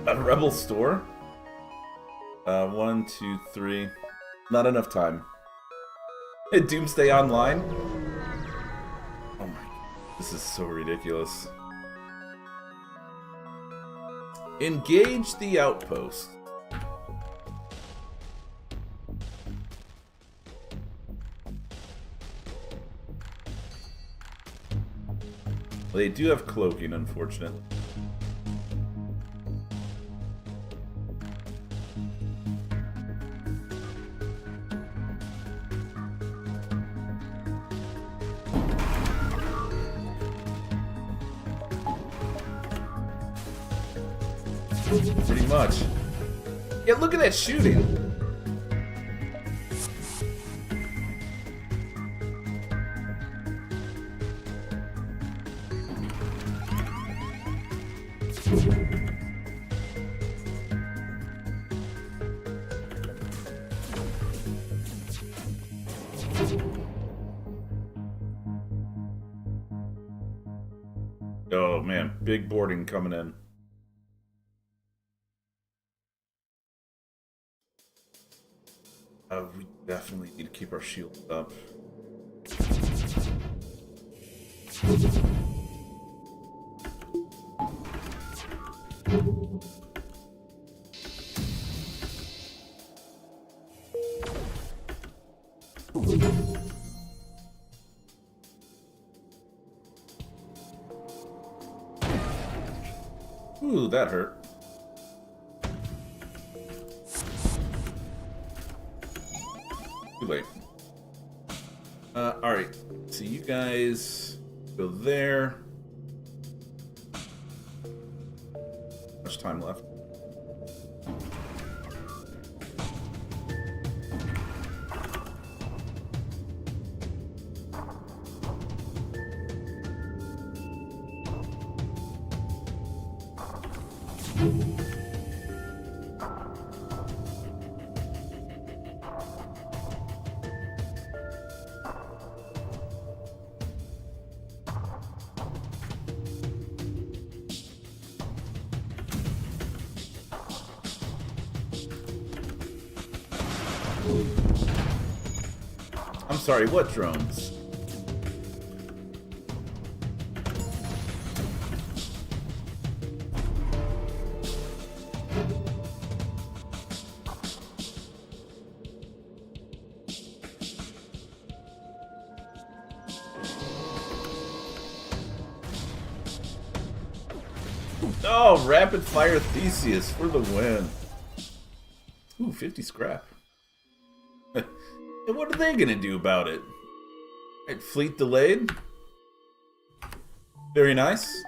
A rebel store? 1, 2, 3. Not enough time. Doomsday Online? Oh my, this is so ridiculous. Engage the outpost. Well, they do have cloaking, unfortunately. Pretty much. Yeah, look at that shooting. Oh man, big boarding coming in. We definitely need to keep our shield up. Ooh, that hurt. Too late. Alright. So you guys go there. Much time left. I'm sorry, what drones? Oh, rapid fire Theseus for the win. Ooh, 50 scrap. And what are they gonna do about it? Right, fleet delayed. Very nice.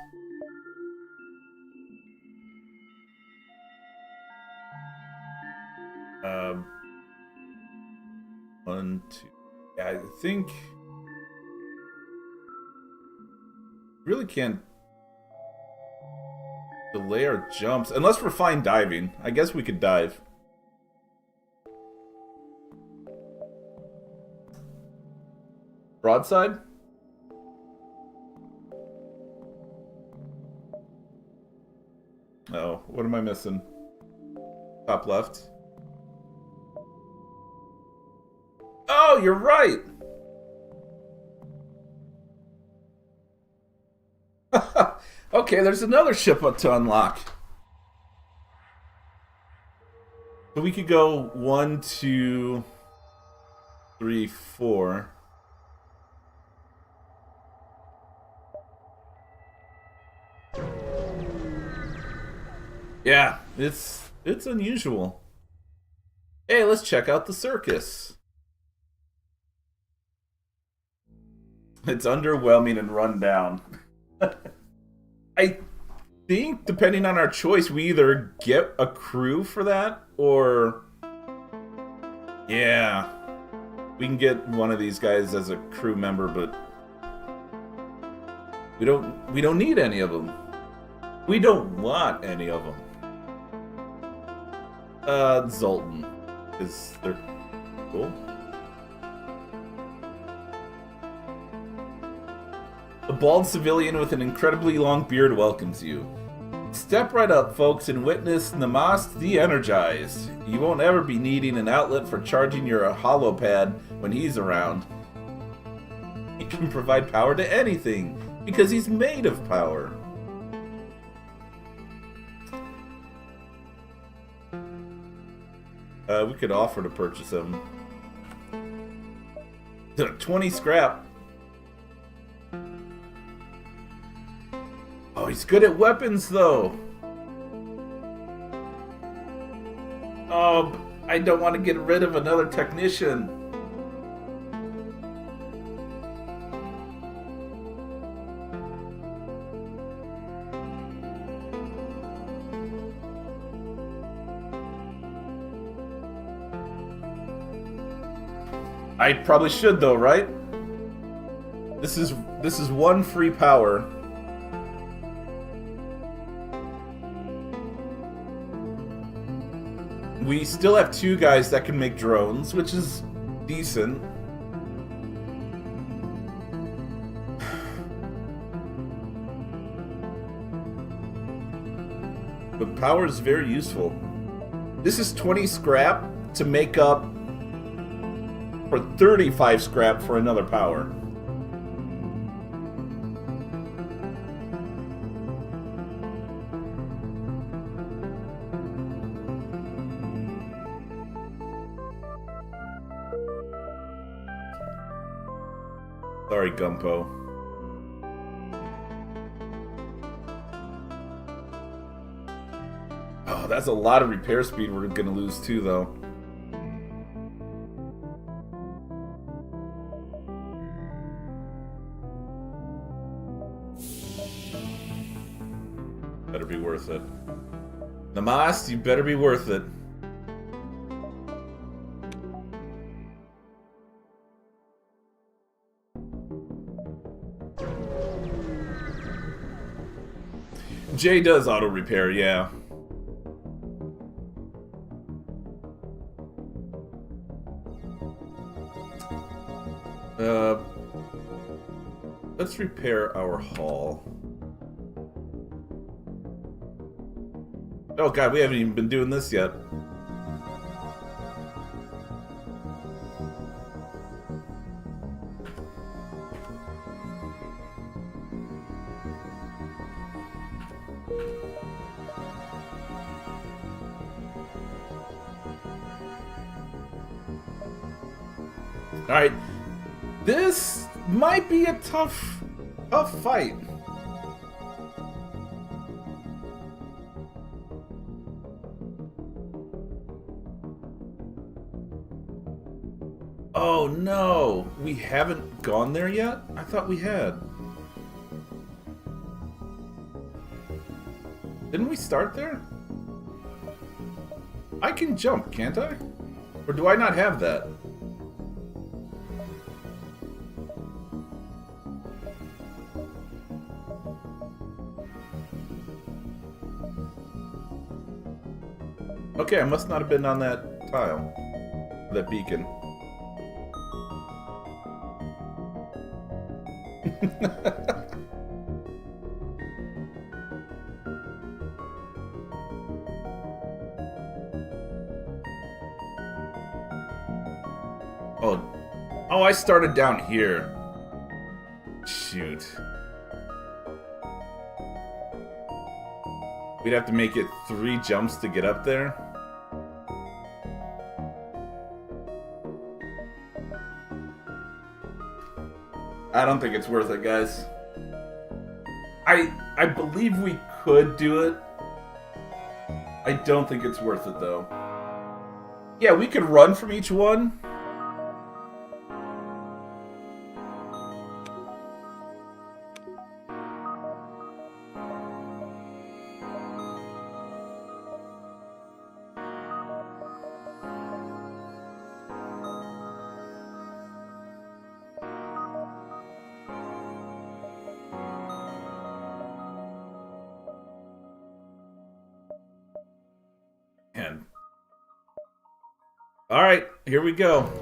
One, two. Yeah, I think really can't delay our jumps unless we're fine diving. I guess we could dive. Broadside? Oh, what am I missing? Top left. Oh, you're right! Okay, there's another ship to unlock. So we could go 1, 2, 3, 4. Yeah, it's unusual. Hey, let's check out the circus. It's underwhelming and run down. I think, depending on our choice, we either get a crew for that, or... Yeah. We can get one of these guys as a crew member, but... We don't need any of them. We don't want any of them. Zoltan. Is there... Cool. A bald civilian with an incredibly long beard welcomes you. Step right up, folks, and witness Namast the Energized. You won't ever be needing an outlet for charging your holopad when he's around. He can provide power to anything, because he's made of power. We could offer to purchase him. 20 scrap. Oh, he's good at weapons, though. Oh, I don't want to get rid of another technician. I probably should, though, right? This is one free power. We still have 2 guys that can make drones, which is decent. But power is very useful. This is 20 scrap to make up for 35 scrap for another power. Sorry, Gumpo. Oh, that's a lot of repair speed we're gonna lose too, though. Better be worth it. Namast, you better be worth it. Jay does auto repair, yeah. Let's repair our hull. Oh god, we haven't even been doing this yet. Alright, this might be a tough fight. no, we haven't gone there yet? I thought we had. Didn't we start there? I can jump, can't I? Or do I not have that? Okay, I must not have been on that tile. That beacon. Oh, I started down here. Shoot. We'd have to make it 3 jumps to get up there. I don't think it's worth it, guys. I believe we could do it. I don't think it's worth it, though. Yeah, we could run from each one. Alright, here we go.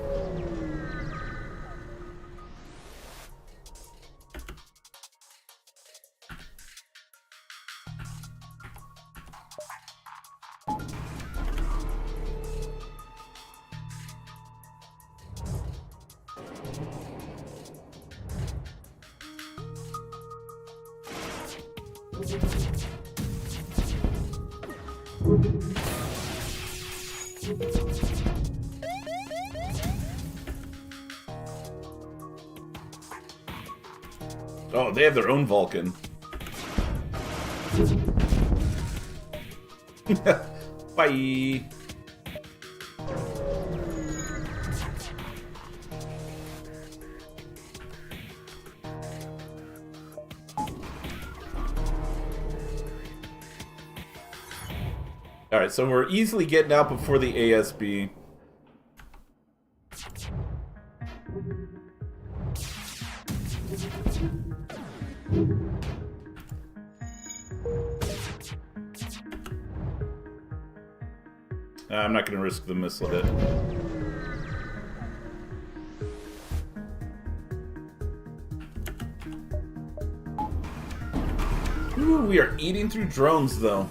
Oh, they have their own Vulcan. Bye. Alright, so we're easily getting out before the ASB. I'm not going to risk the missile hit. Ooh, we are eating through drones, though.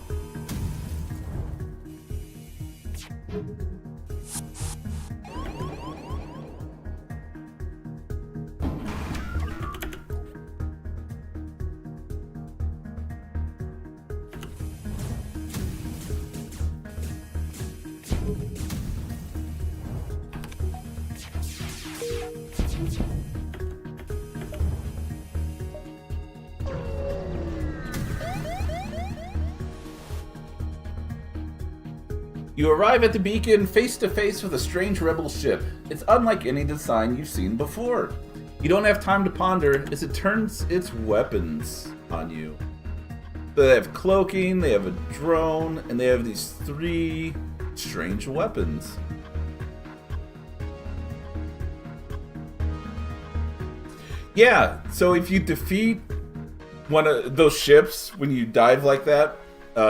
You arrive at the beacon face to face with a strange rebel ship. It's unlike any design you've seen before. You don't have time to ponder as it turns its weapons on you. They have cloaking, they have a drone, and they have these 3 strange weapons. Yeah, so if you defeat one of those ships when you dive like that,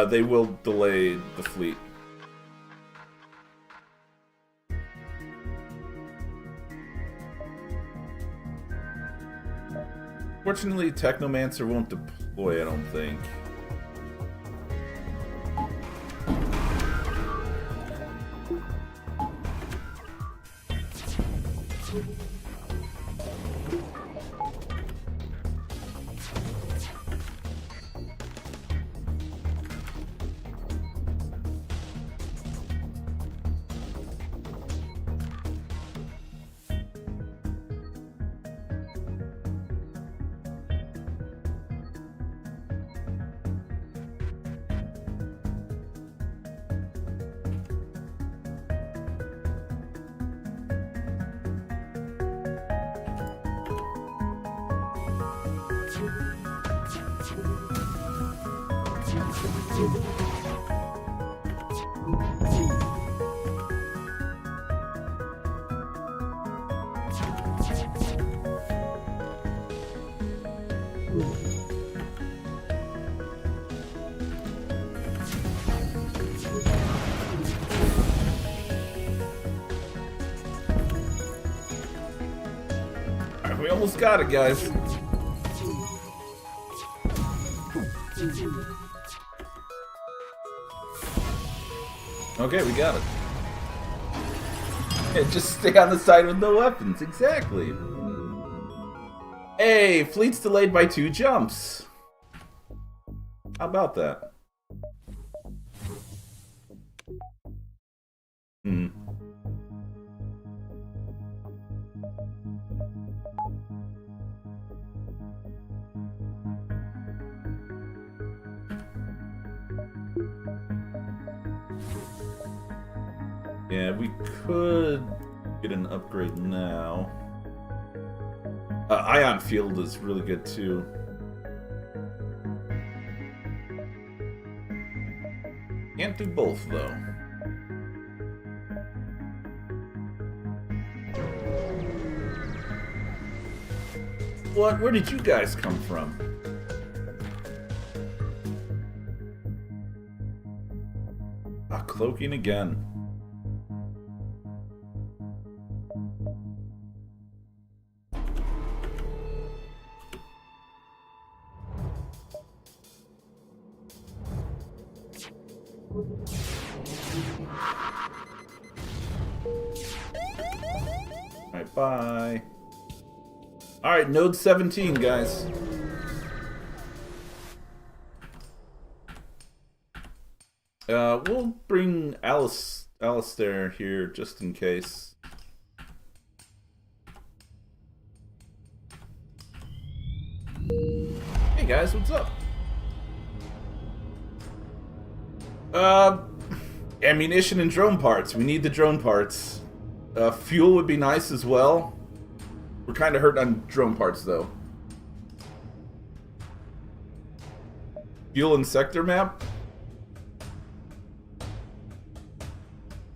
they will delay the fleet. Fortunately, Technomancer won't deploy, I don't think. Alright, we almost got it, guys. Okay, we got it. Yeah, just stay on the side with no weapons. Exactly. Hey, fleet's delayed by 2 jumps. How about that? Hmm. Yeah, we could get an upgrade now. Ion Field is really good too. Can't do both though. What? Where did you guys come from? Ah, cloaking again. Alright, bye. Alright, node 17, guys. We'll bring Alistair here just in case. Hey guys, what's up? Ammunition and drone parts. We need the drone parts. Fuel would be nice as well. We're kind of hurt on drone parts though. Fuel and sector map.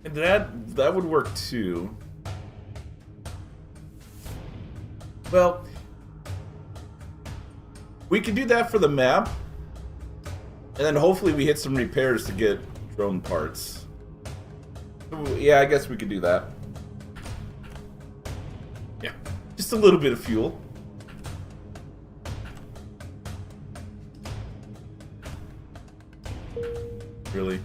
And that would work too. Well, we could do that for the map. And then hopefully we hit some repairs to get drone parts. Yeah, I guess we could do that. Yeah, just a little bit of fuel. Really?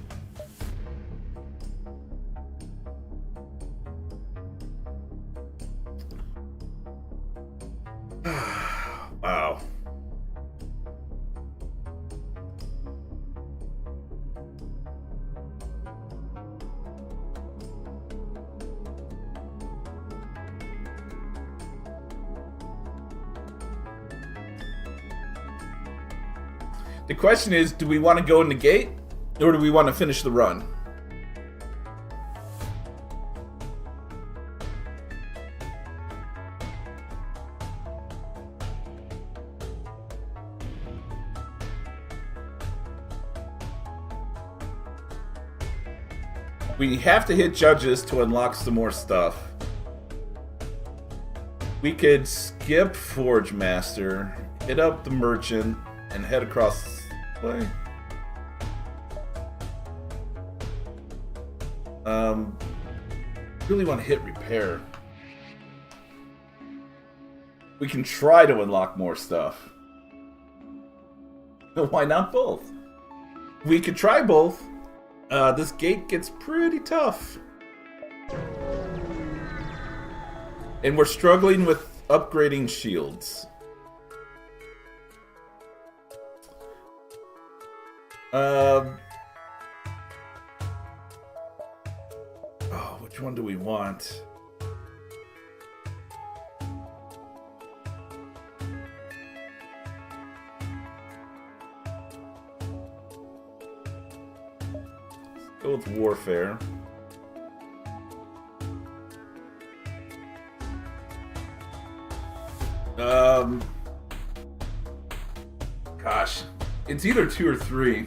Wow. The question is, do we want to go in the gate, or do we want to finish the run? We have to hit judges to unlock some more stuff. We could skip Forge Master, hit up the Merchant, and head across this way. Really want to hit Repair. We can try to unlock more stuff. Why not both? We could try both. This gate gets pretty tough. And we're struggling with upgrading shields. Oh, which one do we want? Let's go with Warfare. Gosh, it's either 2 or 3.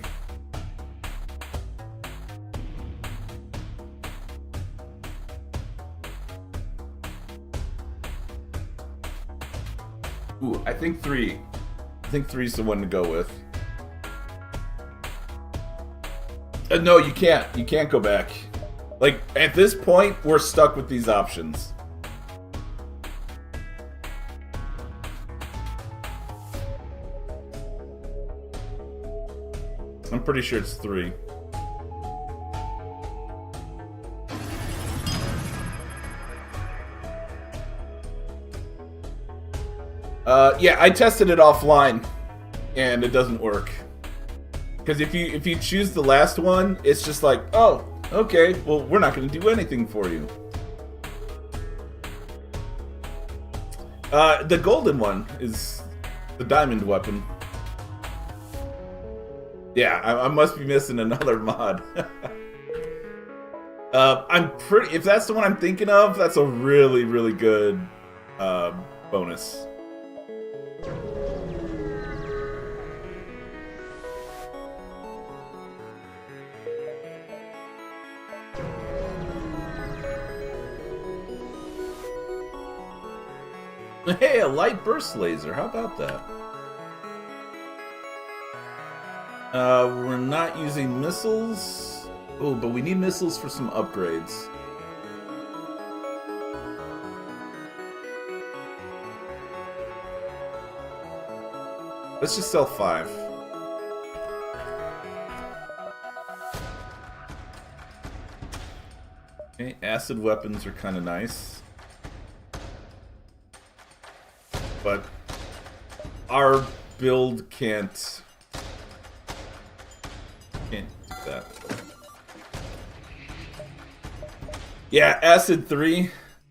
Ooh, I think 3. I think 3's the one to go with. No, you can't. You can't go back. Like, at this point, we're stuck with these options. I'm pretty sure it's 3. Yeah, I tested it offline, and it doesn't work. Because if you choose the last one, it's just like, oh, okay, well, we're not going to do anything for you. The golden one is the diamond weapon. Yeah, I must be missing another mod. I'm pretty. If that's the one I'm thinking of, that's a really, really good bonus. Hey, a light burst laser. How about that? We're not using missiles. Oh, but we need missiles for some upgrades. Let's just sell 5. Okay, acid weapons are kind of nice. But our build can't do that. Yeah, acid 3,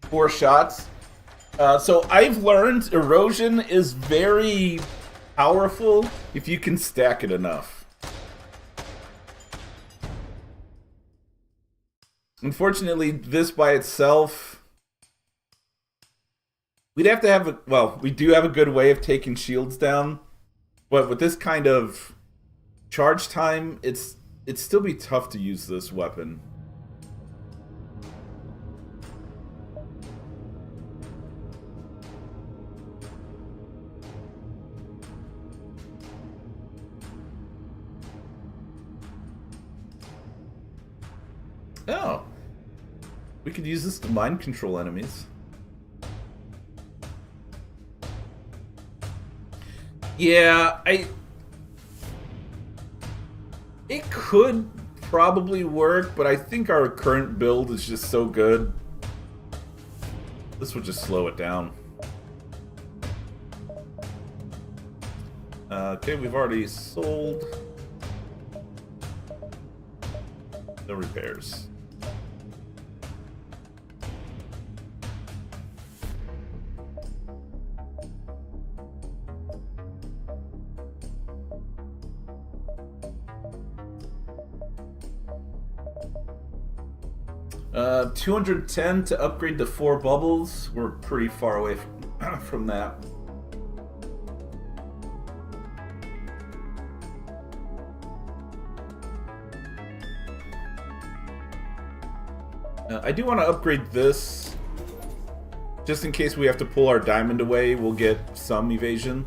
4 shots. So I've learned erosion is very powerful if you can stack it enough. Unfortunately, this by itself, we'd have to have a, well, we do have a good way of taking shields down, but with this kind of charge time, it'd still be tough to use this weapon. Oh, we could use this to mind control enemies. Yeah, it could probably work, but I think our current build is just so good. This would just slow it down. Okay, we've already sold. No repairs. Uh, 210 to upgrade to 4 bubbles. We're pretty far away from that. I do want to upgrade this. Just in case we have to pull our diamond away, we'll get some evasion.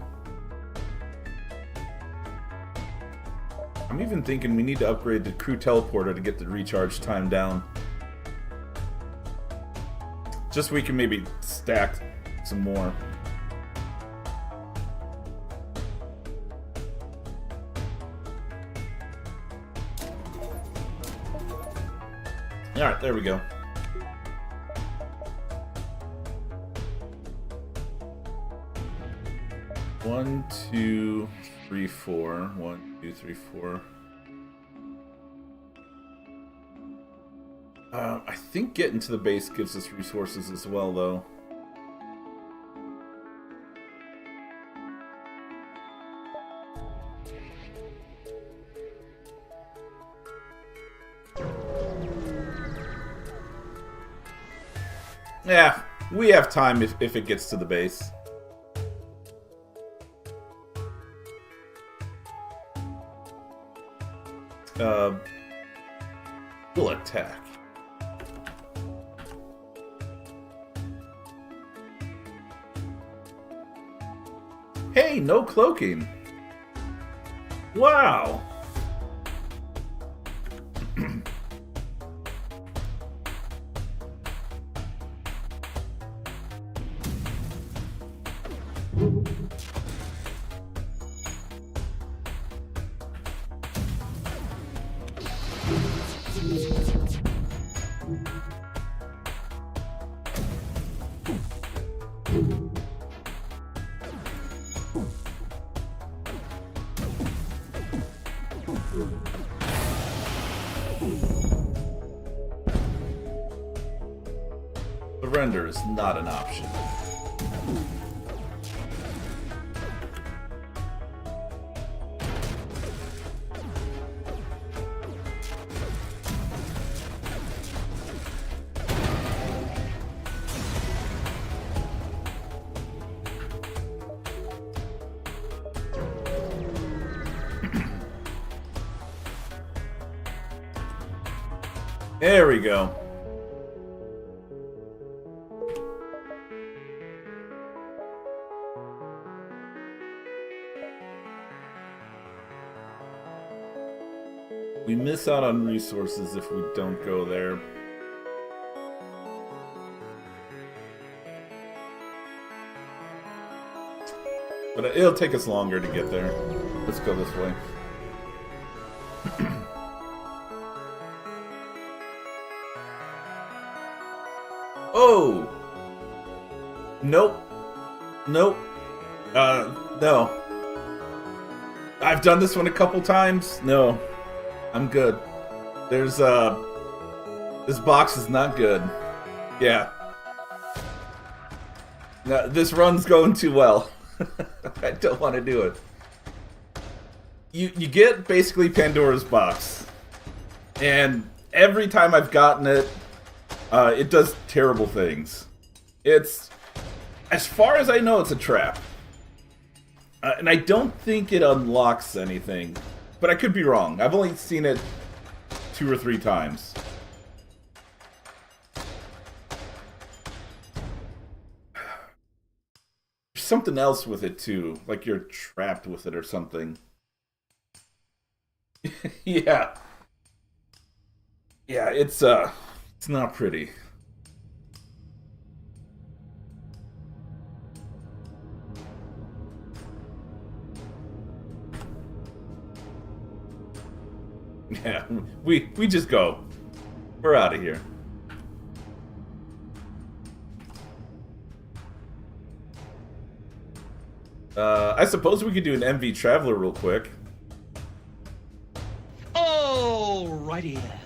I'm even thinking we need to upgrade the crew teleporter to get the recharge time down. Just so we can maybe stack some more. Alright, there we go. One, two, three, four. 1, 2, 3, 4. I think getting to the base gives us resources as well, though. Yeah, we have time if it gets to the base. We'll attack. Hey, no cloaking. Wow. Surrender is not an option. There we go. We miss out on resources if we don't go there. But it'll take us longer to get there. Let's go this way. Oh! Nope. Nope. No. I've done this one a couple times. No. I'm good. There's, this box is not good. Yeah. No, this run's going too well. I don't want to do it. You get basically Pandora's box. And every time I've gotten it, it does terrible things. It's, as far as I know, it's a trap. And I don't think it unlocks anything. But I could be wrong. I've only seen it 2 or 3 times. There's something else with it too. Like you're trapped with it or something. Yeah. Yeah, it's not pretty. Yeah, we just go. We're out of here. I suppose we could do an MV Traveler real quick. Alrighty then.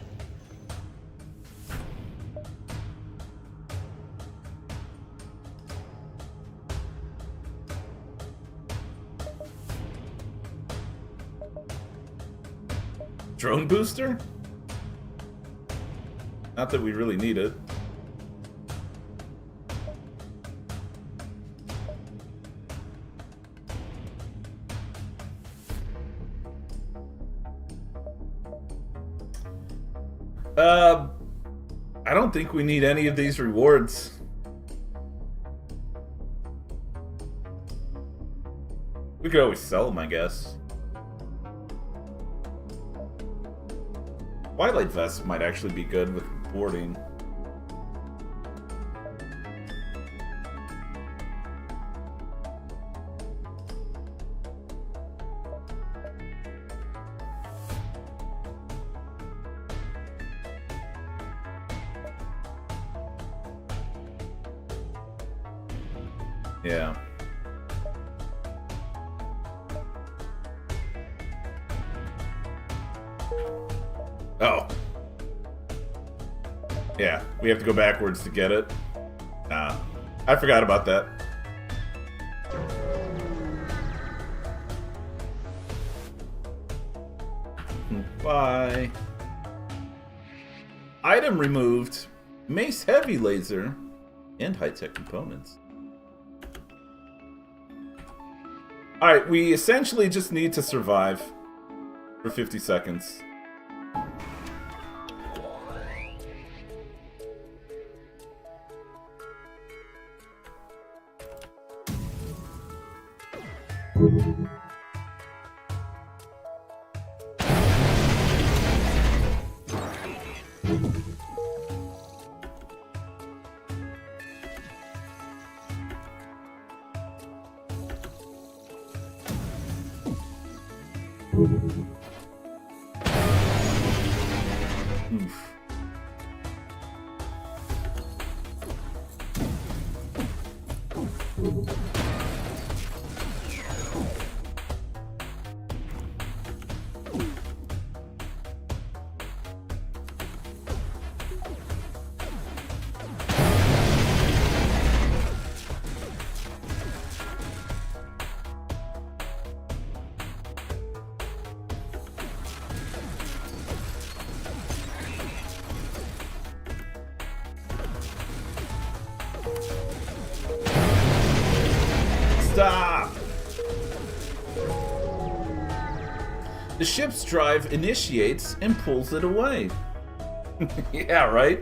Drone booster? Not that we really need it. I don't think we need any of these rewards. We could always sell them, I guess. Twilight Vest might actually be good with boarding. Yeah. Oh. Yeah, we have to go backwards to get it. Nah, I forgot about that. Bye. Item removed. Mace heavy laser. And high-tech components. Alright, we essentially just need to survive for 50 seconds. Oof. Stop! The ship's drive initiates and pulls it away. Yeah, right?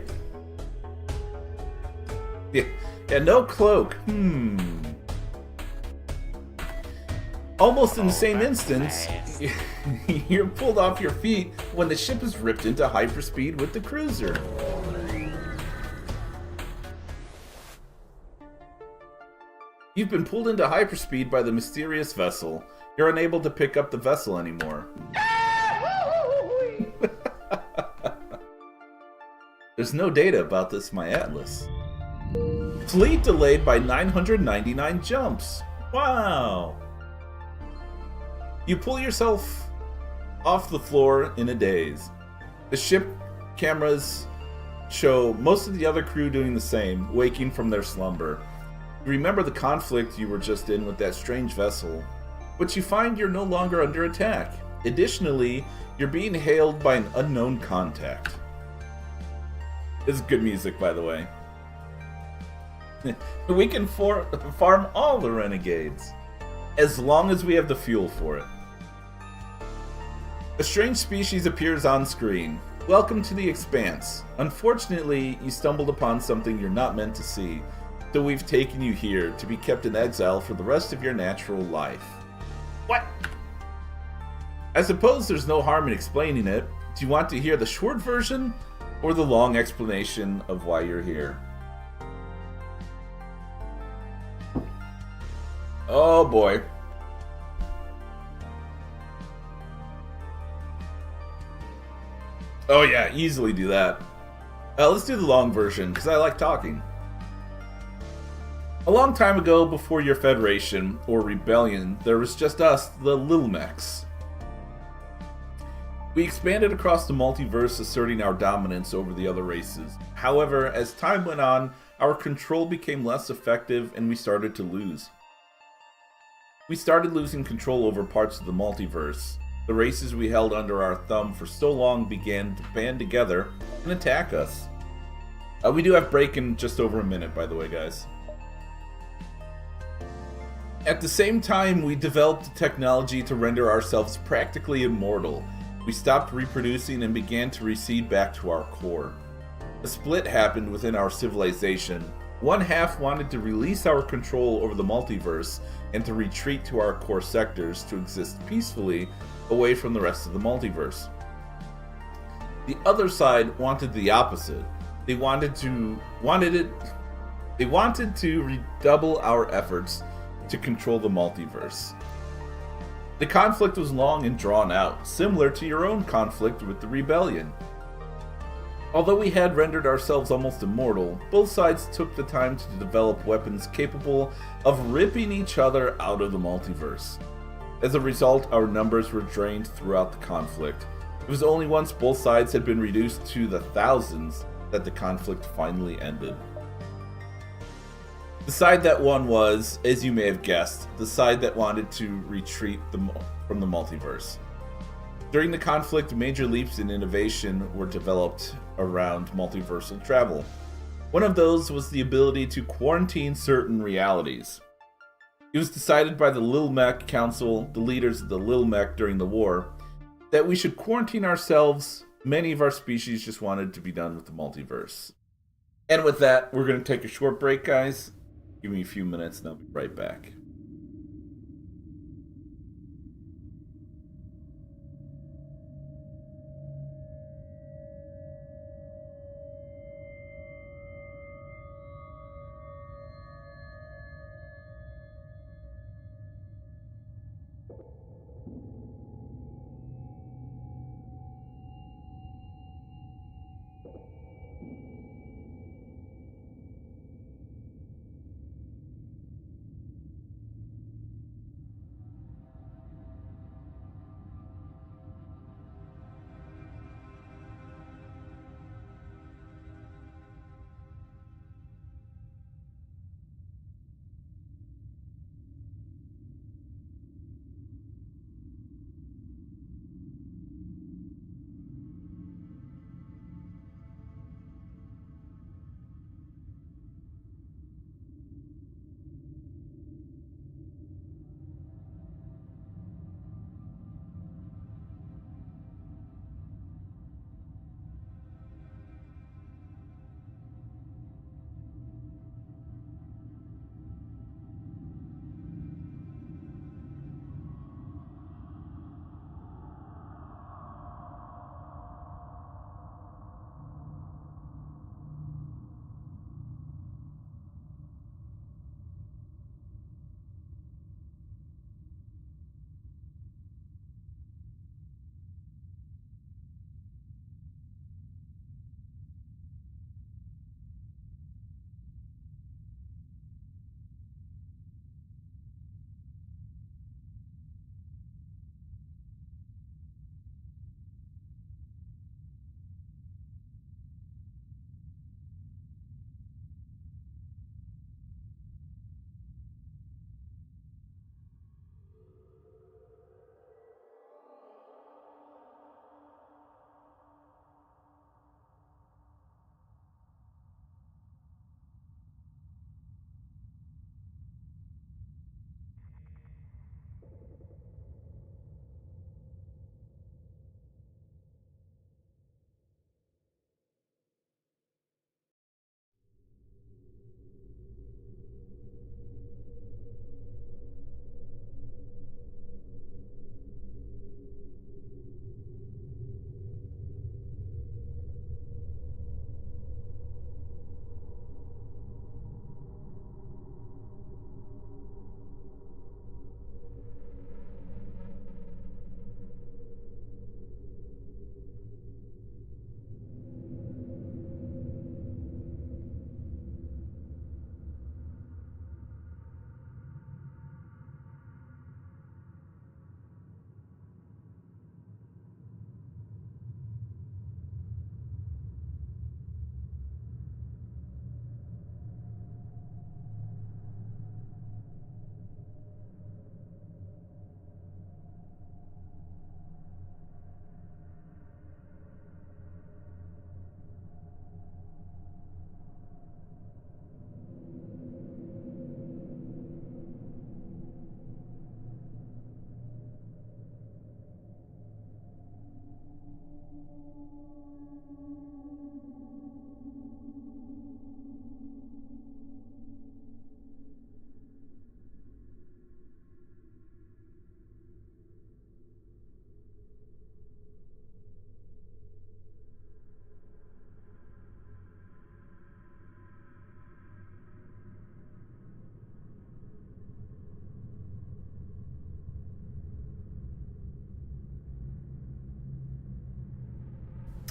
Yeah, no cloak. Almost in the same instance, you're pulled off your feet when the ship is ripped into hyperspeed with the cruiser. You've been pulled into hyperspeed by the mysterious vessel. You're unable to pick up the vessel anymore. There's no data about this my atlas. Fleet delayed by 999 jumps. Wow. You pull yourself off the floor in a daze. The ship cameras show most of the other crew doing the same, waking from their slumber. You remember the conflict you were just in with that strange vessel, but you find you're no longer under attack. Additionally, you're being hailed by an unknown contact. This is good music, by the way. We can farm all the renegades, as long as we have the fuel for it. A strange species appears on screen. Welcome to the Expanse. Unfortunately, you stumbled upon something you're not meant to see, so we've taken you here to be kept in exile for the rest of your natural life. What? I suppose there's no harm in explaining it. Do you want to hear the short version or the long explanation of why you're here? Oh boy. Oh yeah, easily do that. Let's do the long version, because I like talking. A long time ago, before your Federation, or Rebellion, there was just us, the Little Mechs. We expanded across the multiverse, asserting our dominance over the other races. However, as time went on, our control became less effective and we started to lose. We started losing control over parts of the multiverse. The races we held under our thumb for so long began to band together and attack us. We do have break in just over a minute, by the way, guys. At the same time, we developed technology to render ourselves practically immortal. We stopped reproducing and began to recede back to our core. A split happened within our civilization. One half wanted to release our control over the multiverse and to retreat to our core sectors to exist peacefully away from the rest of the multiverse. The other side wanted the opposite. They wanted to redouble our efforts to control the multiverse. The conflict was long and drawn out, similar to your own conflict with the Rebellion. Although we had rendered ourselves almost immortal, both sides took the time to develop weapons capable of ripping each other out of the multiverse. As a result, our numbers were drained throughout the conflict. It was only once both sides had been reduced to the thousands that the conflict finally ended. The side that won was, as you may have guessed, the side that wanted to retreat from the multiverse. During the conflict, major leaps in innovation were developed around multiversal travel. One of those was the ability to quarantine certain realities. It was decided by the Lil Mech Council, the leaders of the Lil Mech during the war, that we should quarantine ourselves. Many of our species just wanted to be done with the multiverse. And with that, we're going to take a short break, guys. Give me a few minutes and I'll be right back.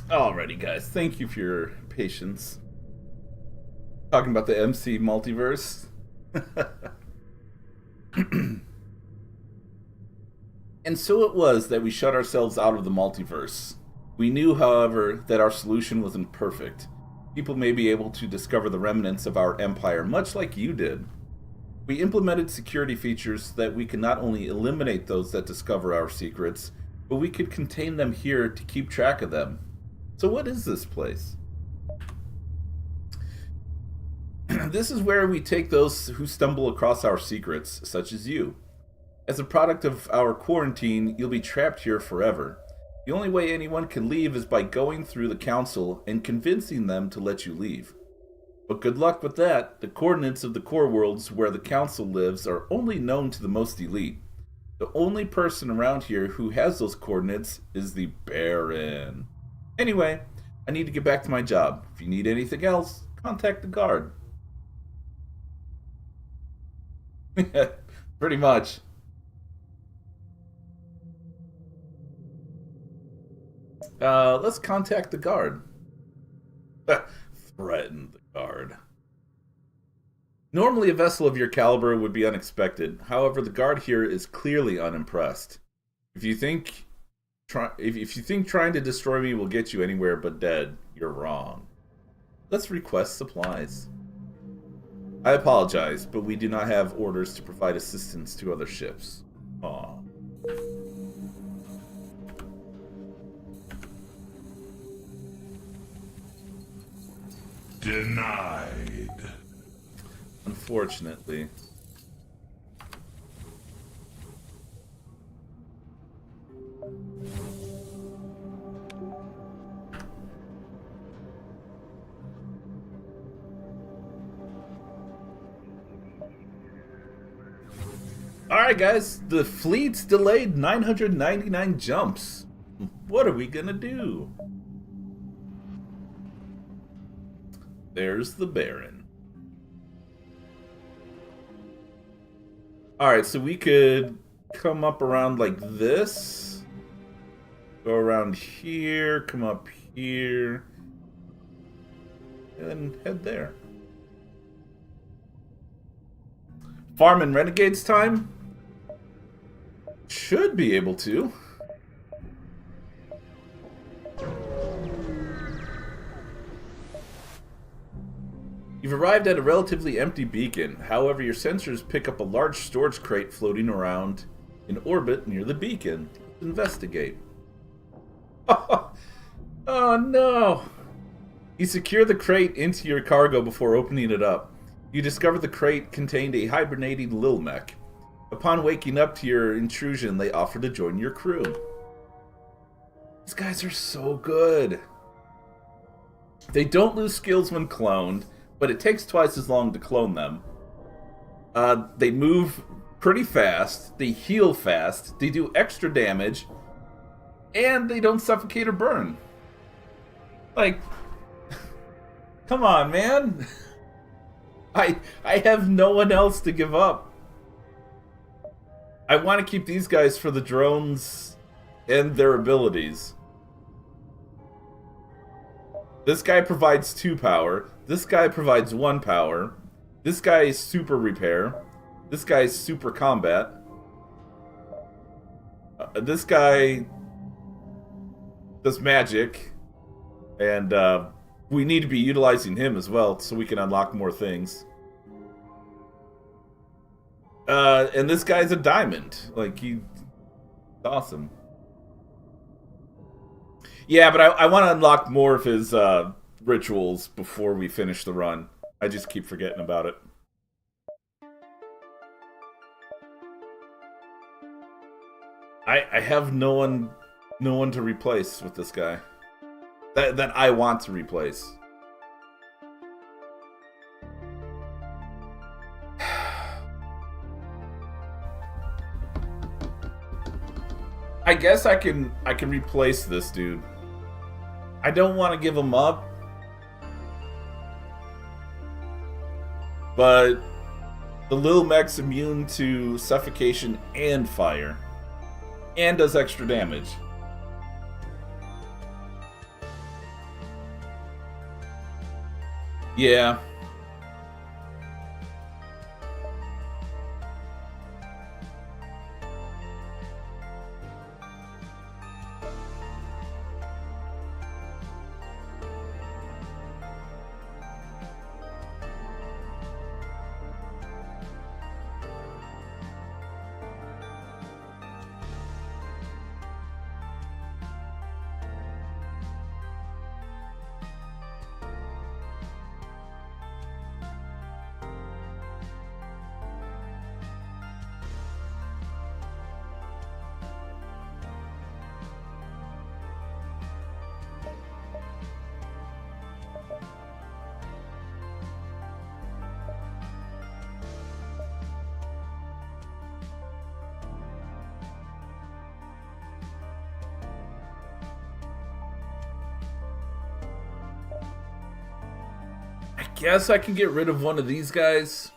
Alrighty, guys. Thank you for your patience. Talking about the MC multiverse. And so it was that we shut ourselves out of the multiverse. We knew, however, that our solution wasn't perfect. People may be able to discover the remnants of our empire, much like you did. We implemented security features so that we can not only eliminate those that discover our secrets, but we could contain them here to keep track of them. So what is this place? This is where we take those who stumble across our secrets, such as you. As a product of our quarantine, you'll be trapped here forever. The only way anyone can leave is by going through the council and convincing them to let you leave. But good luck with that. The coordinates of the core worlds where the council lives are only known to the most elite. The only person around here who has those coordinates is the Baron. Anyway, I need to get back to my job. If you need anything else, contact the guard. Pretty much. Let's contact the guard. Threaten the guard. Normally a vessel of your caliber would be unexpected. However, the guard here is clearly unimpressed. If you think trying to destroy me will get you anywhere but dead, you're wrong. Let's request supplies. I apologize, but we do not have orders to provide assistance to other ships. Aw. Denied. Unfortunately. Alright guys, the fleet's delayed 999 jumps. What are we gonna do? There's the Baron. Alright, so we could come up around like this. Go around here, come up here. And head there. Farm and Renegades time? Should be able to. You've arrived at a relatively empty beacon. However, your sensors pick up a large storage crate floating around in orbit near the beacon. Let's investigate. Oh no! You secure the crate into your cargo before opening it up. You discover the crate contained a hibernating Lil Mech. Upon waking up to your intrusion, they offer to join your crew. These guys are so good. They don't lose skills when cloned, but it takes twice as long to clone them. They move pretty fast, they heal fast, they do extra damage, and they don't suffocate or burn. Like, come on, man. I have no one else to give up. I want to keep these guys for the drones and their abilities. This guy provides 2 power. This guy provides 1 power. This guy is super repair. This guy is super combat. This guy does magic. And we need to be utilizing him as well so we can unlock more things. And this guy's a diamond. Like, he's awesome. Yeah, but I want to unlock more of his rituals before we finish the run. I just keep forgetting about it. I have no one to replace with this guy. That I want to replace. I guess I can replace this dude. I don't want to give him up. But the Lil Mech's immune to suffocation and fire. And does extra damage. Yeah. I guess I can get rid of one of these guys.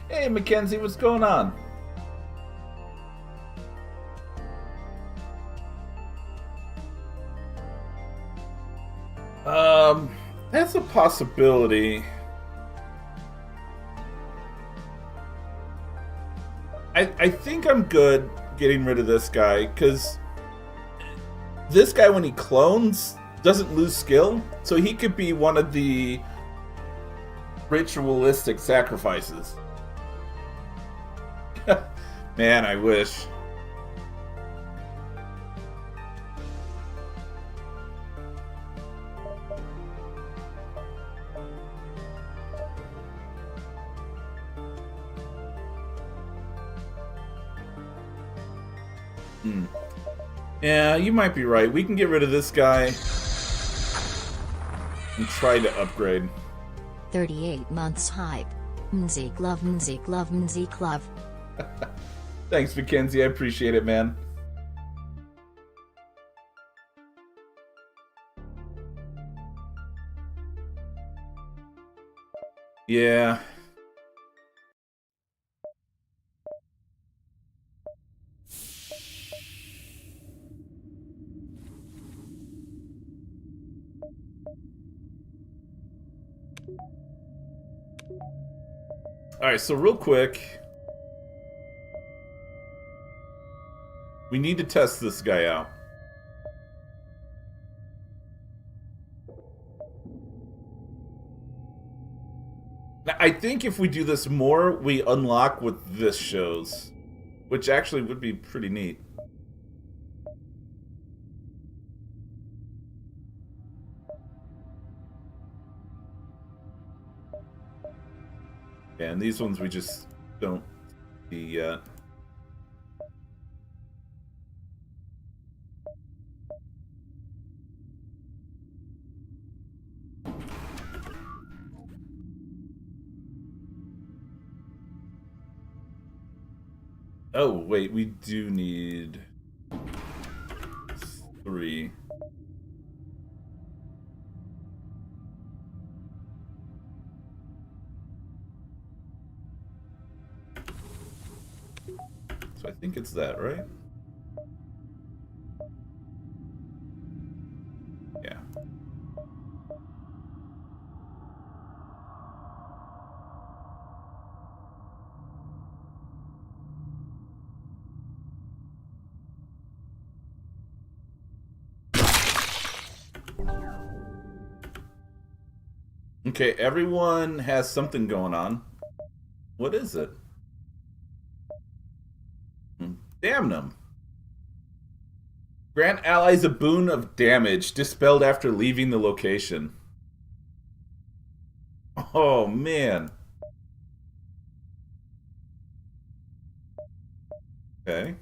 Hey, Mackenzie, what's going on? That's a possibility. I think I'm good getting rid of this guy, because this guy, when he clones, doesn't lose skill, so he could be one of the ritualistic sacrifices. Man, I wish. Yeah, you might be right. We can get rid of this guy and try to upgrade. 38 months hype. Mzik love, Mzik love, Mzik love. Thanks, Mackenzie. I appreciate it, man. Yeah. Alright, so real quick, we need to test this guy out. Now, I think if we do this more, we unlock what this shows, which actually would be pretty neat. Yeah, and these ones we just don't see yet. Oh, wait, we do need 3. So I think it's that, right? Yeah. Okay, everyone has something going on. What is it? Damn them. Grant allies a boon of damage dispelled after leaving the location. Oh, man. Okay.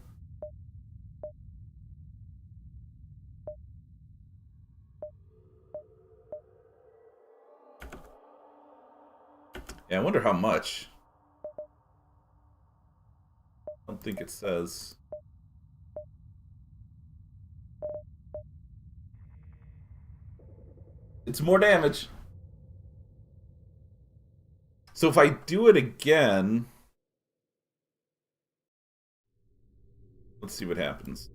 Yeah, I wonder how much. think it says. It's more damage. So if I do it again... Let's see what happens.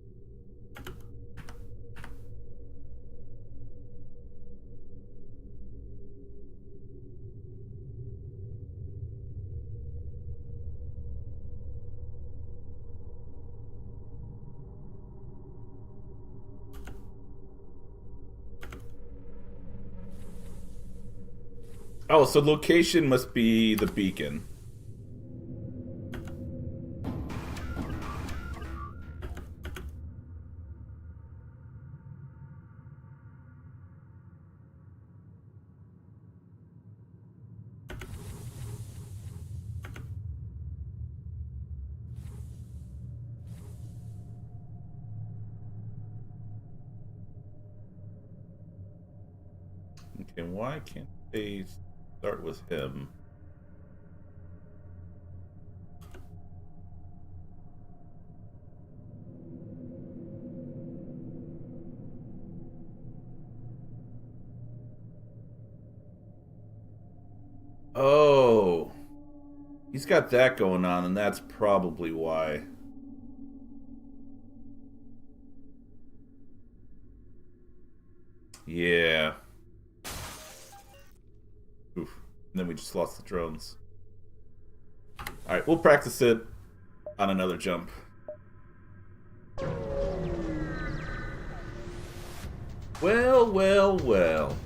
Oh, so location must be the beacon. Okay, why can't they start with him? Oh, he's got that going on, and that's probably why. Yeah. Oof. And then we just lost the drones. Alright, we'll practice it on another jump. Well, well, well.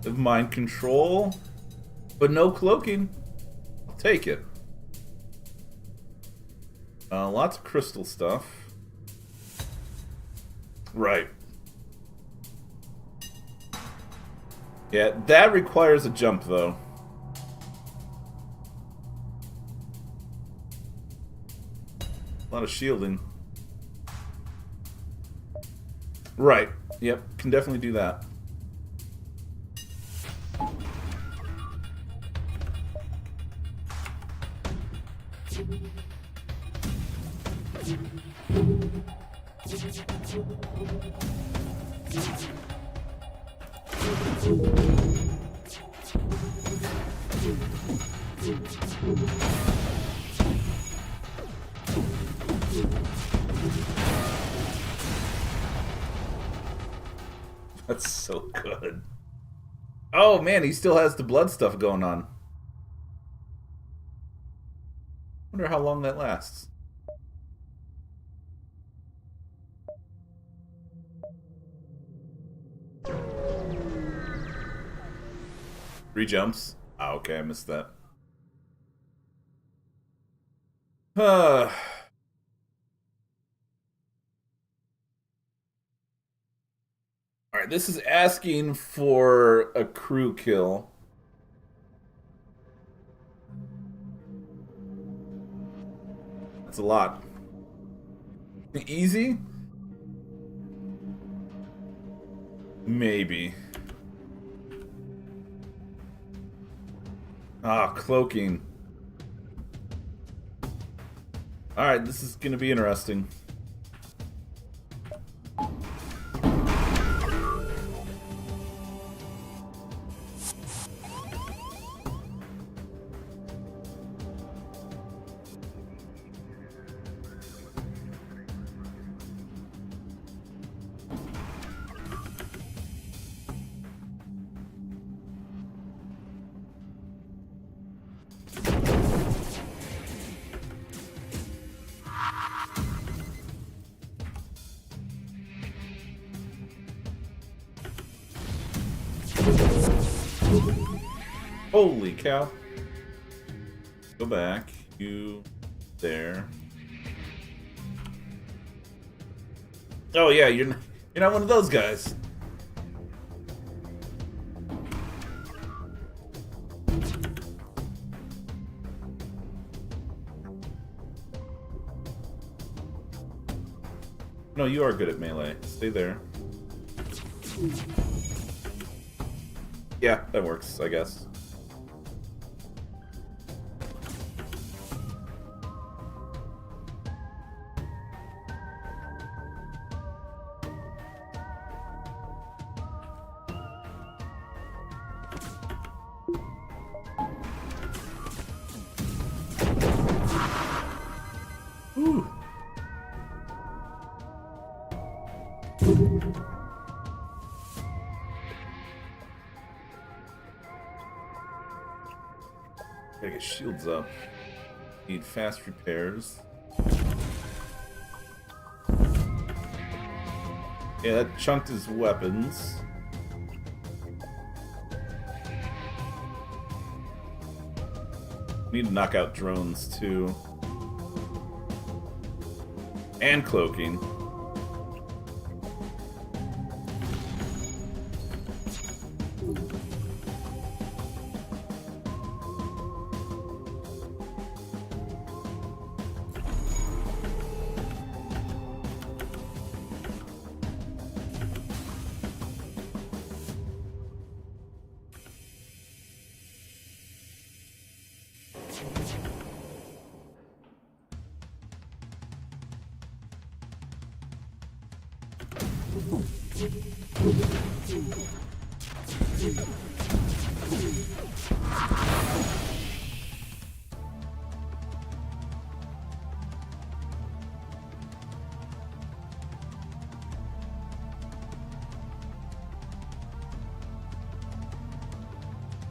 Of mind control, but no cloaking. I'll take it. Lots of crystal stuff. Right. Yeah, that requires a jump, though. A lot of shielding. Right. Yep, can definitely do that. That's so good. Oh man, he still has the blood stuff going on. Wonder how long that lasts. Three jumps. Ah, okay, I missed that. Alright, this is asking for a crew kill. That's a lot. Easy? Maybe. Ah, cloaking. Alright, this is gonna be interesting. Holy cow. Go back. You there. Oh yeah, you're not one of those guys. No, you are good at melee. Stay there. Yeah, that works, I guess. Whew. Gotta get shields up. Need fast repairs. Yeah, that chunked his weapons. Need to knock out drones too. And cloaking.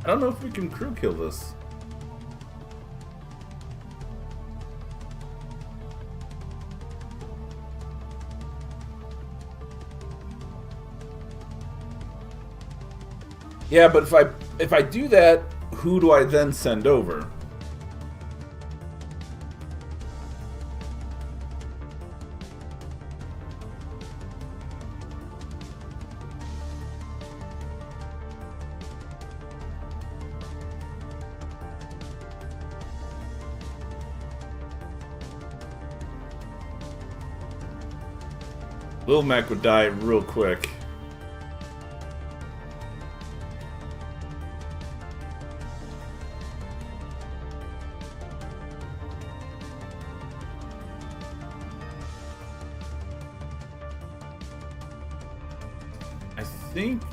I don't know if we can crew kill this. Yeah, but if I do that, who do I then send over? Lil Mac would die real quick. I think,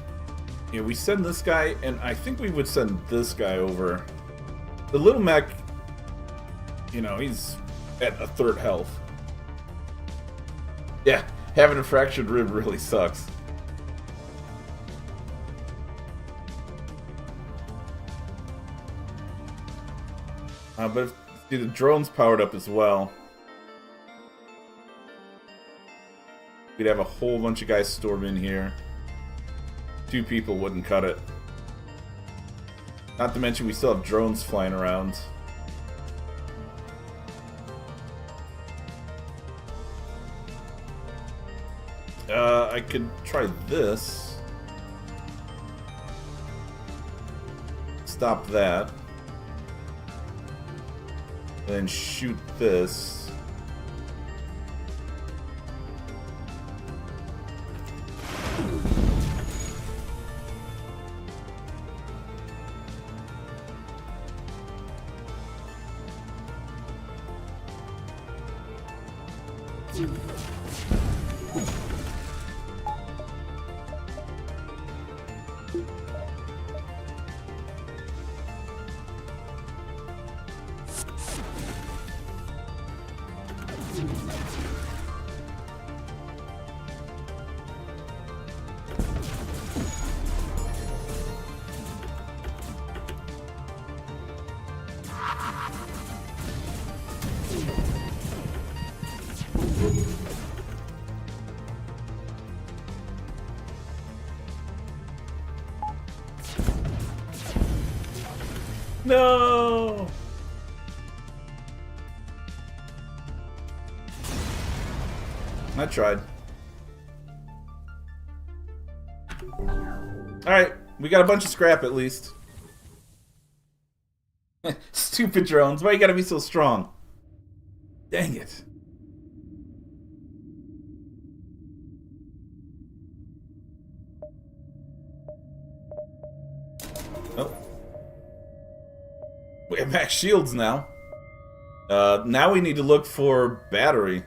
yeah, we send this guy, and I think we would send this guy over. The Little Mac, you know, he's at a third health. Yeah, having a fractured rib really sucks. But if, see, the drone's powered up as well. We'd have a whole bunch of guys storm in here. 2 people wouldn't cut it. Not to mention we still have drones flying around. I could try this. Stop that. And then shoot this. No! I tried. Alright, we got a bunch of scrap at least. Stupid drones, why you gotta be so strong? Dang it. Oh. We have max shields now. Now we need to look for battery.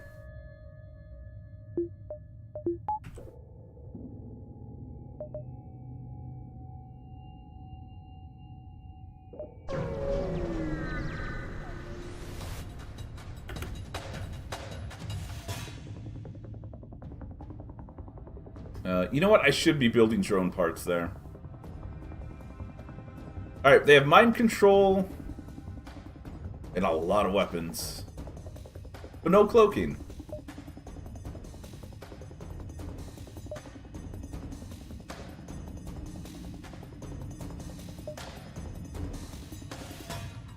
You know what? I should be building drone parts there. Alright, they have mind control and a lot of weapons. But no cloaking.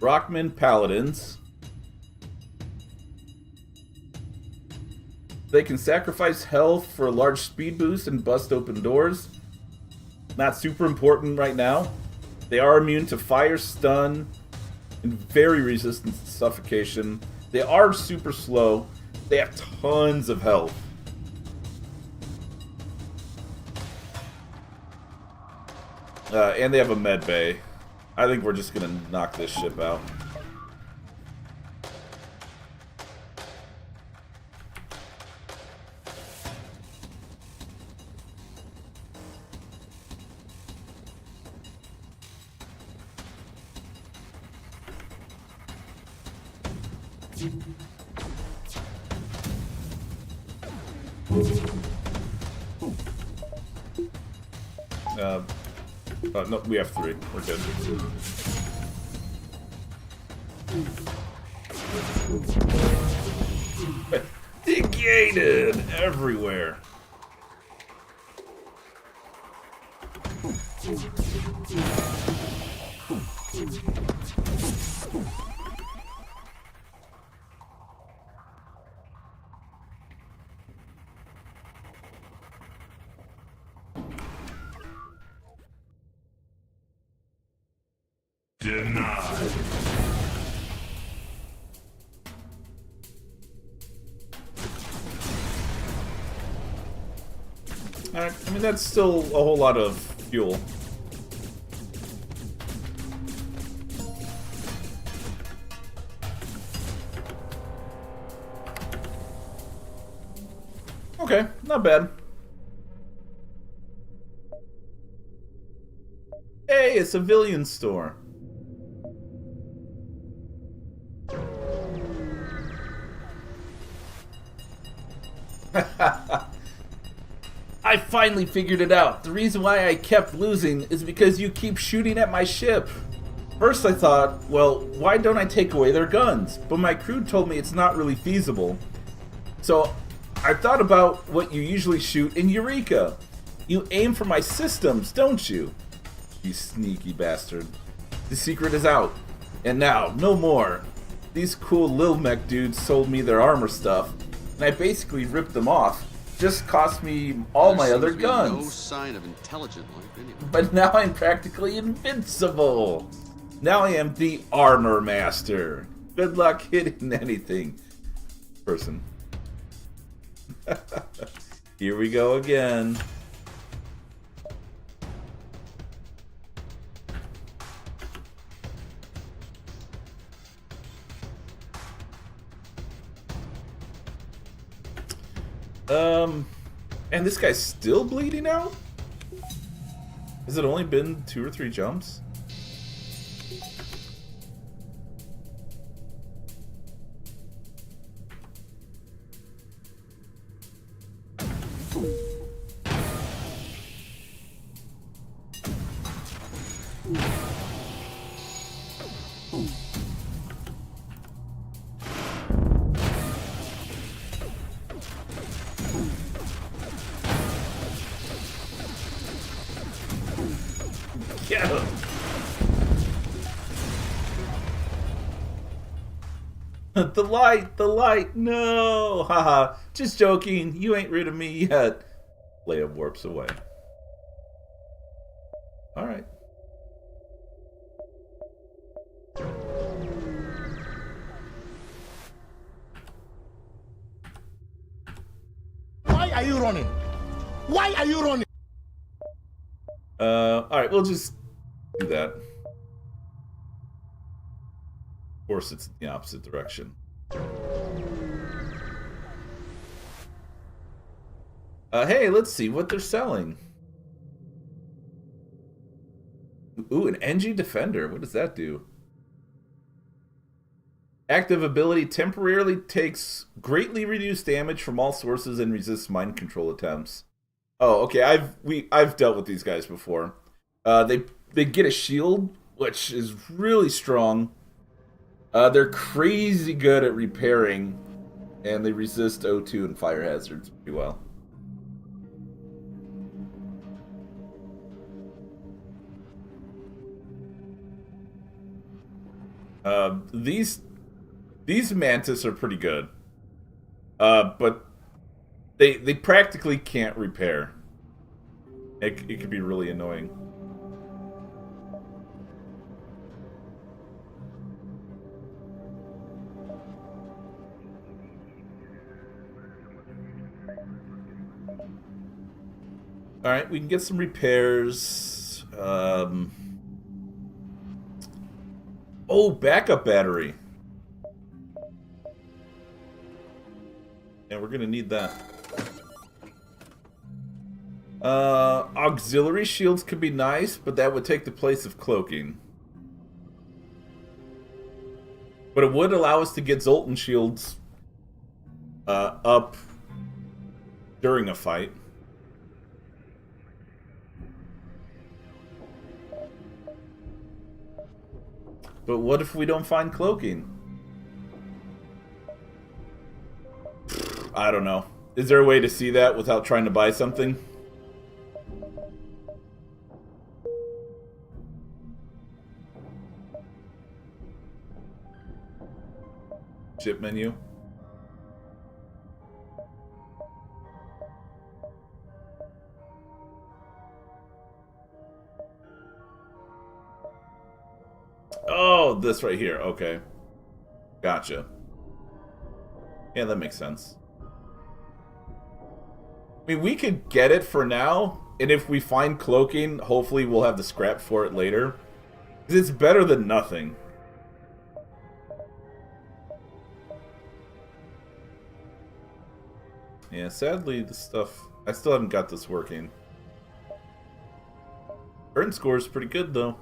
Rockman Paladins. They can sacrifice health for a large speed boost and bust open doors. Not super important right now. They are immune to fire, stun, and very resistant to suffocation. They are super slow. They have tons of health. And they have a med bay. I think we're just gonna knock this ship out. No, we have 3. We're good. Negated everywhere. Denied. I mean, that's still a whole lot of fuel. Okay, not bad. Hey, a civilian store. I finally figured it out. The reason why I kept losing is because you keep shooting at my ship. First I thought, well, why don't I take away their guns? But my crew told me it's not really feasible. So I thought about what you usually shoot in Eureka. You aim for my systems, don't you? You sneaky bastard. The secret is out. And now, no more. These cool Lil Mech dudes sold me their armor stuff, and I basically ripped them off. Just cost me all my other guns. No sign of intelligent life anyway. But now I'm practically invincible. Now I am the armor master. Good luck hitting anything. Person. Here we go again. And this guy's still bleeding out? Has it only been 2 or 3 jumps? Get him! The light, no! Haha, just joking, you ain't rid of me yet. Leia warps away. Alright. Why are you running? Why are you running? Alright, we'll just do that. Of course, it's in the opposite direction. Hey, let's see what they're selling. Ooh, an NG Defender. What does that do? Active ability temporarily takes greatly reduced damage from all sources and resists mind control attempts. Oh, okay. I've dealt with these guys before. They get a shield, which is really strong. They're crazy good at repairing, and they resist O2 and fire hazards pretty well. These mantis are pretty good, but they practically can't repair. It could be really annoying. All right, we can get some repairs. Oh, backup battery. And we're gonna need that. Auxiliary shields could be nice, but that would take the place of cloaking. But it would allow us to get Zoltan shields up during a fight. But what if we don't find cloaking? I don't know. Is there a way to see that without trying to buy something? Ship menu. Oh, this right here. Okay. Gotcha. Yeah, that makes sense. I mean, we could get it for now, and if we find cloaking, hopefully we'll have the scrap for it later. 'Cause it's better than nothing. Yeah, sadly, the stuff... I still haven't got this working. Burn score is pretty good, though.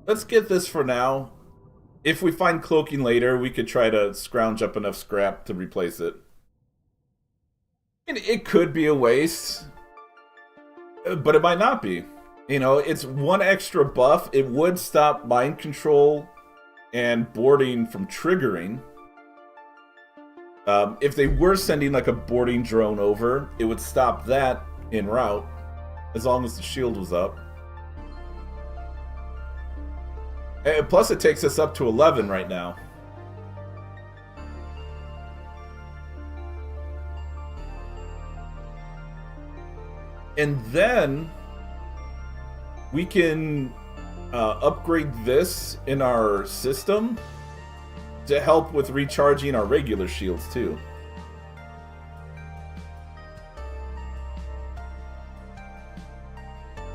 Let's get this for now. If we find cloaking later, we could try to scrounge up enough scrap to replace it. And it could be a waste, but it might not be. You know, it's one extra buff. It would stop mind control and boarding from triggering. If they were sending like a boarding drone over, it would stop that en route, as long as the shield was up. And plus, it takes us up to 11 right now. And then we can upgrade this in our system to help with recharging our regular shields too.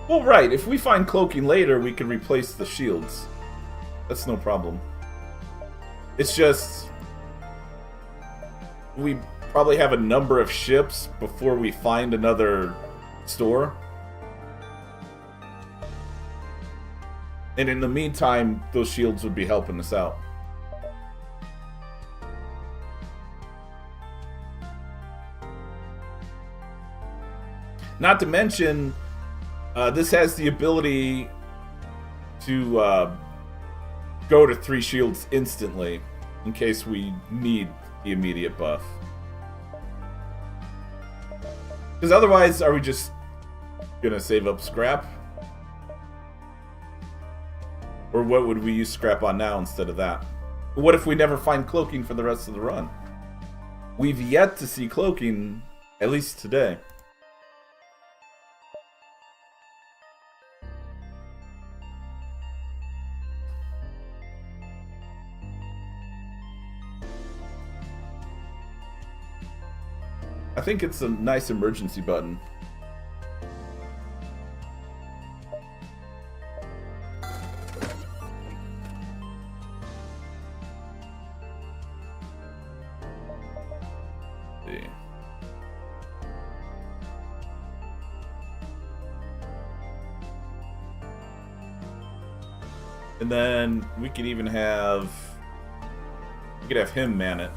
Well, right, if we find cloaking later, we can replace the shields. That's no problem. It's just... we probably have a number of ships before we find another store. And in the meantime, those shields would be helping us out. Not to mention, this has the ability to go to 3 shields instantly in case we need the immediate buff. Because otherwise, are we just gonna save up scrap? Or what would we use scrap on now instead of that? What if we never find cloaking for the rest of the run? We've yet to see cloaking, at least today. I think it's a nice emergency button. And then we could even have... We could have him man it.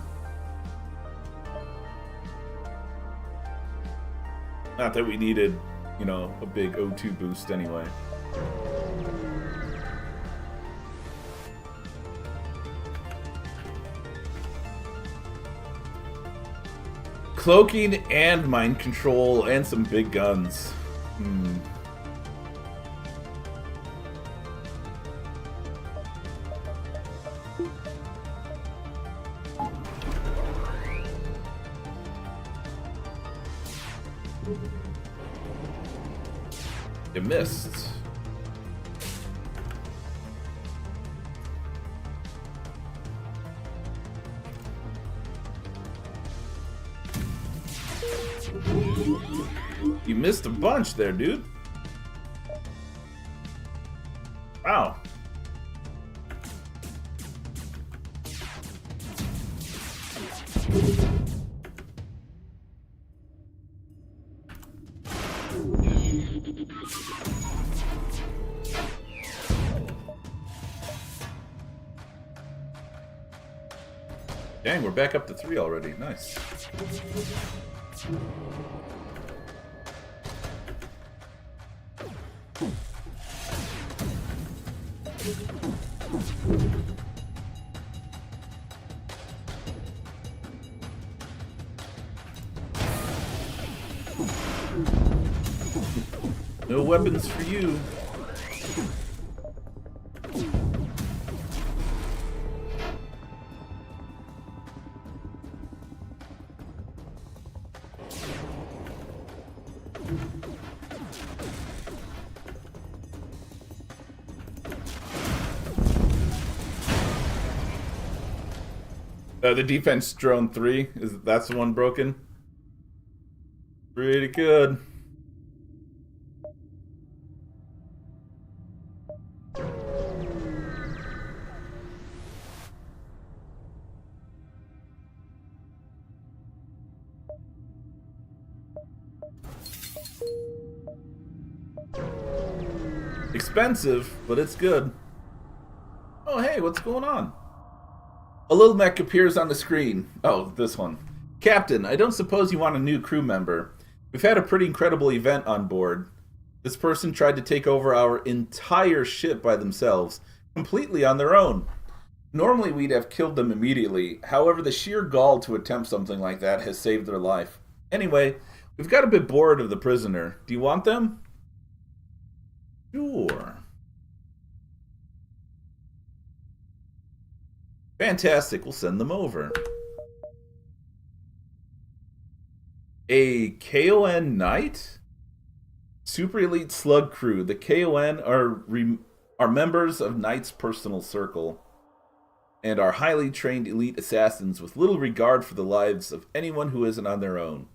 Not that we needed, you know, a big O2 boost anyway. Cloaking and mind control and some big guns. You missed. You missed a bunch there, dude. Wow. Dang, we're back up to 3 already. Nice. No weapons for you. The defense drone 3 that's the one broken. Pretty good. Expensive, but it's good. Oh, hey, what's going on? A little mech appears on the screen. Oh, this one. Captain, I don't suppose you want a new crew member. We've had a pretty incredible event on board. This person tried to take over our entire ship by themselves, completely on their own. Normally we'd have killed them immediately. However, the sheer gall to attempt something like that has saved their life. Anyway, we've got a bit bored of the prisoner. Do you want them? Sure. Fantastic, we'll send them over. A KON Knight? Super Elite Slug Crew. The KON are members of Knight's personal circle and are highly trained elite assassins with little regard for the lives of anyone who isn't on their own.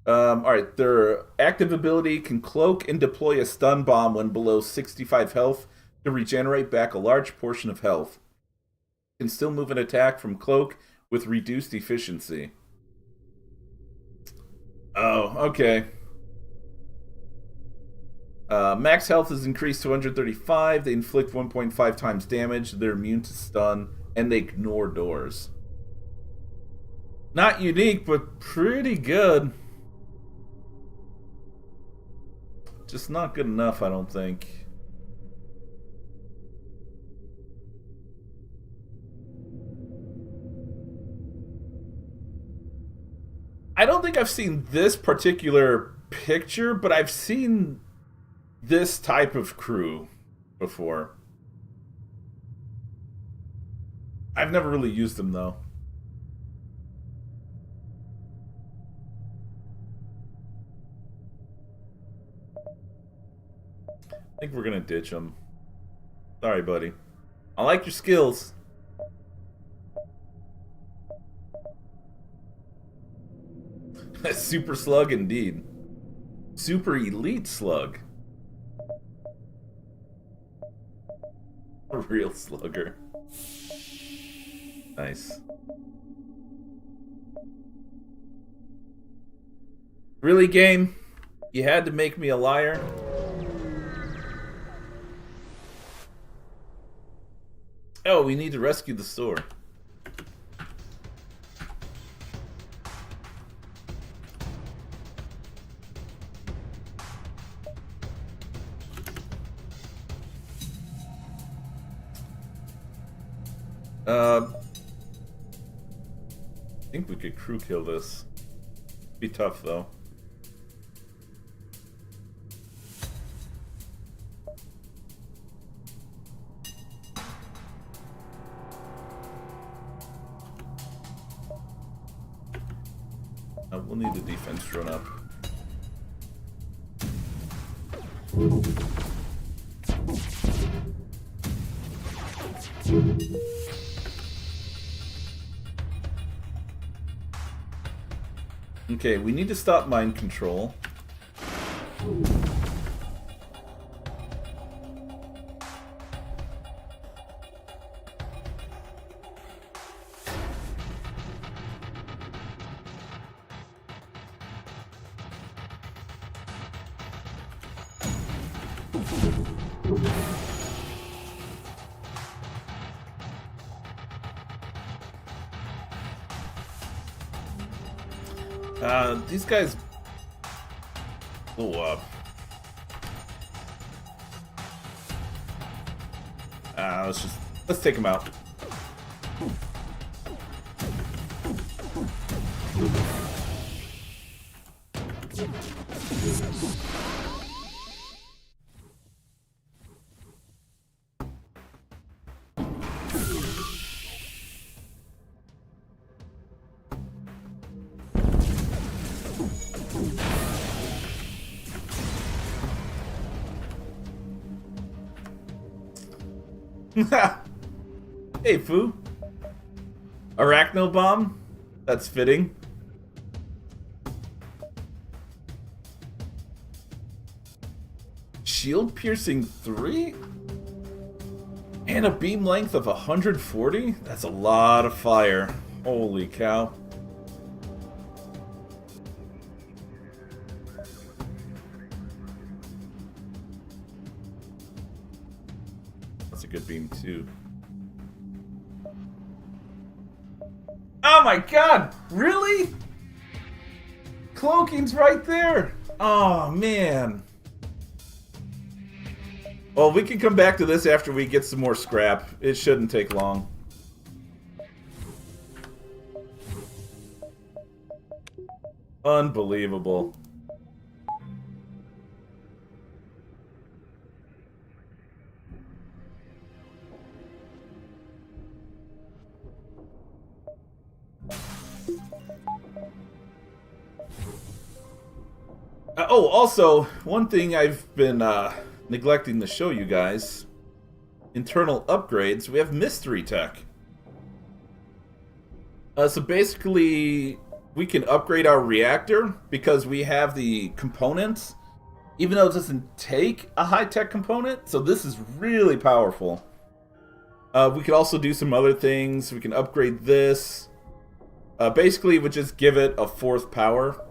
Alright, their active ability can cloak and deploy a stun bomb when below 65 health to regenerate back a large portion of health. Can still move an attack from cloak with reduced efficiency. Oh, okay. Max health is increased to 135. They inflict 1.5 times damage. They're immune to stun, and they ignore doors. Not unique, but pretty good. Just not good enough, I don't think. I don't think I've seen this particular picture, but I've seen this type of crew before. I've never really used them, though. I think we're gonna ditch them. Sorry, buddy. I like your skills. Super slug indeed. Super elite slug. A real slugger. Nice. Really, game? You had to make me a liar? Oh, we need to rescue the store. I think we could crew kill this. Be tough though. We'll need the defense drone up. Okay, we need to stop mind control. These guys blew up. Let's take them out. Hey, Foo. Arachno bomb? That's fitting. Shield piercing 3? And a beam length of 140? That's a lot of fire. Holy cow. That's a good beam too. Oh my god! Really? Cloaking's right there! Oh man. Well, we can come back to this after we get some more scrap. It shouldn't take long. Unbelievable. Oh, also, one thing I've been neglecting to show you guys. Internal upgrades. We have mystery tech. So basically, we can upgrade our reactor because we have the components, even though it doesn't take a high-tech component. So this is really powerful. We could also do some other things. We can upgrade this. Basically, it would just give it a 4th power.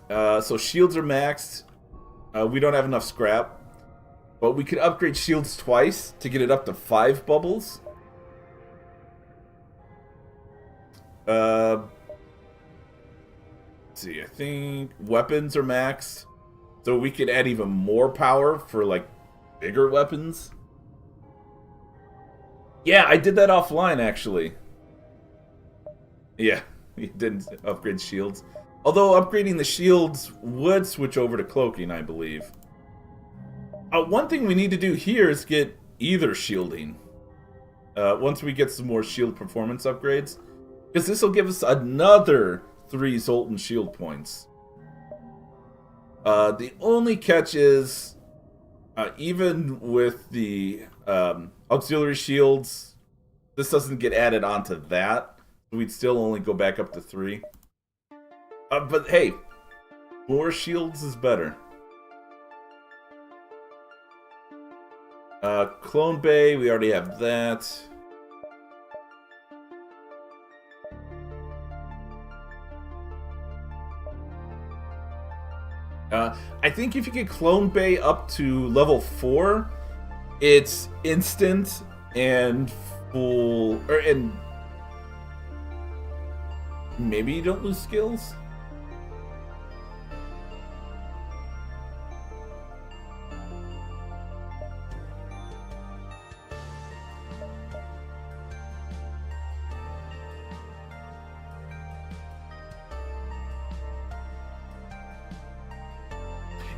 So shields are maxed. We don't have enough scrap. But we could upgrade shields twice to get it up to 5 bubbles. Let's see, I think weapons are maxed. So we could add even more power for, like, bigger weapons. Yeah, I did that offline, actually. Yeah, we didn't upgrade shields. Although upgrading the shields would switch over to cloaking, I believe. One thing we need to do here is get either shielding. Once we get some more shield performance upgrades. Because this will give us another 3 Zoltan shield points. The only catch is, even with the auxiliary shields, this doesn't get added onto that. We'd still only go back up to 3. But hey, more shields is better. Clone Bay, we already have that. I think if you get Clone Bay up to level 4, It's instant and full, and maybe you don't lose skills.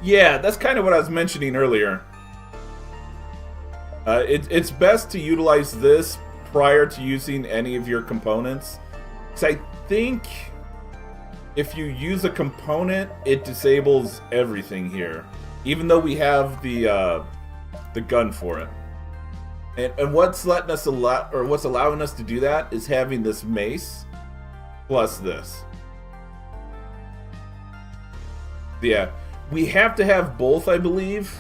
Yeah, that's kind of what I was mentioning earlier. It's best to utilize this prior to using any of your components. Because I think if you use a component, it disables everything here. Even though we have the gun for it. And what's letting us what's allowing us to do that is having this mace plus this. Yeah. We have to have both, I believe,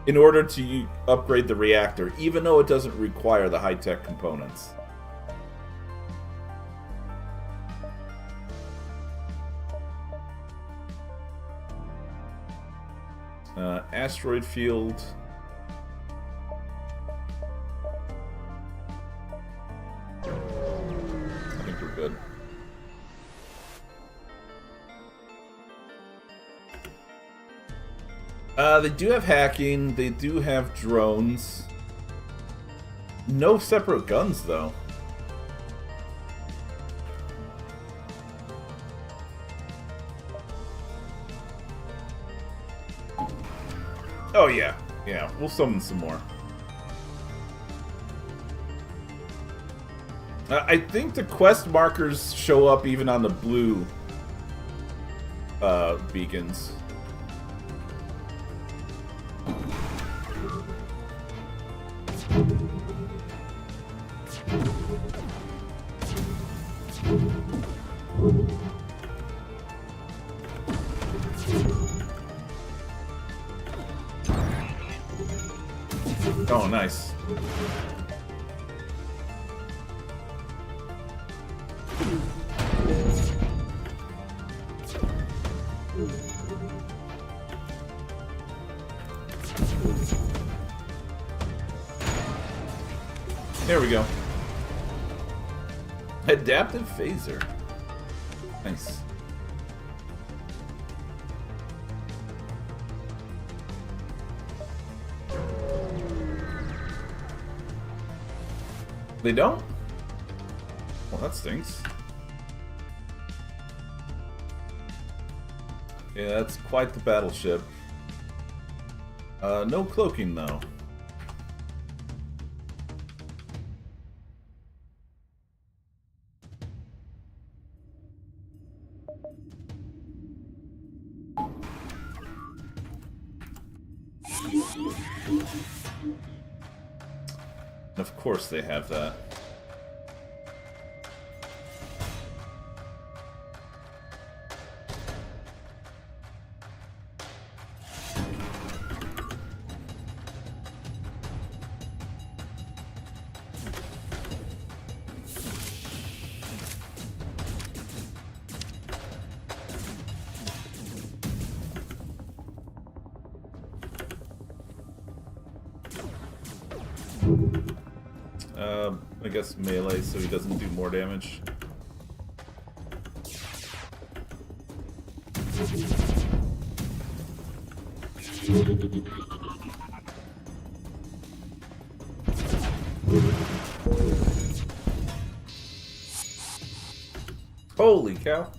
in order to upgrade the reactor, even though it doesn't require the high-tech components. Asteroid field. I think we're good. They do have hacking. They do have drones. No separate guns, though. Oh, yeah. Yeah, we'll summon some more. I think the quest markers show up even on the blue beacons. Oh, nice. There we go. Adaptive phaser. Nice. They don't? Well, that stinks. Yeah, that's quite the battleship. No cloaking, though. Of course they have that. I guess melee so he doesn't do more damage. Holy cow.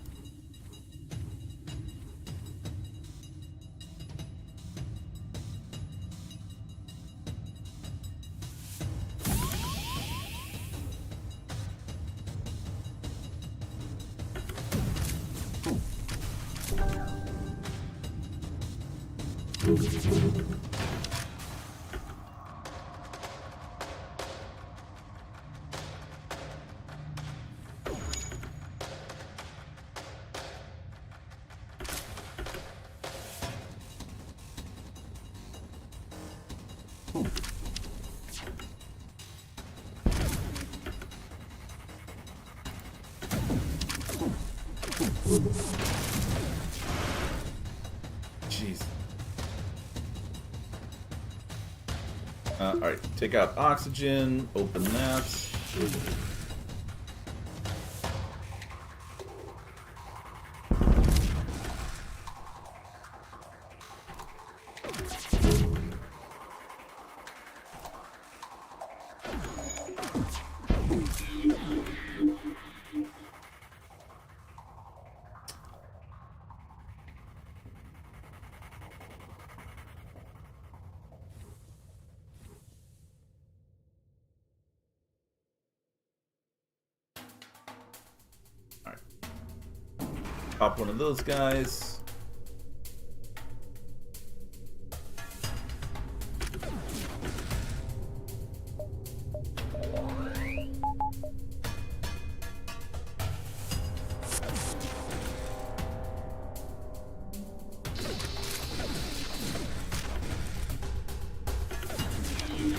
Jeez. Alright, take out oxygen, open that. Pop one of those guys.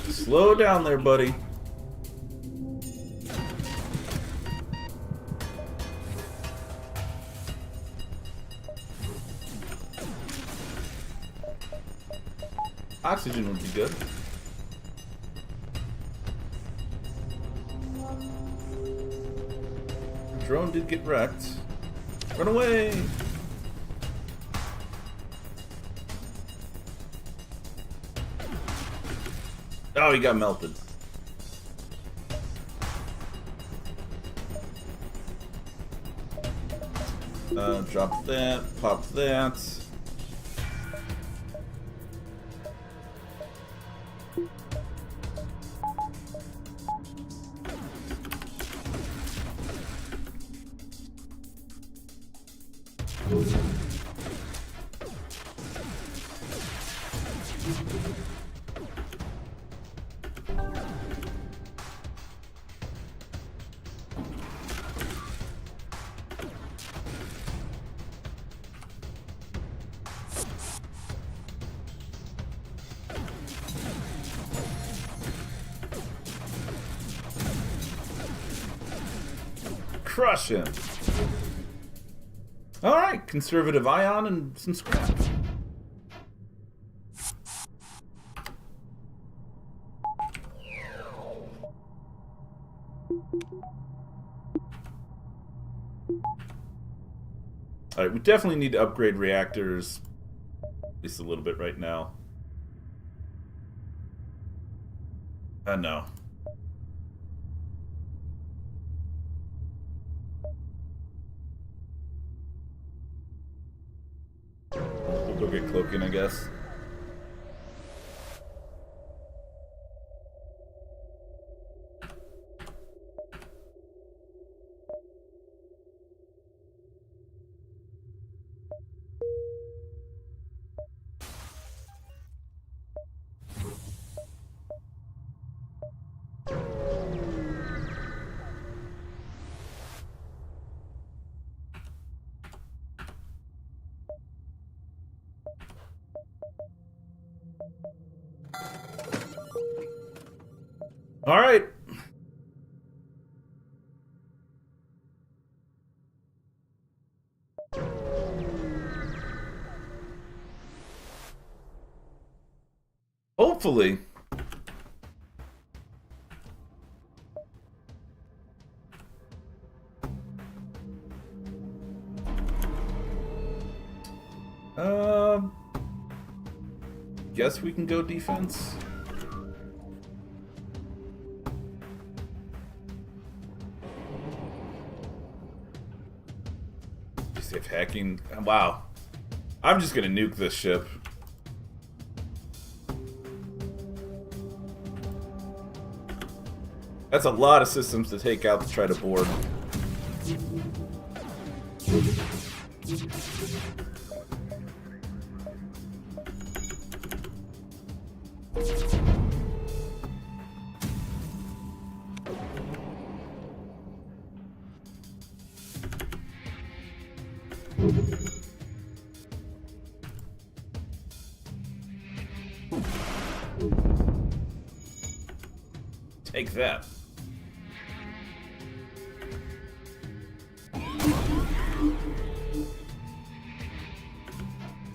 Slow down there, buddy. Oxygen would be good. The drone did get wrecked. Run away! Oh, he got melted. Drop that, pop that. Crush him. Alright, conservative ion and some scrap. Alright, we definitely need to upgrade reactors at least a little bit right now. No. We'll go get cloaking, I guess. All right. Hopefully. Guess we can go defense. Safe hacking. Wow. I'm just gonna nuke this ship. That's a lot of systems to take out to try to board. Take that.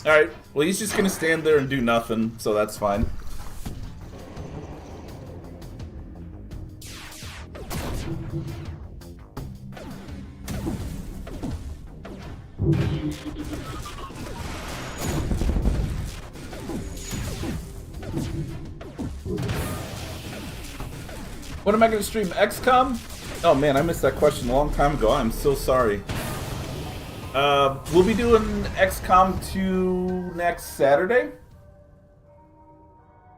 Alright, well he's just gonna stand there and do nothing, so that's fine. When am I going to stream XCOM? Oh man, I missed that question a long time ago. I'm so sorry. We'll be doing XCOM 2 next Saturday.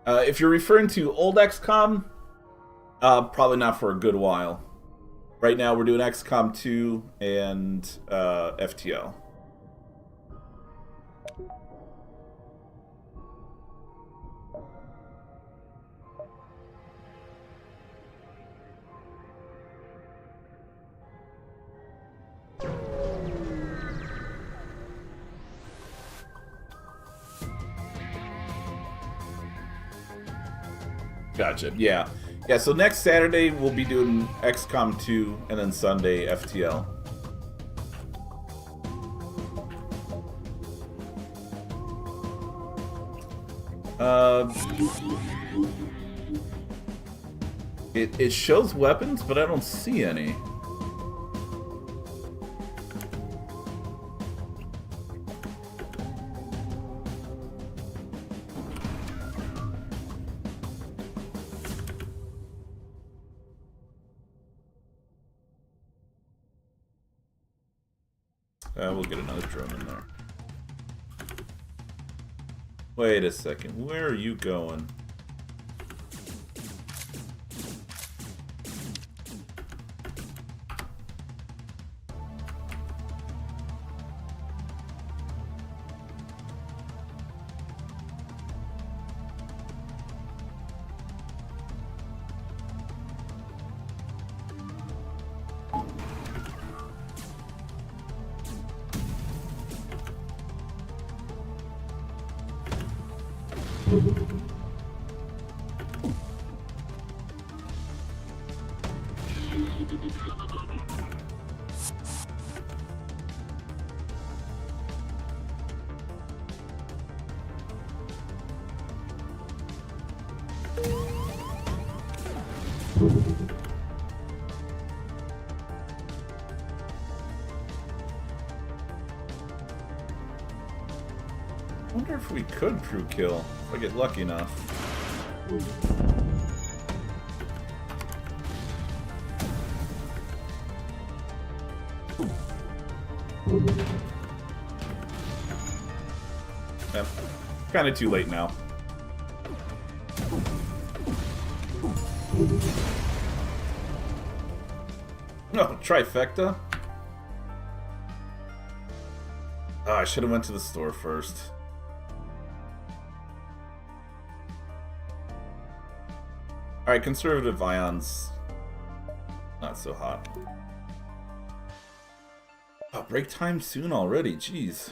If you're referring to old XCOM, probably not for a good while. Right now we're doing XCOM 2 and FTL. Gotcha. Yeah. Yeah, so next Saturday we'll be doing XCOM 2 and then Sunday FTL. It shows weapons, but I don't see any. We'll get another drone in there. Wait a second, where are you going? I wonder if we could crew kill, if I get lucky enough. Yep. Kind of too late now. No, trifecta? Oh, I should have went to the store first. Alright, conservative ions. Not so hot. Oh, break time soon already, jeez.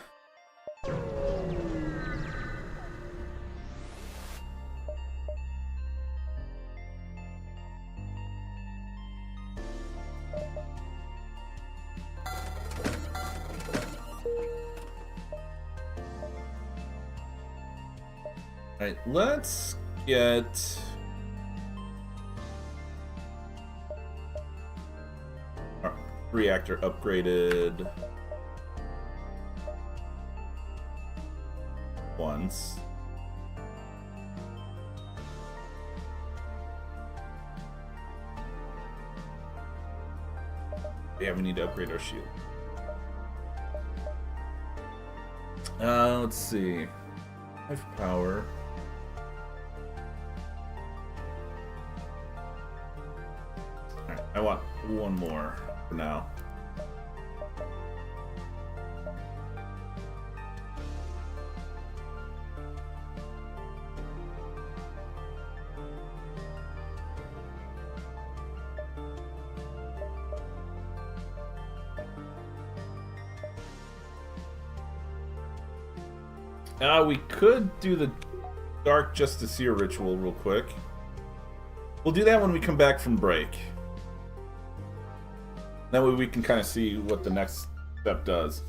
Alright, let's get... our reactor upgraded once. Yeah, we need to upgrade our shield. Let's see. 5 power. Alright, I want one more for now. We could do the Dark Justiciar ritual real quick. We'll do that when we come back from break. That way we can kind of see what the next step does.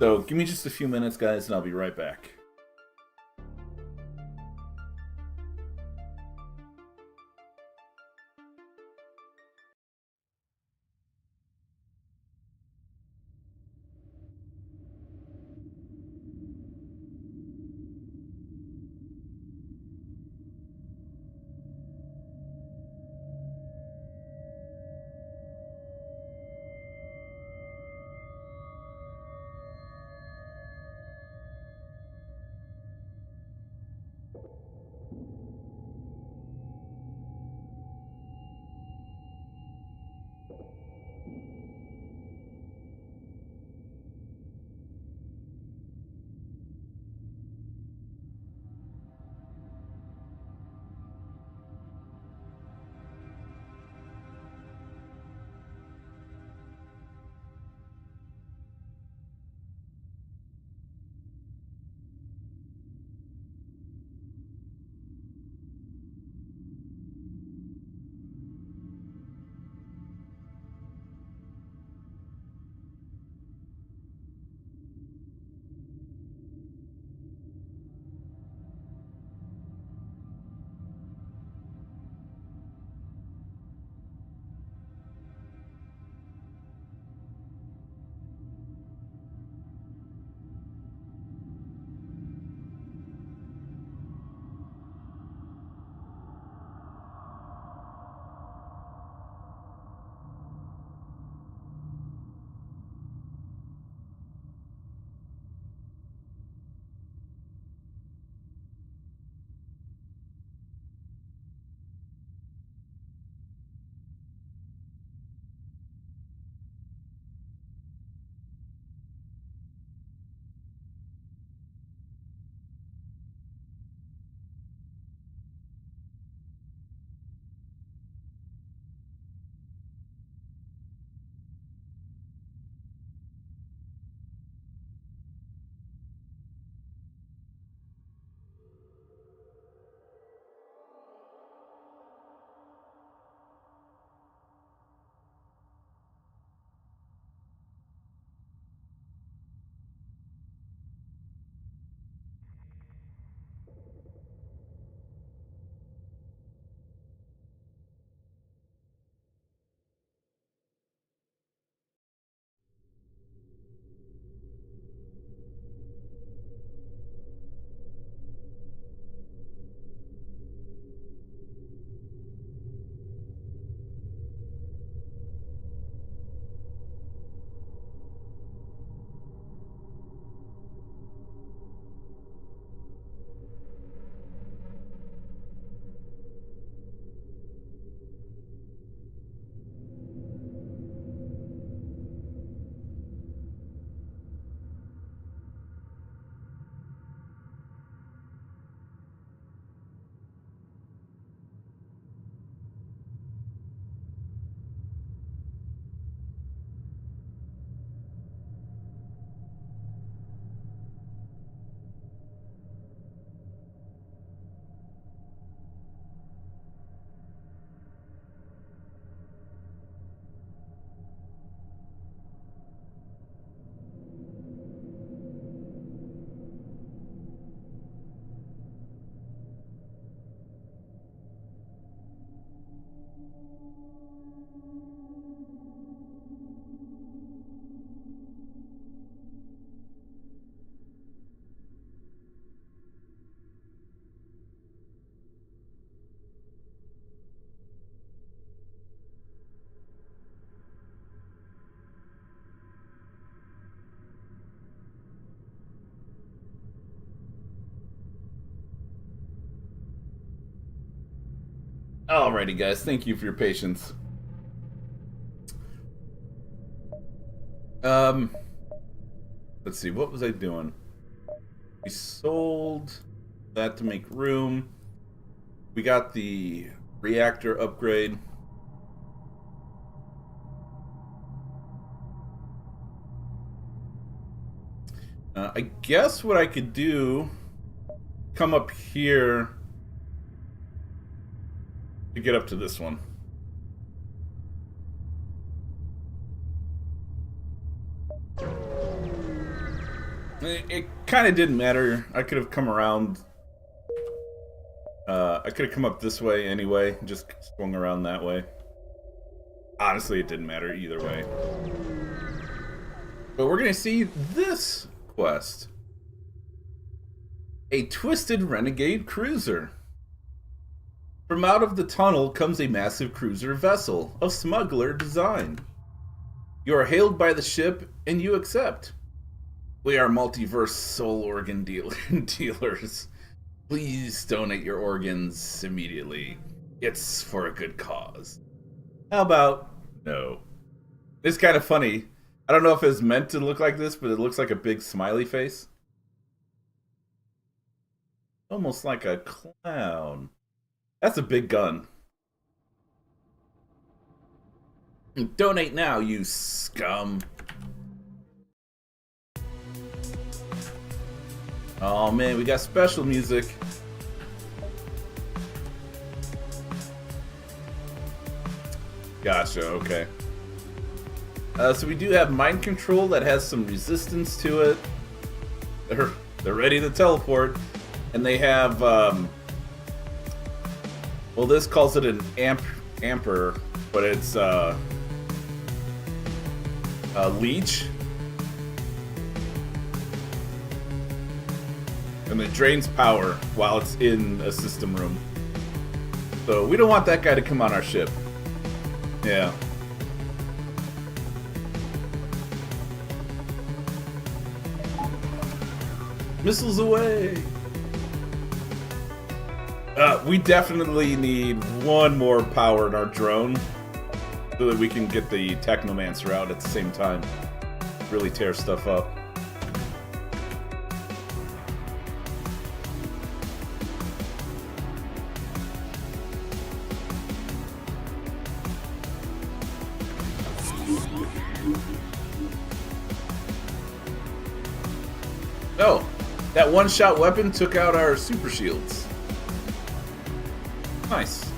So give me just a few minutes, guys, and I'll be right back. Alrighty, guys. Thank you for your patience. Let's see. What was I doing? We sold that to make room. We got the reactor upgrade. I guess what I could do, come up here to get up to this one. It kind of didn't matter. I could have come around. I could have come up this way anyway, just swung around that way. Honestly, it didn't matter either way. But we're gonna see this quest. A twisted renegade cruiser. From out of the tunnel comes a massive cruiser vessel of smuggler design. You are hailed by the ship and you accept. We are multiverse soul organ dealers. Please donate your organs immediately. It's for a good cause. How about no? It's kind of funny. I don't know if it's meant to look like this, but it looks like a big smiley face. Almost like a clown. That's a big gun. Donate now, you scum. Oh man, we got special music. Gotcha, okay. So we do have mind control that has some resistance to it. They're ready to teleport. And they have, well, this calls it an amper, but it's a leech. And it drains power while it's in a system room. So we don't want that guy to come on our ship. Yeah. Missiles away! We definitely need one more power in our drone so that we can get the Technomancer out at the same time. Really tear stuff up. Oh, that one-shot weapon took out our super shields. Nice.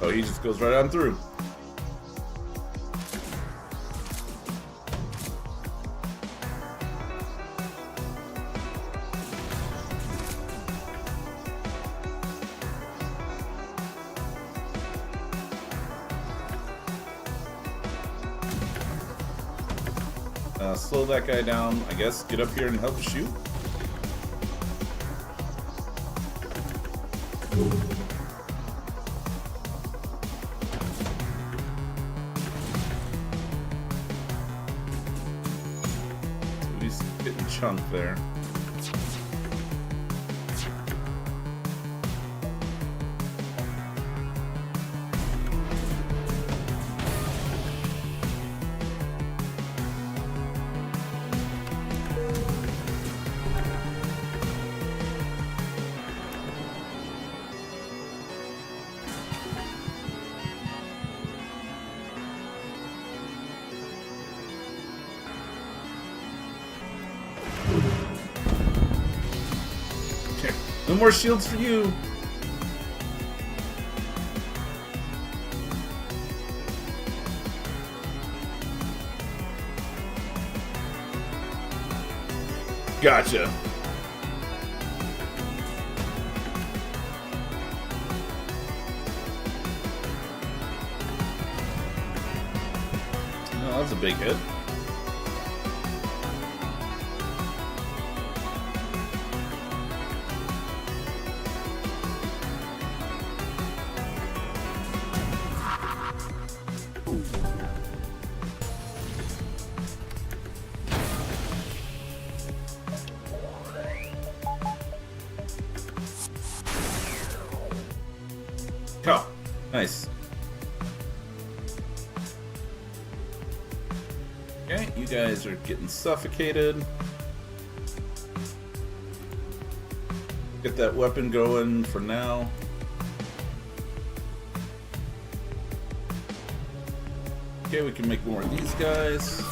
Oh, he just goes right on through. Slow that guy down. I guess get up here and help shoot. He's getting chunked there. No more shields for you. Gotcha. Oh, that's a big hit. Nice. Okay, you guys are getting suffocated. Get that weapon going for now. Okay, we can make more of these guys.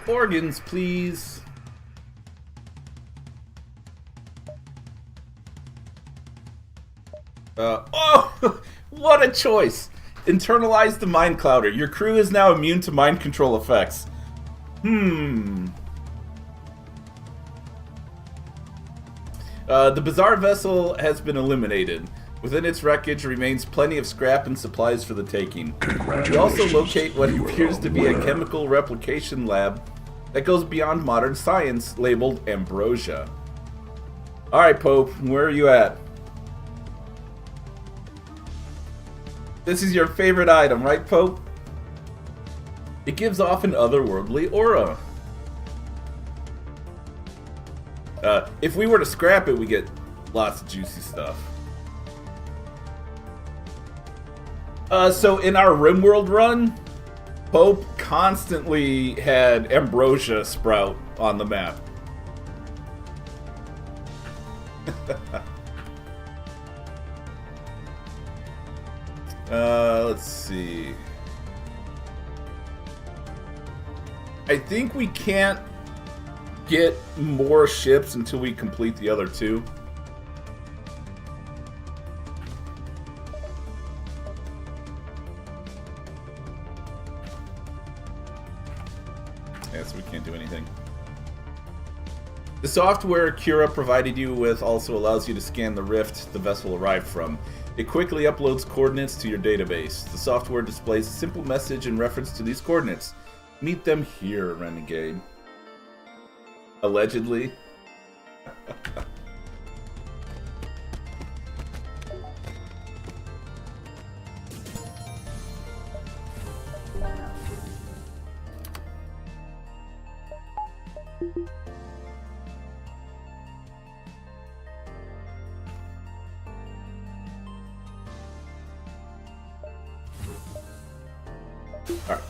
Organs, please. Oh, what a choice! Internalize the Mind Clouder. Your crew is now immune to mind control effects. The bizarre vessel has been eliminated. Within its wreckage remains plenty of scrap and supplies for the taking. We also locate what appears to be a chemical replication lab that goes beyond modern science, labeled Ambrosia. Alright, Pope, where are you at? This is your favorite item, right, Pope? It gives off an otherworldly aura. If we were to scrap it, we get lots of juicy stuff. So in our RimWorld run, Pope constantly had Ambrosia sprout on the map. Let's see. I think we can't get more ships until we complete the other two. Yeah, so we can't do anything. The software Kira provided you with also allows you to scan the rift the vessel arrived from. It quickly uploads coordinates to your database. The software displays a simple message in reference to these coordinates. Meet them here, Renegade. Allegedly. Alright.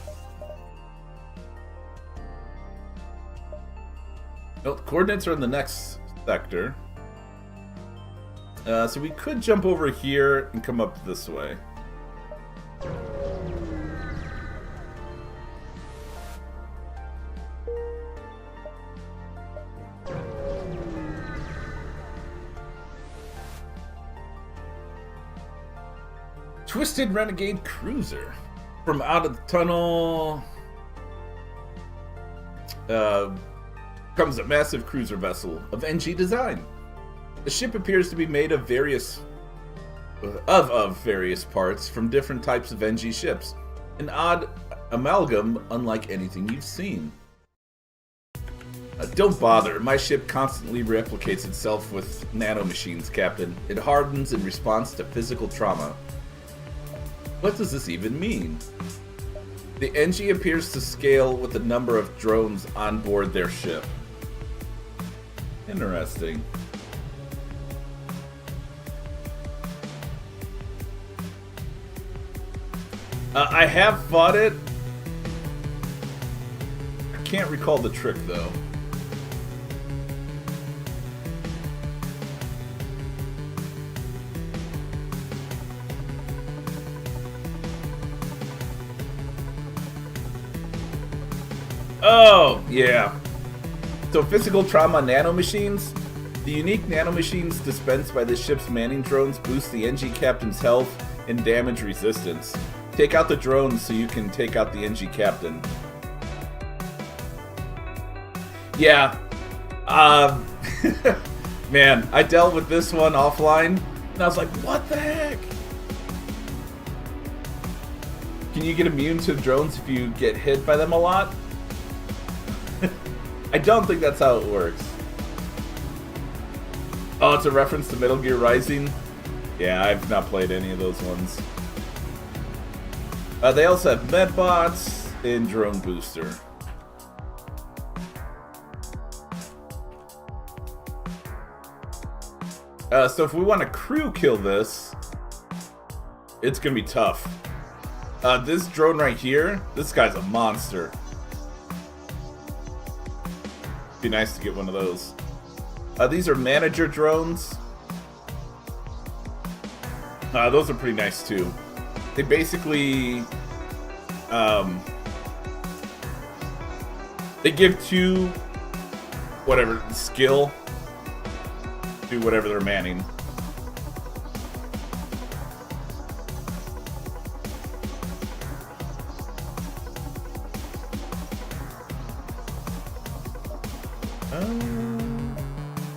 Well, the coordinates are in the next sector. So we could jump over here and come up this way. Twisted Renegade Cruiser. From out of the tunnel comes a massive cruiser vessel of NG design. The ship appears to be made of various parts from different types of NG ships. An odd amalgam unlike anything you've seen. Don't bother. My ship constantly replicates itself with nanomachines, Captain. It hardens in response to physical trauma. What does this even mean? The NG appears to scale with the number of drones on board their ship. Interesting. I have fought it. I can't recall the trick though. Oh, yeah. So physical trauma nanomachines. The unique nanomachines dispensed by this ship's manning drones boost the NG captain's health and damage resistance. Take out the drones so you can take out the NG captain. Yeah. Man, I dealt with this one offline, and I was like, what the heck? Can you get immune to drones if you get hit by them a lot? I don't think that's how it works. Oh, it's a reference to Metal Gear Rising. Yeah, I've not played any of those ones. They also have Medbots and Drone Booster. So if we want to crew kill this, it's going to be tough. This drone right here, this guy's a monster. Be nice to get one of those. These are manager drones. Those are pretty nice too. They basically, they give 2, whatever, skill, do whatever they're manning.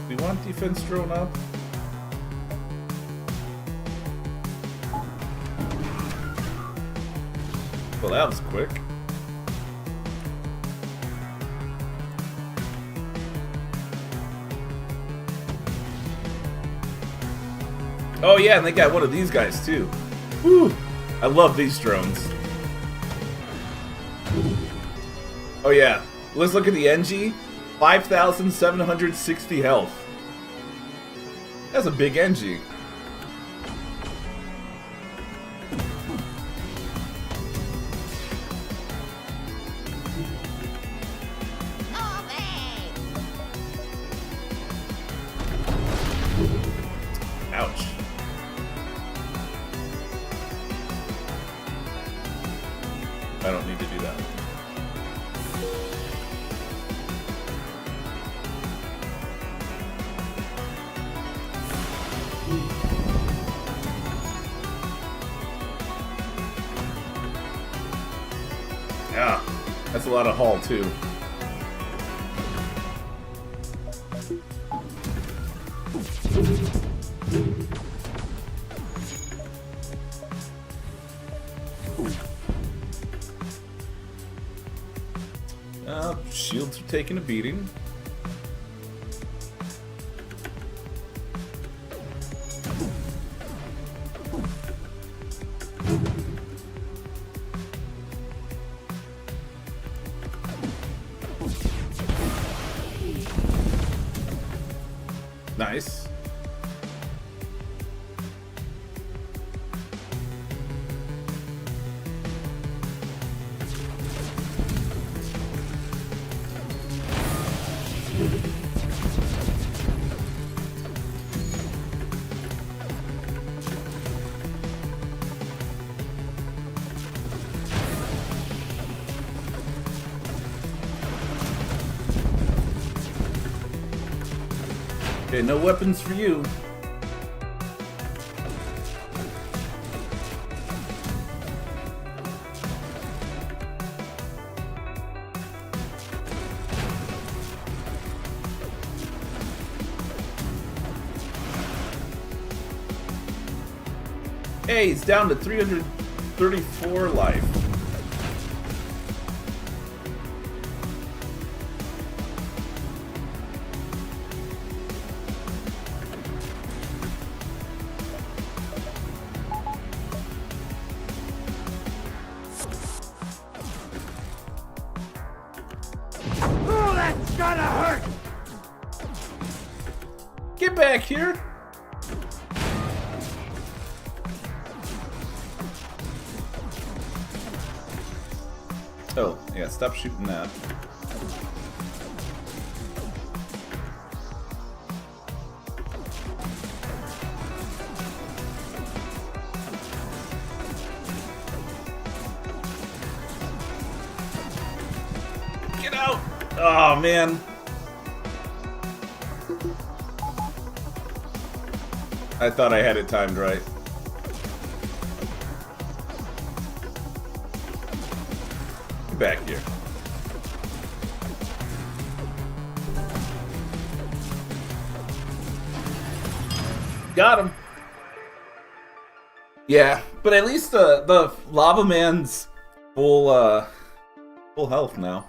We want defense drone up. Well, that was quick. Oh yeah, and they got one of these guys too. Woo! I love these drones. Oh yeah, let's look at the NG. 5,760 health. That's a big NG. Ouch. I don't need to do that. Yeah, that's a lot of haul too. Shields are taking a beating. Nice. Okay, no weapons for you. Hey, he's down to 334 life. Gotta hurt! Get back here! Oh, yeah, stop shooting that. Get out! Oh, man. I thought I had it timed right. Get back here. Got him. Yeah, but at least the Lava Man's full health now.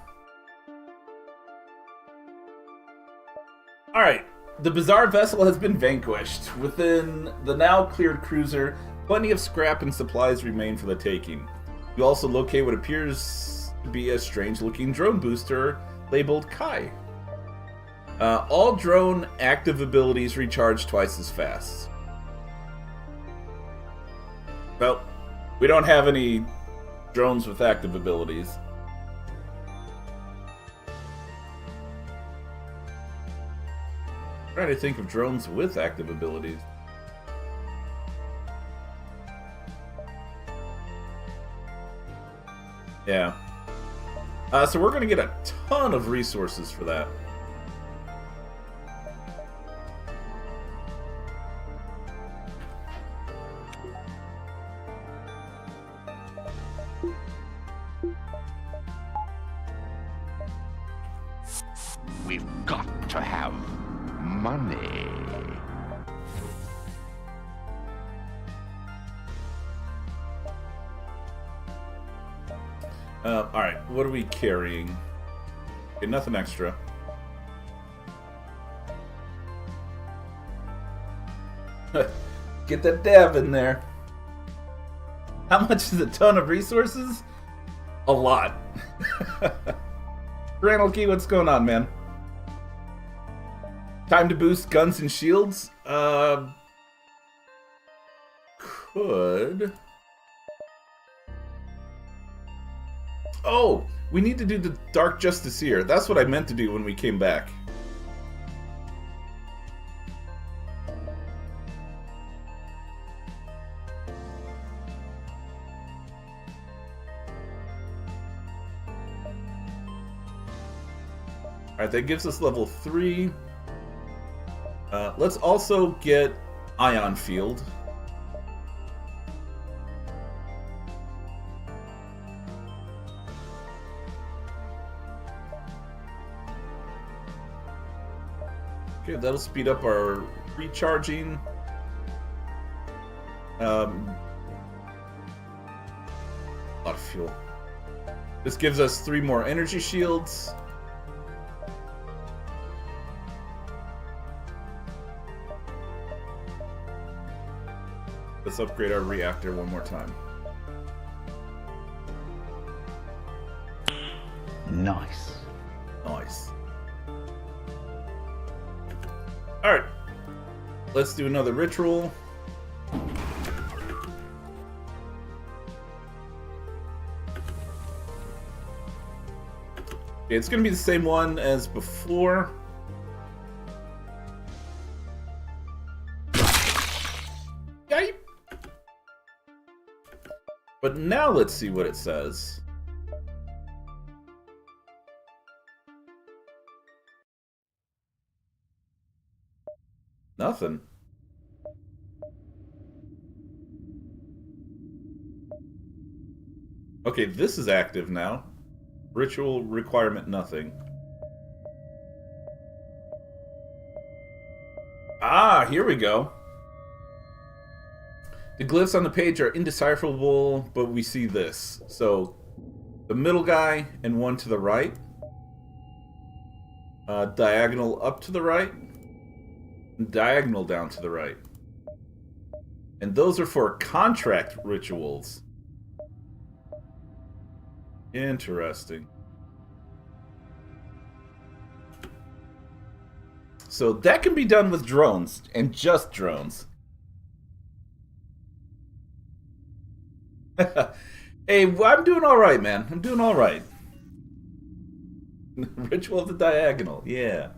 All right, The bizarre vessel has been vanquished. Within the now cleared cruiser, plenty of scrap and supplies remain for the taking. You also locate what appears to be a strange-looking drone booster labeled Kai. All drone active abilities recharge twice as fast. Well, we don't have any drones with active abilities. I'm trying to think of drones with active abilities. Yeah. So we're going to get a ton of resources for that. We've got to have money. Alright, what are we carrying? Okay, nothing extra. Get that dab in there. How much is a ton of resources? A lot. Ranelkey, what's going on, man? Time to boost guns and shields? Could... Oh! We need to do the Dark Justiciar. That's what I meant to do when we came back. Alright, that gives us level 3. Let's also get Ion Field. Okay, that'll speed up our recharging. A lot of fuel. This gives us 3 more energy shields. Let's upgrade our reactor one more time. Nice. Nice. Alright. Let's do another ritual. Okay, it's going to be the same one as before. Yay! But now let's see what it says. Nothing. Okay, this is active now. Ritual requirement nothing. Ah, here we go. The glyphs on the page are indecipherable, but we see this. So, the middle guy and one to the right. Diagonal up to the right. Diagonal down to the right. And those are for contract rituals. Interesting. So that can be done with drones, and just drones. Hey, I'm doing alright, man. I'm doing alright. Ritual of the Diagonal, yeah.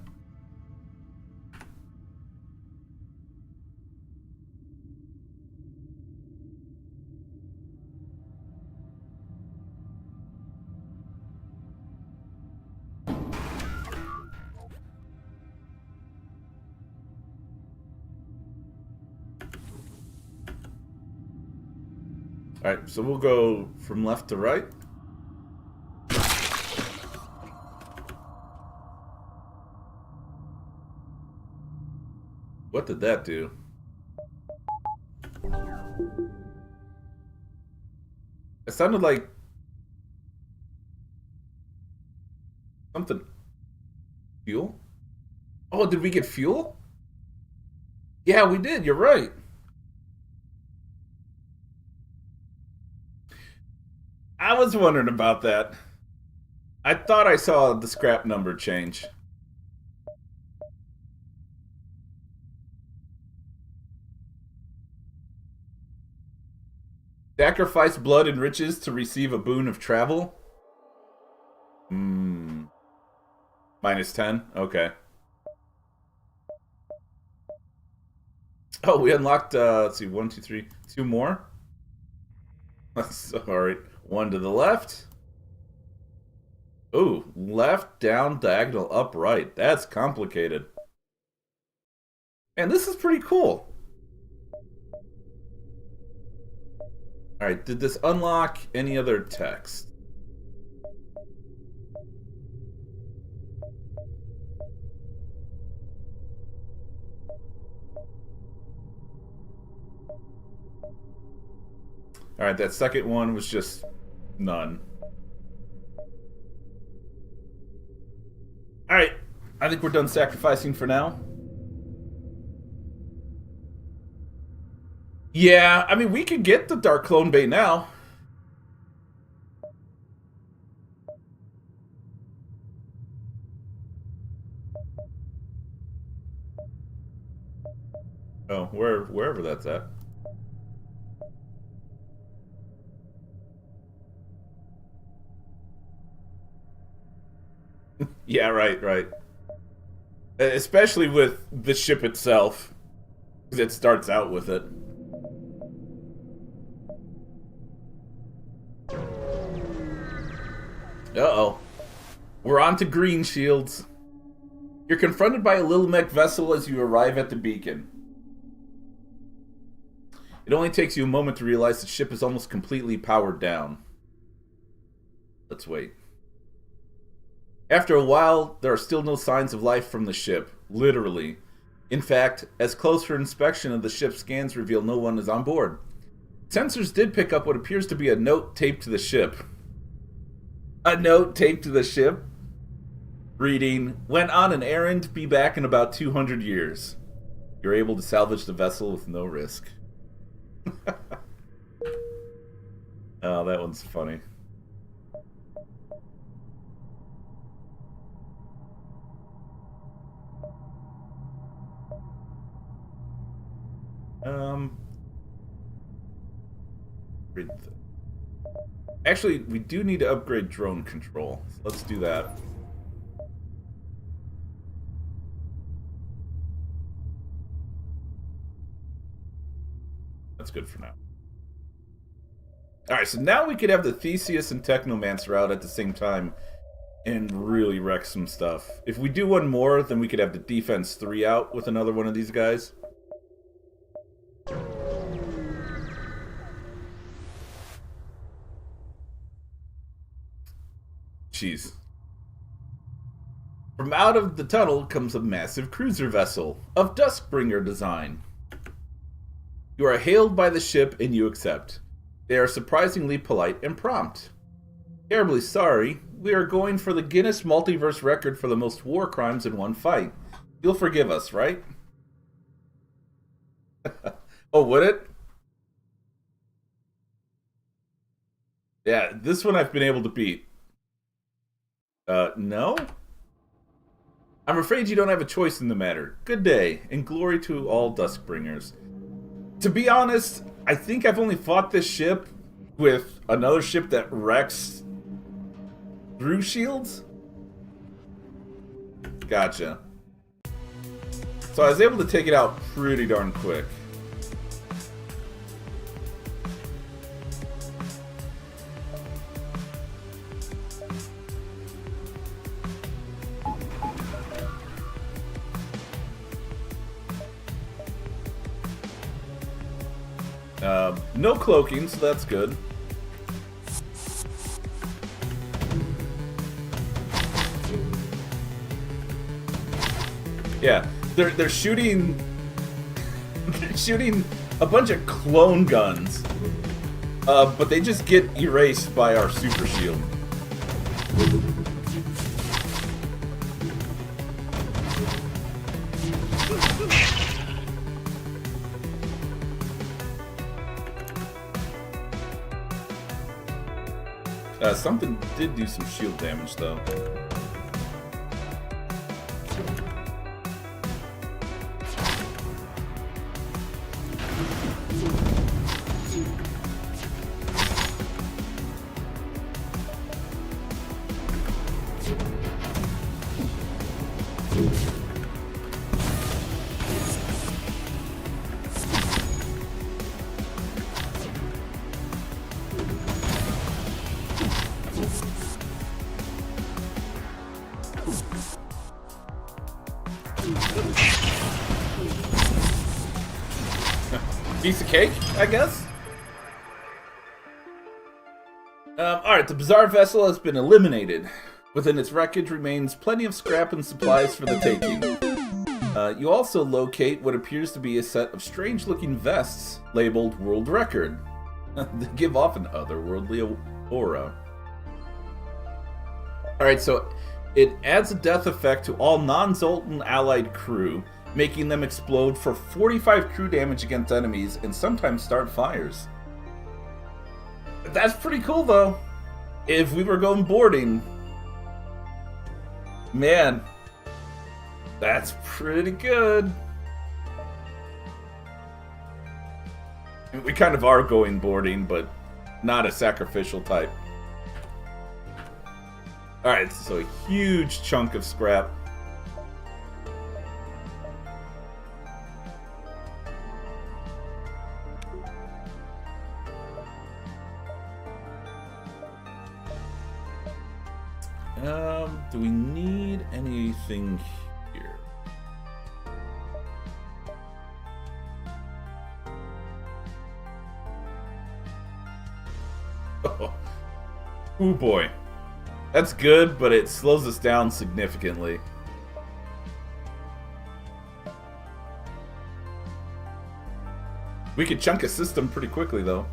Alright, so we'll go from left to right. What did that do? It sounded like something. Fuel? Oh, did we get fuel? Yeah, we did. You're right. I was wondering about that. I thought I saw the scrap number change. Sacrifice blood and riches to receive a boon of travel? -10? Okay. Oh, we unlocked, let's see, 1, 2, 3, 2 more? Alright, 1 to the left. Ooh, left, down, diagonal, up, right. That's complicated. And this is pretty cool. Alright, did this unlock any other text? Alright, that second one was just none. Alright, I think we're done sacrificing for now. Yeah, I mean, we could get the Dark Clone Bay now. Oh, wherever that's at. Yeah, right. Especially with the ship itself, because it starts out with it. Uh-oh. We're on to green shields. You're confronted by a little mech vessel as you arrive at the beacon. It only takes you a moment to realize the ship is almost completely powered down. Let's wait. After a while, there are still no signs of life from the ship. Literally. In fact, as closer inspection of the ship scans reveal no one is on board. Sensors did pick up what appears to be a note taped to the ship. A note taped to the ship? Reading, went on an errand, be back in about 200 years. You're able to salvage the vessel with no risk. Oh, that one's funny. Actually, we do need to upgrade drone control. So let's do that. That's good for now. Alright, so now we could have the Theseus and Technomancer out at the same time and really wreck some stuff. If we do one more, then we could have the Defense 3 out with another one of these guys. Jeez. From out of the tunnel comes a massive cruiser vessel of Duskbringer design. You are hailed by the ship and you accept. They are surprisingly polite and prompt. Terribly sorry, we are going for the Guinness Multiverse record for the most war crimes in one fight. You'll forgive us, right? Oh, would it? Yeah, this one I've been able to beat. No? I'm afraid you don't have a choice in the matter. Good day, and glory to all Duskbringers. To be honest, I think I've only fought this ship with another ship that wrecks through shields? Gotcha. So I was able to take it out pretty darn quick. No cloaking, so that's good. Yeah, they're shooting shooting a bunch of clone guns, but they just get erased by our super shield. Something did do some shield damage, though. Piece of cake, I guess? Alright, the bizarre vessel has been eliminated. Within its wreckage remains plenty of scrap and supplies for the taking. You also locate what appears to be a set of strange-looking vests labeled World Record. They give off an otherworldly aura. Alright, so it adds a death effect to all non-Zoltan allied crew, making them explode for 45 crew damage against enemies and sometimes start fires. That's pretty cool, though. If we were going boarding, man, that's pretty good. We kind of are going boarding, but not a sacrificial type. Alright, so a huge chunk of scrap. Do we need anything here? Oh boy. That's good, but it slows us down significantly. We could chunk a system pretty quickly, though.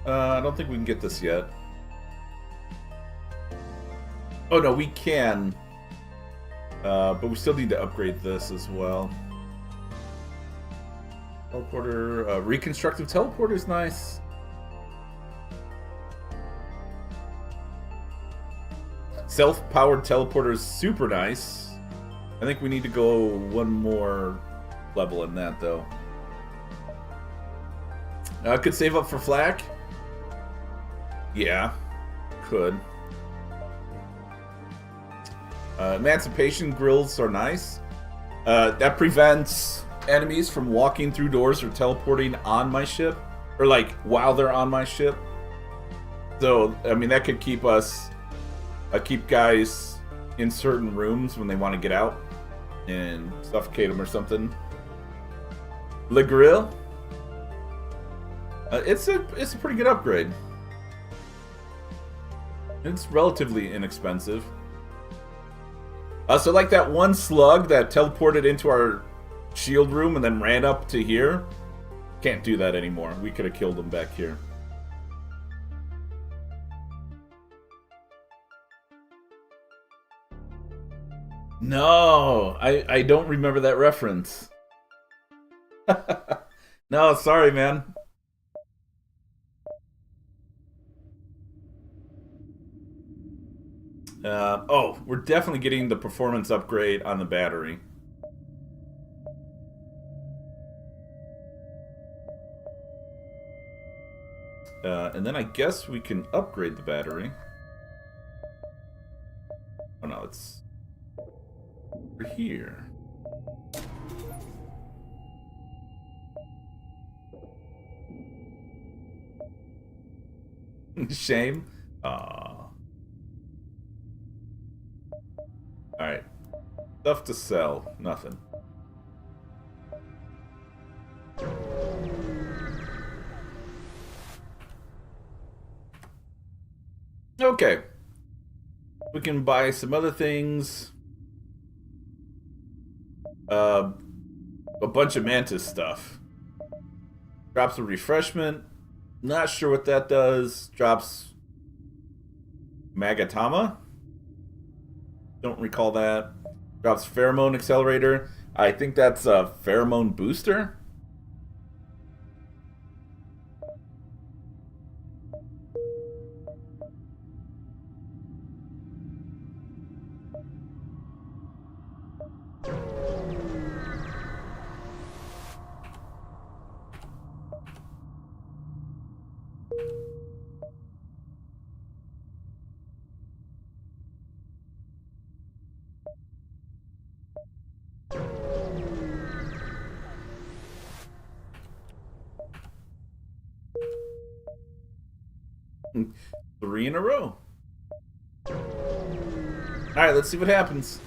I don't think we can get this yet. Oh no, we can. But we still need to upgrade this as well. Teleporter, reconstructive teleporter is nice. Self-powered teleporter is super nice. I think we need to go one more level in that, though. Could save up for flak. Yeah, could. Emancipation grills are nice. That prevents enemies from walking through doors or teleporting on my ship, or like while they're on my ship. So I mean that could keep us, keep guys in certain rooms when they want to get out and suffocate them or something. Le grill. It's a pretty good upgrade. It's relatively inexpensive. So like that one slug that teleported into our shield room and then ran up to here. Can't do that anymore. We could have killed him back here. No, I don't remember that reference. No, sorry, man. Oh, we're definitely getting the performance upgrade on the battery. And then I guess we can upgrade the battery. Oh no, it's over here. Shame. Aww. Alright. Stuff to sell. Nothing. Okay. We can buy some other things. A bunch of Mantis stuff. Drops a refreshment. Not sure what that does. Drops Magatama. Don't recall that. Drops Pheromone Accelerator. I think that's a Pheromone Booster. Three in a row. Alright, let's see what happens.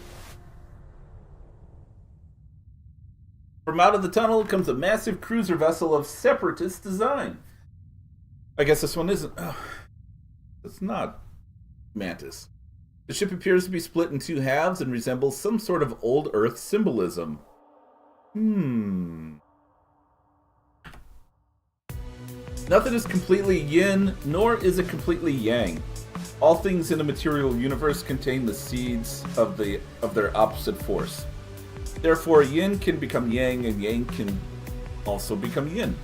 From out of the tunnel comes a massive cruiser vessel of separatist design. I guess this one isn't. Oh, it's not Mantis. The ship appears to be split in two halves and resembles some sort of old Earth symbolism. Nothing is completely yin, nor is it completely yang. All things in the material universe contain the seeds of their opposite force. Therefore, yin can become yang, and yang can also become yin.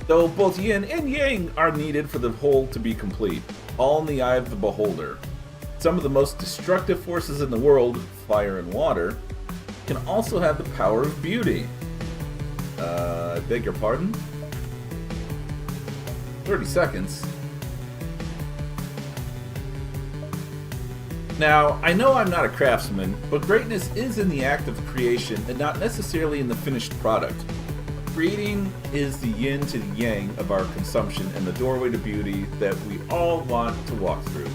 Though both yin and yang are needed for the whole to be complete, all in the eye of the beholder. Some of the most destructive forces in the world, fire and water, can also have the power of beauty. I beg your pardon? 30 seconds. Now, I know I'm not a craftsman, but greatness is in the act of creation and not necessarily in the finished product. Creating is the yin to the yang of our consumption and the doorway to beauty that we all want to walk through.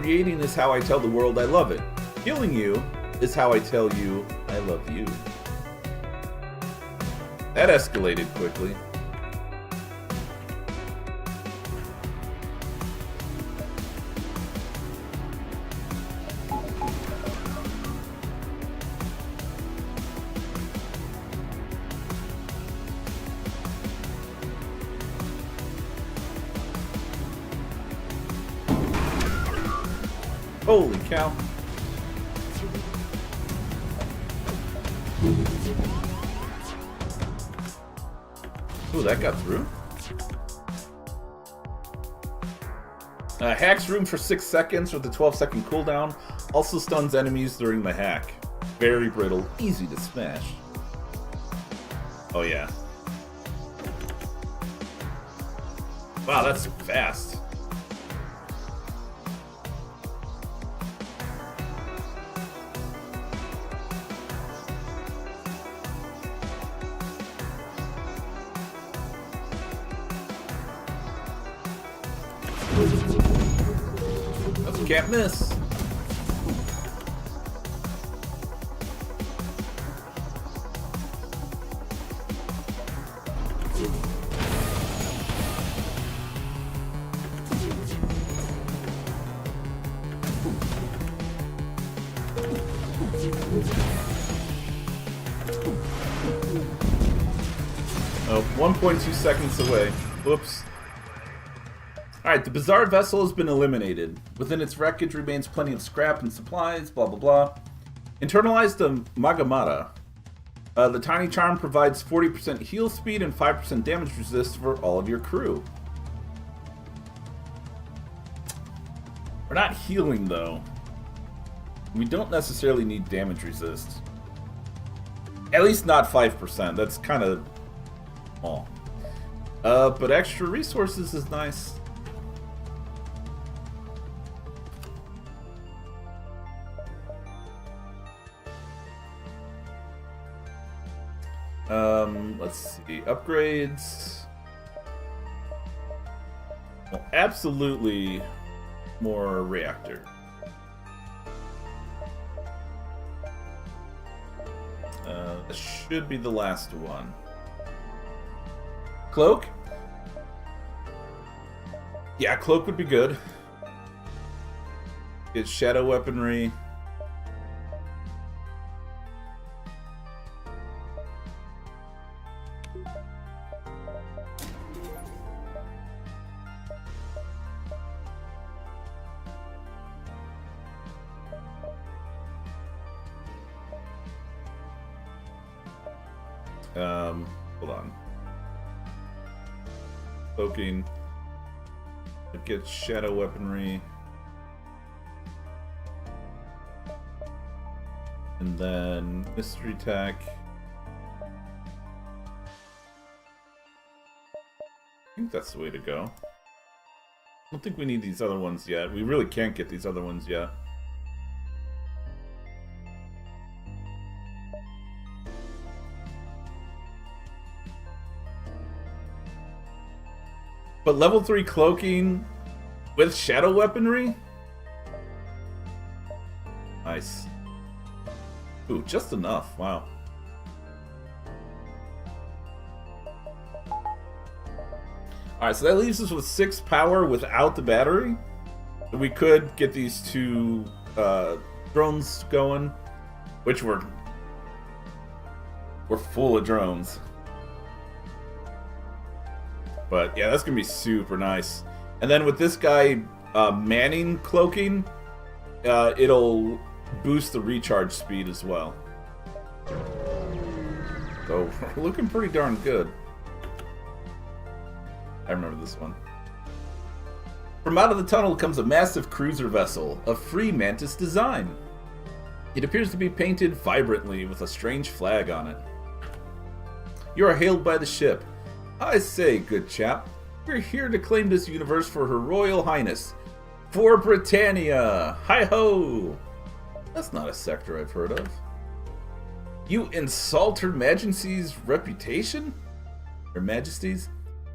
Creating is how I tell the world I love it. Healing you is how I tell you I love you. That escalated quickly. Holy cow. Ooh, that got through. Hacks room for 6 seconds with a 12-second cooldown. Also stuns enemies during the hack. Very brittle, easy to smash. Oh yeah. Wow, that's fast. Can't miss. Oh, 1.2 seconds away. Whoops. Alright, the bizarre vessel has been eliminated. Within its wreckage remains plenty of scrap and supplies, blah blah blah. Internalize the Magamata. The tiny charm provides 40% heal speed and 5% damage resist for all of your crew. We're not healing though. We don't necessarily need damage resist. At least not 5%, that's kind of small. But extra resources is nice. Let's see, upgrades. Well, absolutely more reactor. This should be the last one. Cloak? Yeah, cloak would be good. Get shadow weaponry. Hold on. Cloaking. It gets shadow weaponry. And then mystery attack. I think that's the way to go. I don't think we need these other ones yet. We really can't get these other ones yet. But level 3 cloaking with shadow weaponry? Nice. Ooh, just enough. Wow. Alright, so that leaves us with 6 power without the battery. We could get these 2 drones going, which we're full of drones. But yeah, that's gonna be super nice. And then with this guy manning cloaking, it'll boost the recharge speed as well. So we're looking pretty darn good. I remember this one. From out of the tunnel comes a massive cruiser vessel of free Mantis design. It appears to be painted vibrantly with a strange flag on it. You are hailed by the ship. I say, good chap, we're here to claim this universe for Her Royal Highness. For Britannia! Hi-ho! That's not a sector I've heard of. You insult Her Majesty's reputation? Her Majesty's?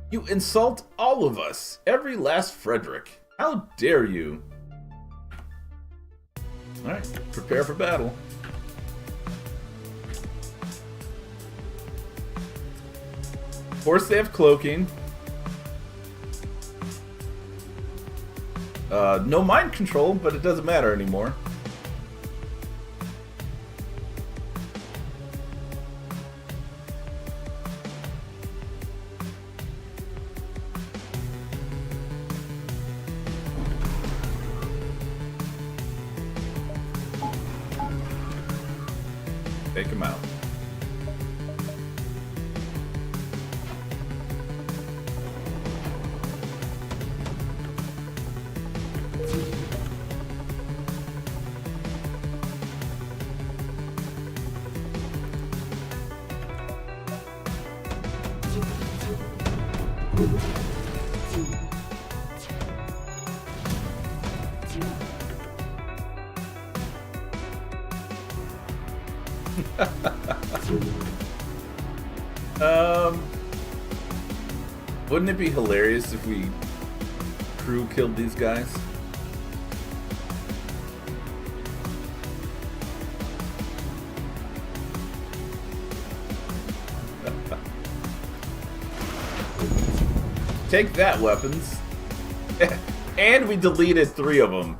You insult all of us, every last Frederick. How dare you? Alright, prepare for battle. Of course they have cloaking. No mind control, but it doesn't matter anymore. Take him out. Wouldn't it be hilarious if we crew killed these guys? Take that, weapons. And we deleted 3 of them.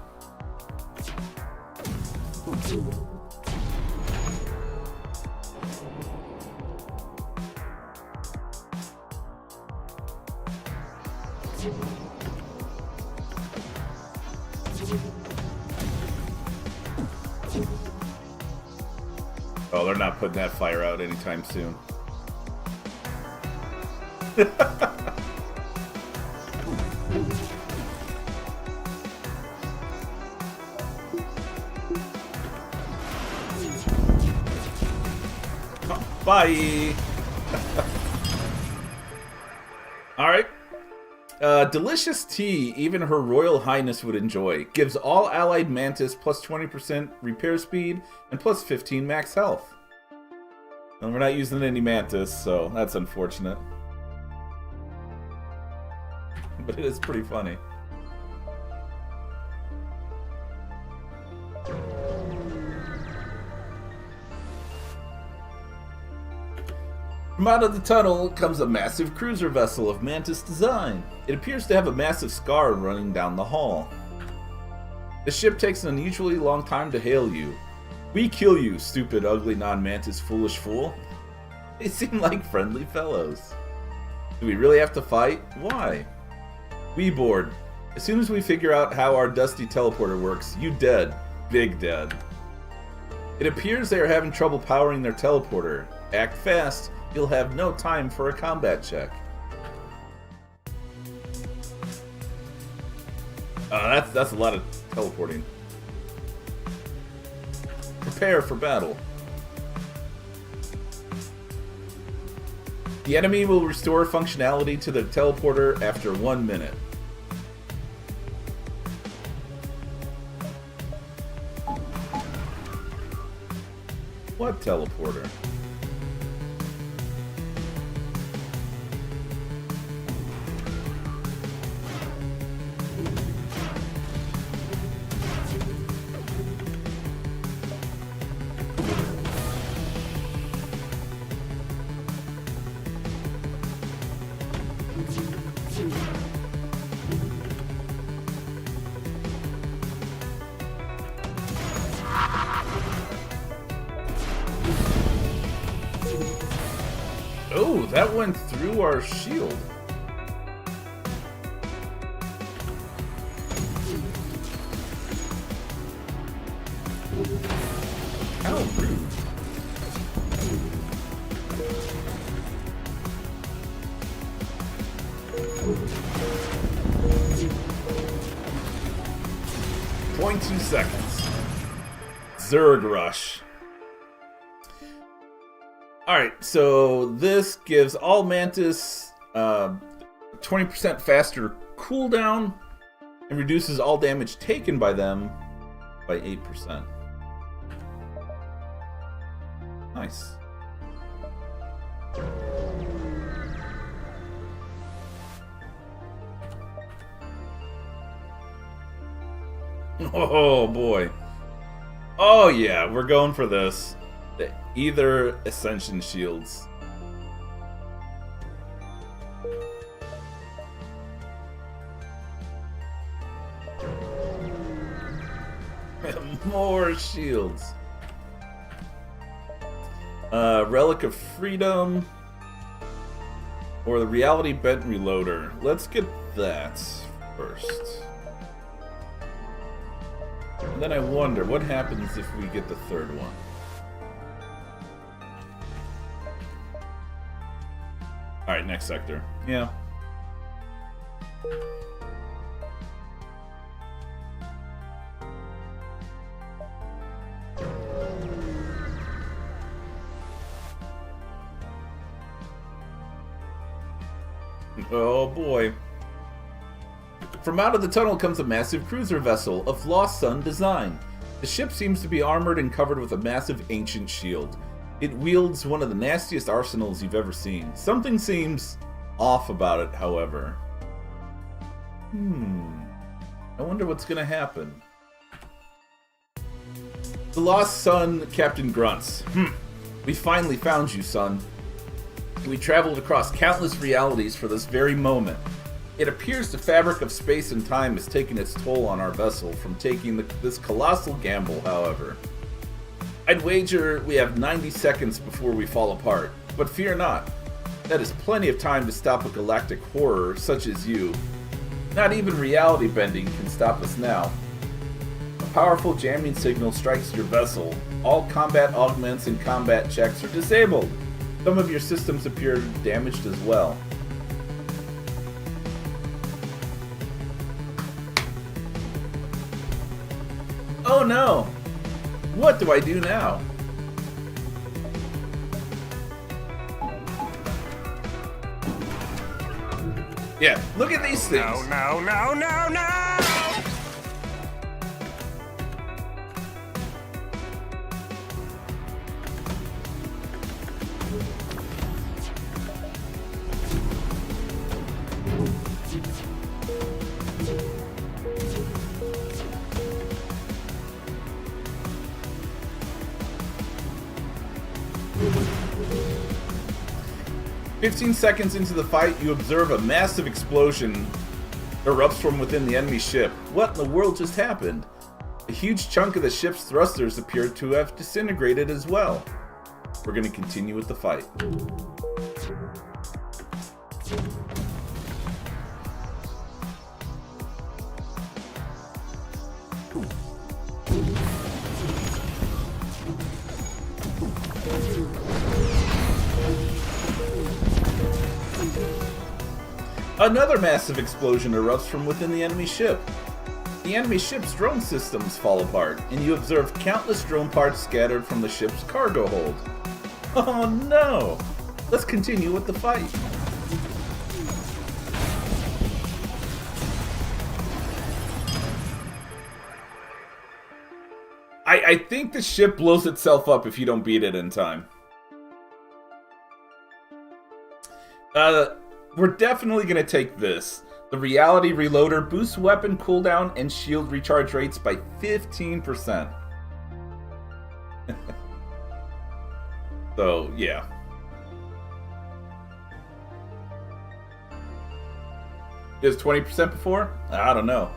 Oh, they're not putting that fire out anytime soon. Bye! Alright. Delicious tea even Her Royal Highness would enjoy. Gives all allied Mantis plus 20% repair speed and plus 15 max health. And we're not using any Mantis, so that's unfortunate. But it is pretty funny. From out of the tunnel comes a massive cruiser vessel of Mantis design. It appears to have a massive scar running down the hull. The ship takes an unusually long time to hail you. We kill you, stupid, ugly, non-mantis, foolish fool. They seem like friendly fellows. Do we really have to fight? Why? We bored. As soon as we figure out how our dusty teleporter works, you dead. Big dead. It appears they are having trouble powering their teleporter. Act fast. You'll have no time for a combat check. That's a lot of teleporting. Prepare for battle. The enemy will restore functionality to the teleporter after 1 minute. What teleporter? Oh, that went through our shield. How rude. .2 seconds. Zerg Rush. Alright, so this gives all Mantis 20% faster cooldown and reduces all damage taken by them by 8%. Nice. Oh boy. Oh yeah, we're going for this. Either Ascension Shields. More shields. Relic of Freedom. Or the Reality Bent Reloader. Let's get that first. And then I wonder what happens if we get the third one. Alright, next sector. Yeah. Oh boy. From out of the tunnel comes a massive cruiser vessel of Lost Sun design. The ship seems to be armored and covered with a massive ancient shield. It wields one of the nastiest arsenals you've ever seen. Something seems off about it, however. I wonder what's gonna happen. The Lost Sun Captain grunts. We finally found you, son. We traveled across countless realities for this very moment. It appears the fabric of space and time has taken its toll on our vessel from taking this colossal gamble, however. I'd wager we have 90 seconds before we fall apart, but fear not. That is plenty of time to stop a galactic horror such as you. Not even reality bending can stop us now. A powerful jamming signal strikes your vessel. All combat augments and combat checks are disabled. Some of your systems appear damaged as well. Oh no! What do I do now? Yeah, look at these things. No. 15 seconds into the fight, you observe a massive explosion erupts from within the enemy ship. What in the world just happened? A huge chunk of the ship's thrusters appear to have disintegrated as well. We're going to continue with the fight. Another massive explosion erupts from within the enemy ship. The enemy ship's drone systems fall apart, and you observe countless drone parts scattered from the ship's cargo hold. Oh no! Let's continue with the fight. I think the ship blows itself up if you don't beat it in time. We're definitely going to take this. The Reality Reloader boosts weapon cooldown and shield recharge rates by 15%. So, yeah. Is 20% before? I don't know.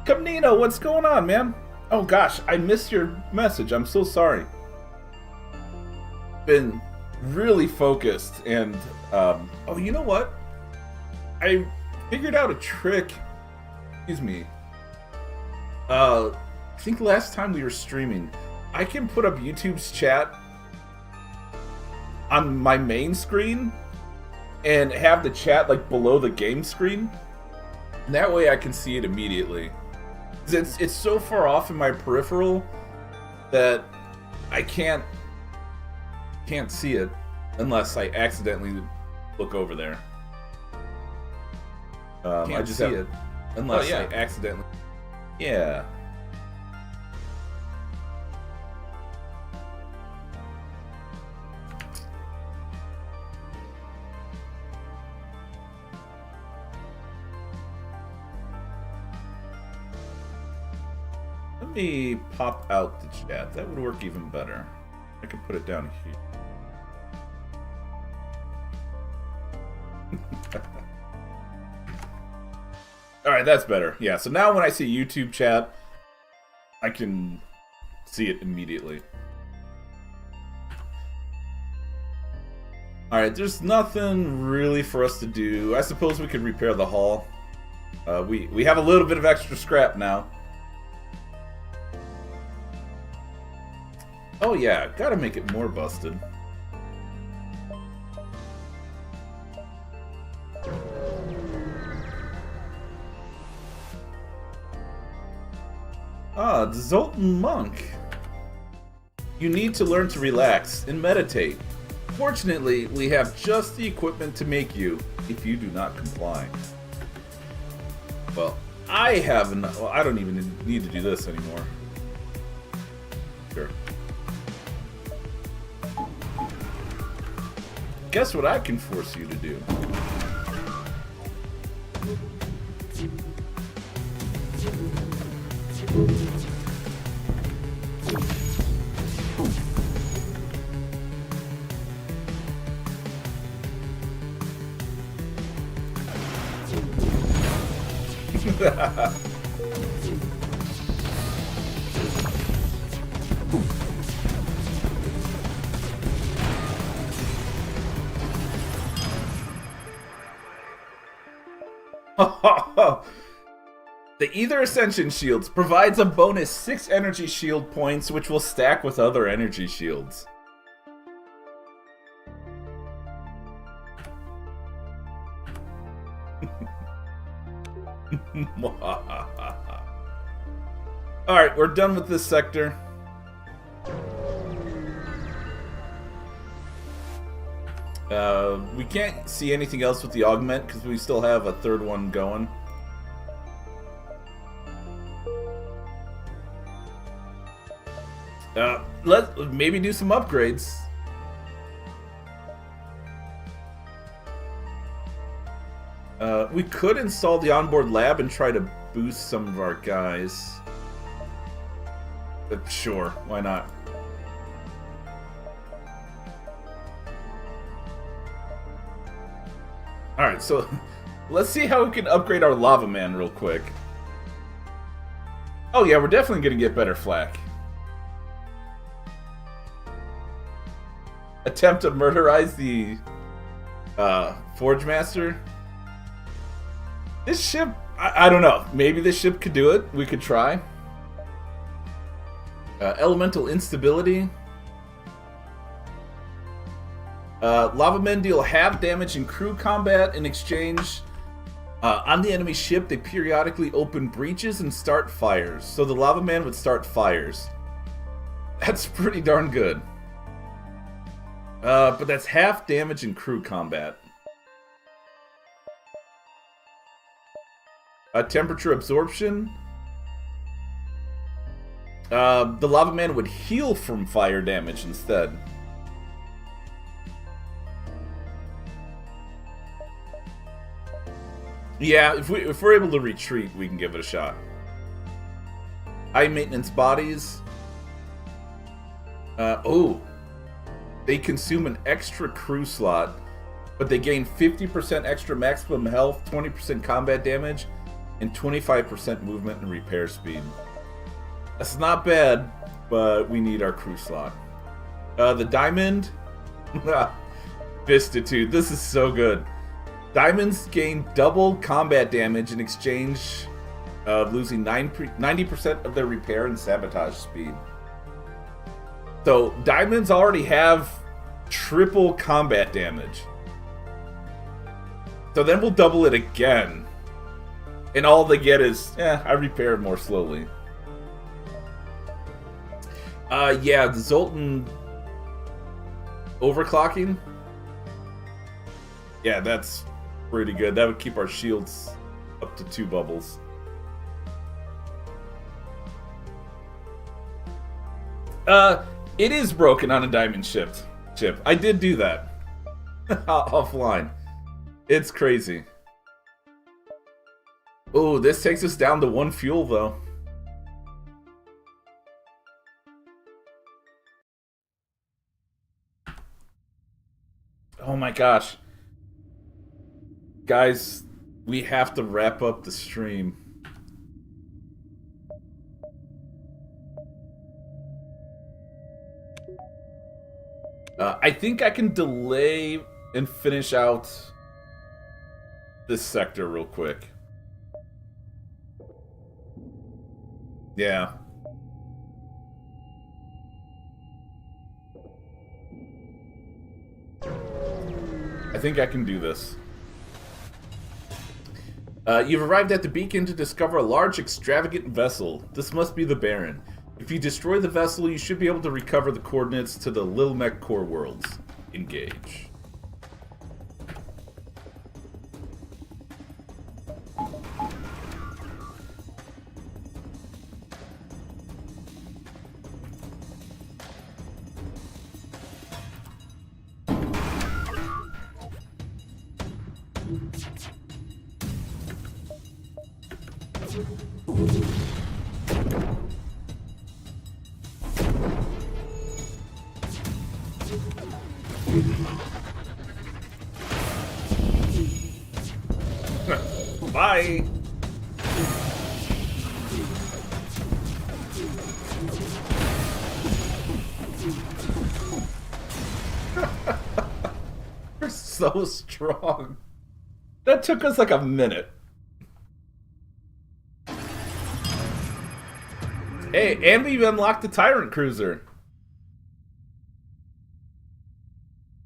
Camino, what's going on, man? Oh gosh, I missed your message. I'm so sorry. Been really focused and, oh, you know what? I figured out a trick. Excuse me. I think last time we were streaming, I can put up YouTube's chat on my main screen and have the chat like below the game screen. And that way I can see it immediately. It's so far off in my peripheral that I can't see it unless I accidentally look over there. I just see it unless I accidentally. Yeah. Let me pop out the chat. That would work even better. I could put it down here. Alright, that's better. Yeah, so now when I see YouTube chat, I can see it immediately. Alright, there's nothing really for us to do. I suppose we could repair the hull. We have a little bit of extra scrap now. Oh yeah, gotta make it more busted. Ah, the Zoltan Monk. You need to learn to relax and meditate. Fortunately, we have just the equipment to make you if you do not comply. Well, I have enough. Well, I don't even need to do this anymore. Sure. Guess what I can force you to do? The Ether Ascension Shields provides a bonus 6 energy shield points, which will stack with other energy shields. Alright, we're done with this sector. We can't see anything else with the augment because we still have a third one going. Let's maybe do some upgrades. We could install the onboard lab and try to boost some of our guys. But sure, why not? Alright, so let's see how we can upgrade our Lava Man real quick. Oh yeah, we're definitely gonna get better flak. Attempt to murderize the Forge Master. This ship, I don't know. Maybe this ship could do it. We could try. Elemental instability. Lava men deal half damage in crew combat. In exchange, on the enemy ship, they periodically open breaches and start fires. So the lava man would start fires. That's pretty darn good. But that's half damage in crew combat. Temperature absorption. The lava man would heal from fire damage instead. Yeah, if we're able to retreat, we can give it a shot. High maintenance bodies. They consume an extra crew slot, but they gain 50% extra maximum health, 20% combat damage, and 25% movement and repair speed. That's not bad, but we need our crew slot. The diamond. Vistitude. This is so good. Diamonds gain double combat damage in exchange of losing 90% of their repair and sabotage speed. So diamonds already have triple combat damage. So then we'll double it again. And all they get is, I repair more slowly. Yeah, the Zoltan overclocking. Yeah, that's pretty good. That would keep our shields up to 2 bubbles. It is broken on a diamond chip. I did do that. Offline. It's crazy. Oh, this takes us down to 1 fuel, though. Oh my gosh. Guys, we have to wrap up the stream. I think I can delay and finish out this sector real quick. Yeah. I think I can do this. You've arrived at the beacon to discover a large, extravagant vessel. This must be the Baron. If you destroy the vessel, you should be able to recover the coordinates to the Lil Mech core worlds. Engage. Bye. You're so strong. That took us like a minute. Hey, and we've unlocked the Tyrant Cruiser.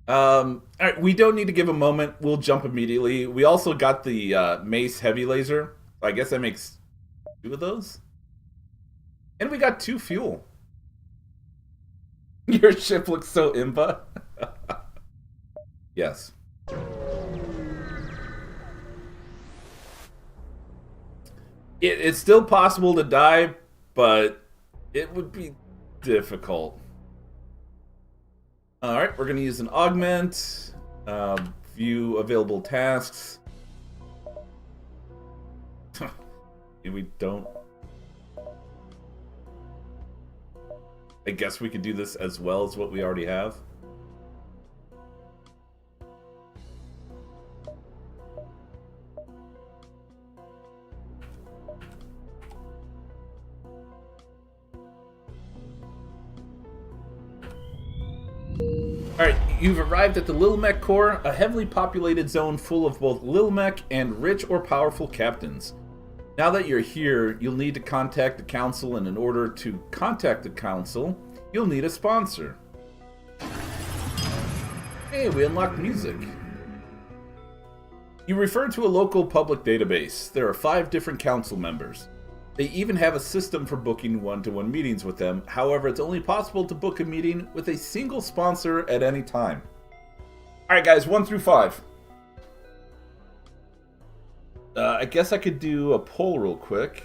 Alright, we don't need to give a moment. We'll jump immediately. We also got the Mace Heavy Laser. I guess that makes 2 of those. And we got 2 fuel. Your ship looks so impa. Yes. It's still possible to die, but it would be difficult. Alright, we're going to use an augment, view available tasks. We don't... I guess we could do this as well as what we already have. Alright, you've arrived at the Little Mech Core, a heavily populated zone full of both Little Mech and rich or powerful captains. Now that you're here, you'll need to contact the Council, and in order to contact the Council, you'll need a sponsor. Hey, we unlocked music. You refer to a local public database. There are 5 different council members. They even have a system for booking one-to-one meetings with them. However, it's only possible to book a meeting with a single sponsor at any time. Alright guys, 1 through 5. I guess I could do a poll real quick.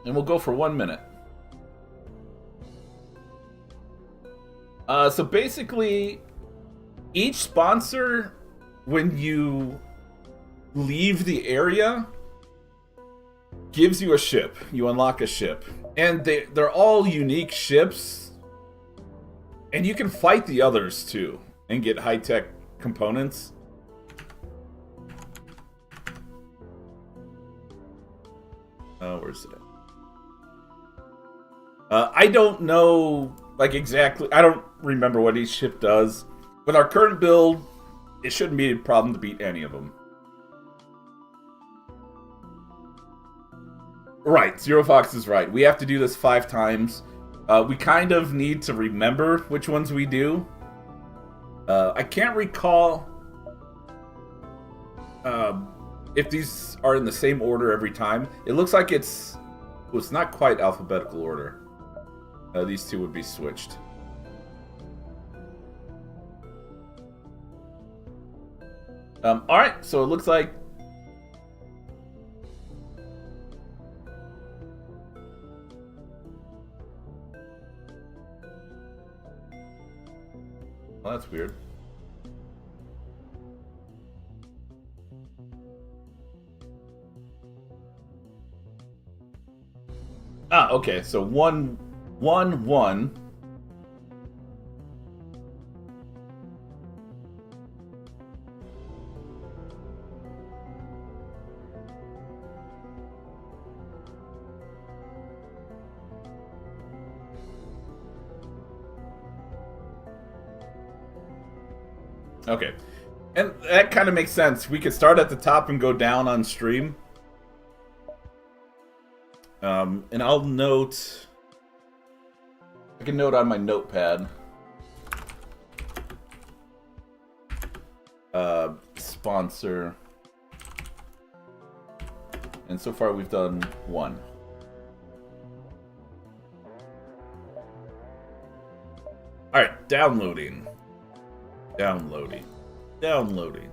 And we'll go for 1 minute. So basically, each sponsor, when you leave the area, gives you a ship. You unlock a ship. And they're all unique ships. And you can fight the others too, and get high-tech components. Where's it at? I don't know, like, exactly. I don't remember what each ship does. With our current build, it shouldn't be a problem to beat any of them. Right, Zero Fox is right. We have to do this 5 times. We kind of need to remember which ones we do. I can't recall if these are in the same order every time. It looks like it's not quite alphabetical order. These 2 would be switched. Alright, so it looks like... Well, that's weird. Ah, okay, so 1, 1, 1. Okay, and that kind of makes sense. We could start at the top and go down on stream. And I'll note... I can note on my notepad. Sponsor. And so far we've done 1. Alright, downloading. Downloading. Downloading.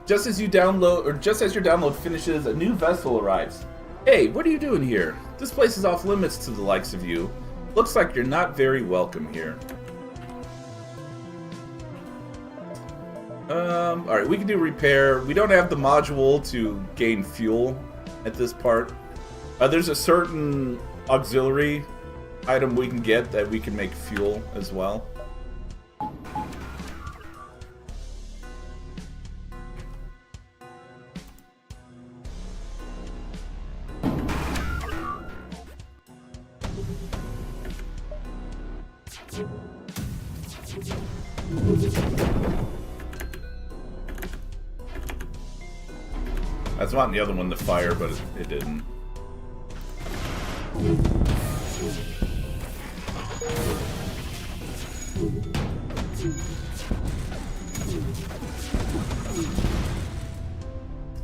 Just as your download finishes, a new vessel arrives. Hey, what are you doing here? This place is off limits to the likes of you. Looks like you're not very welcome here. Alright, we can do repair. We don't have the module to gain fuel at this part. There's a certain auxiliary item we can get that we can make fuel as well. I was wanting the other one to fire, but it didn't.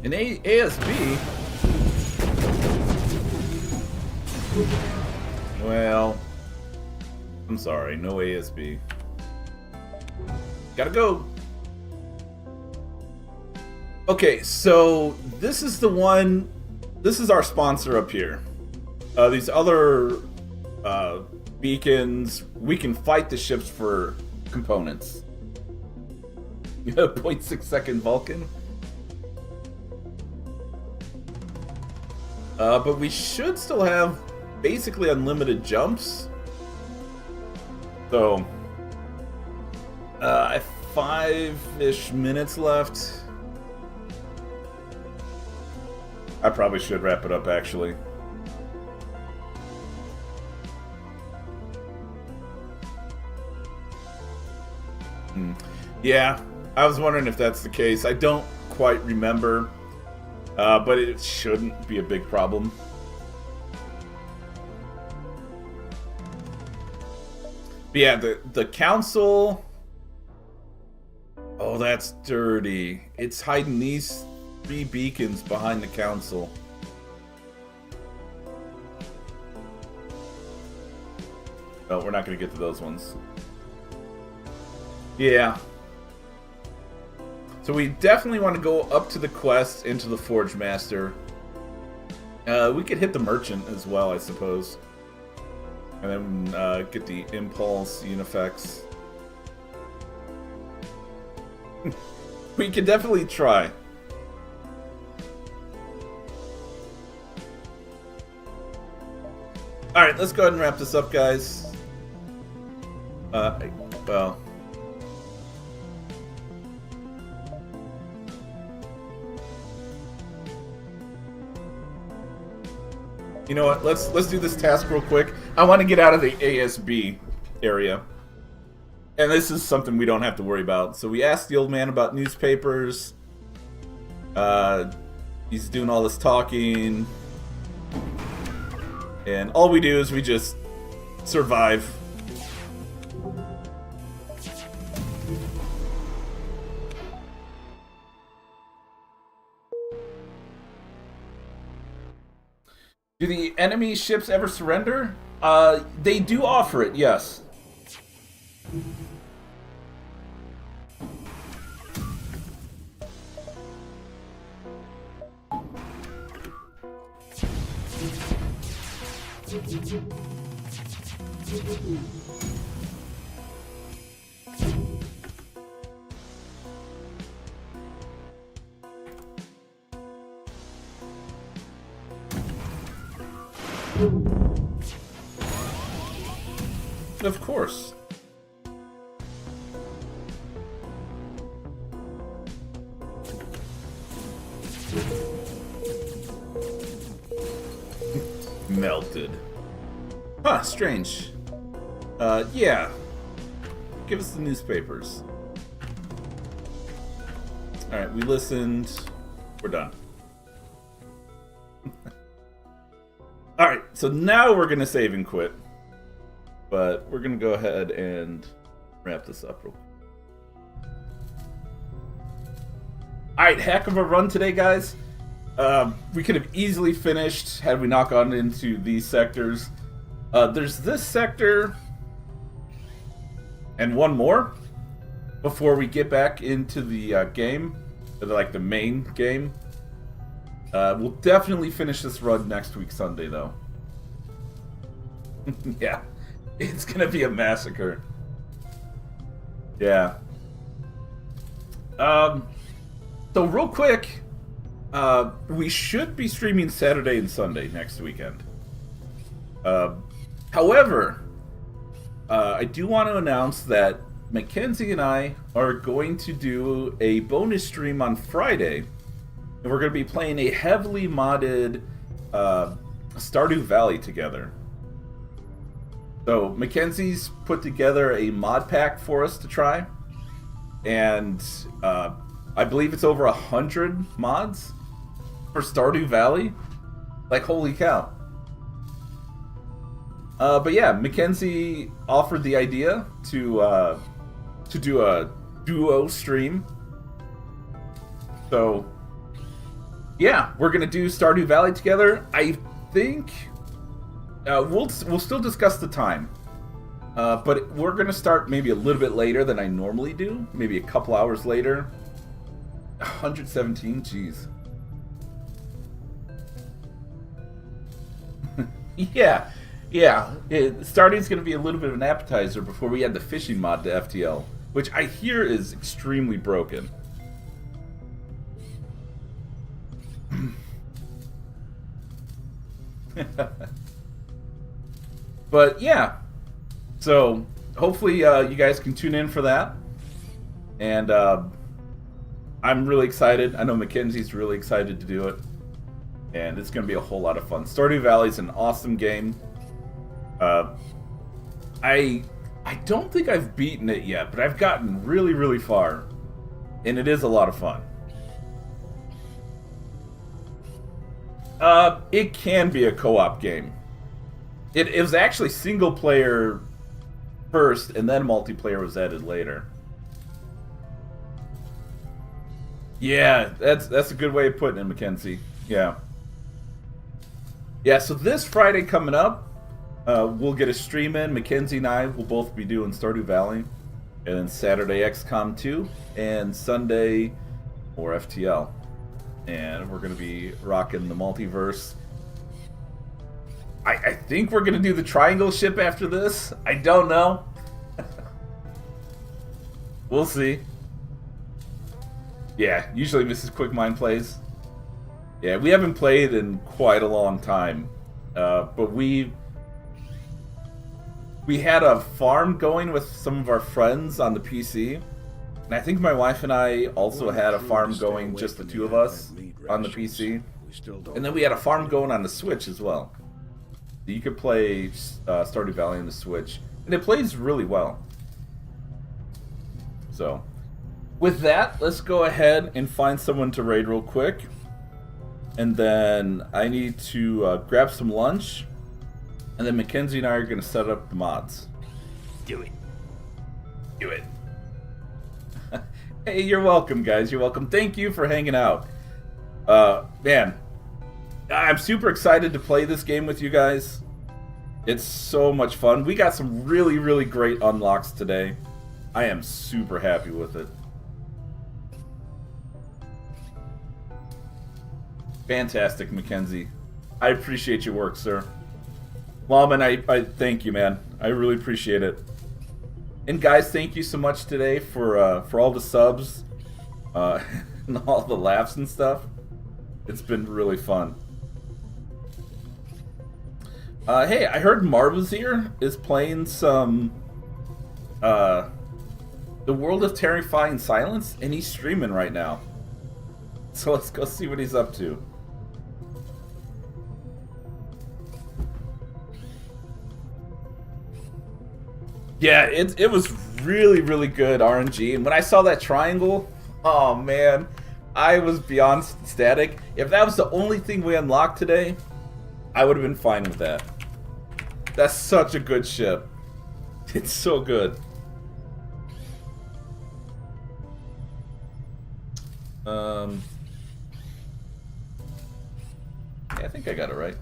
An ASB? Well, I'm sorry, no ASB. Gotta go. Okay, so this is the one. This is our sponsor up here. These other beacons, we can fight the ships for components. 0.6 second Vulcan. But we should still have basically unlimited jumps. So I have 5-ish minutes left. I probably should wrap it up, actually. Yeah, I was wondering if that's the case. I don't quite remember, but it shouldn't be a big problem. But yeah, the council... Oh, that's dirty. It's hiding these 3 beacons behind the council. Oh, we're not going to get to those ones. Yeah. So we definitely want to go up to the quest into the Forge Master. We could hit the merchant as well, I suppose. And then get the impulse unifex. We could definitely try. Alright, let's go ahead and wrap this up, guys. Well... You know what? Let's do this task real quick. I want to get out of the ASB area. And this is something we don't have to worry about. So we asked the old man about newspapers. He's doing all this talking. And all we do is we just survive. Do the enemy ships ever surrender? They do offer it, yes. Of course. Melted. Huh, strange. Yeah. Give us the newspapers. Alright, we listened. We're done. Alright, so now we're gonna save and quit. But we're gonna go ahead and wrap this up real quick. Alright, heck of a run today, guys. We could have easily finished had we not gone into these sectors. There's this sector and one more before we get back into the game, like the main game. We'll definitely finish this run next week Sunday, though. Yeah, it's gonna be a massacre. Yeah. So real quick, we should be streaming Saturday and Sunday next weekend. However, I do want to announce that Mackenzie and I are going to do a bonus stream on Friday. And we're going to be playing a heavily modded Stardew Valley together. So Mackenzie's put together a mod pack for us to try. And I believe it's over 100 mods for Stardew Valley. Like, holy cow. But yeah, Mackenzie offered the idea to do a duo stream. So yeah, we're gonna do Stardew Valley together. I think we'll still discuss the time, but we're gonna start maybe a little bit later than I normally do. Maybe a couple hours later. 117, jeez. Yeah. Starting's gonna be a little bit of an appetizer before we add the fishing mod to FTL, which I hear is extremely broken. But yeah, so hopefully you guys can tune in for that. And I'm really excited. I know Mackenzie's really excited to do it. And it's going to be a whole lot of fun. Stardew Valley is an awesome game. I don't think I've beaten it yet, but I've gotten really, really far. And it is a lot of fun. It can be a co-op game. It was actually single player first, and then multiplayer was added later. Yeah, that's a good way of putting it, Mackenzie. Yeah. Yeah, so this Friday coming up, we'll get a stream in. Mackenzie and I will both be doing Stardew Valley. And then Saturday XCOM 2. And Sunday more FTL. And we're going to be rocking the multiverse. I think we're going to do the triangle ship after this. I don't know. We'll see. Yeah, usually Mrs. Quickmind plays. Yeah, we haven't played in quite a long time. But we had a farm going with some of our friends on the PC. And I think my wife and I also had a farm going, just the two of us, on the PC. And then we had a farm going on the Switch as well. You could play Stardew Valley on the Switch. And it plays really well. So, with that, let's go ahead and find someone to raid real quick. And then I need to grab some lunch. And then Mackenzie and I are going to set up the mods. Do it. Do it. Hey, you're welcome, guys. You're welcome. Thank you for hanging out. Man, I'm super excited to play this game with you guys. It's so much fun. We got some really, really great unlocks today. I am super happy with it. Fantastic, Mackenzie. I appreciate your work, sir. Mom, and I thank you, man. I really appreciate it. And guys, thank you so much today for all the subs, and all the laughs and stuff. It's been really fun. Hey, I heard Marvazir is playing some The World of Terrifying Silence, and he's streaming right now. So let's go see what he's up to. Yeah, it was really, really good RNG. And when I saw that triangle, oh man, I was beyond ecstatic. If that was the only thing we unlocked today, I would have been fine with that. That's such a good ship. It's so good. Yeah, I think I got it right.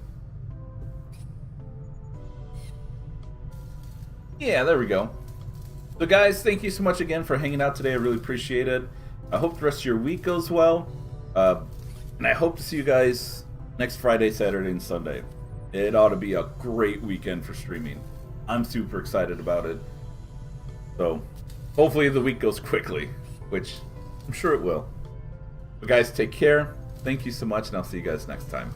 Yeah, there we go. So guys, thank you so much again for hanging out today. I really appreciate it. I hope the rest of your week goes well. And I hope to see you guys next Friday, Saturday, and Sunday. It ought to be a great weekend for streaming. I'm super excited about it. So, hopefully the week goes quickly, which I'm sure it will. But guys, take care. Thank you so much, and I'll see you guys next time.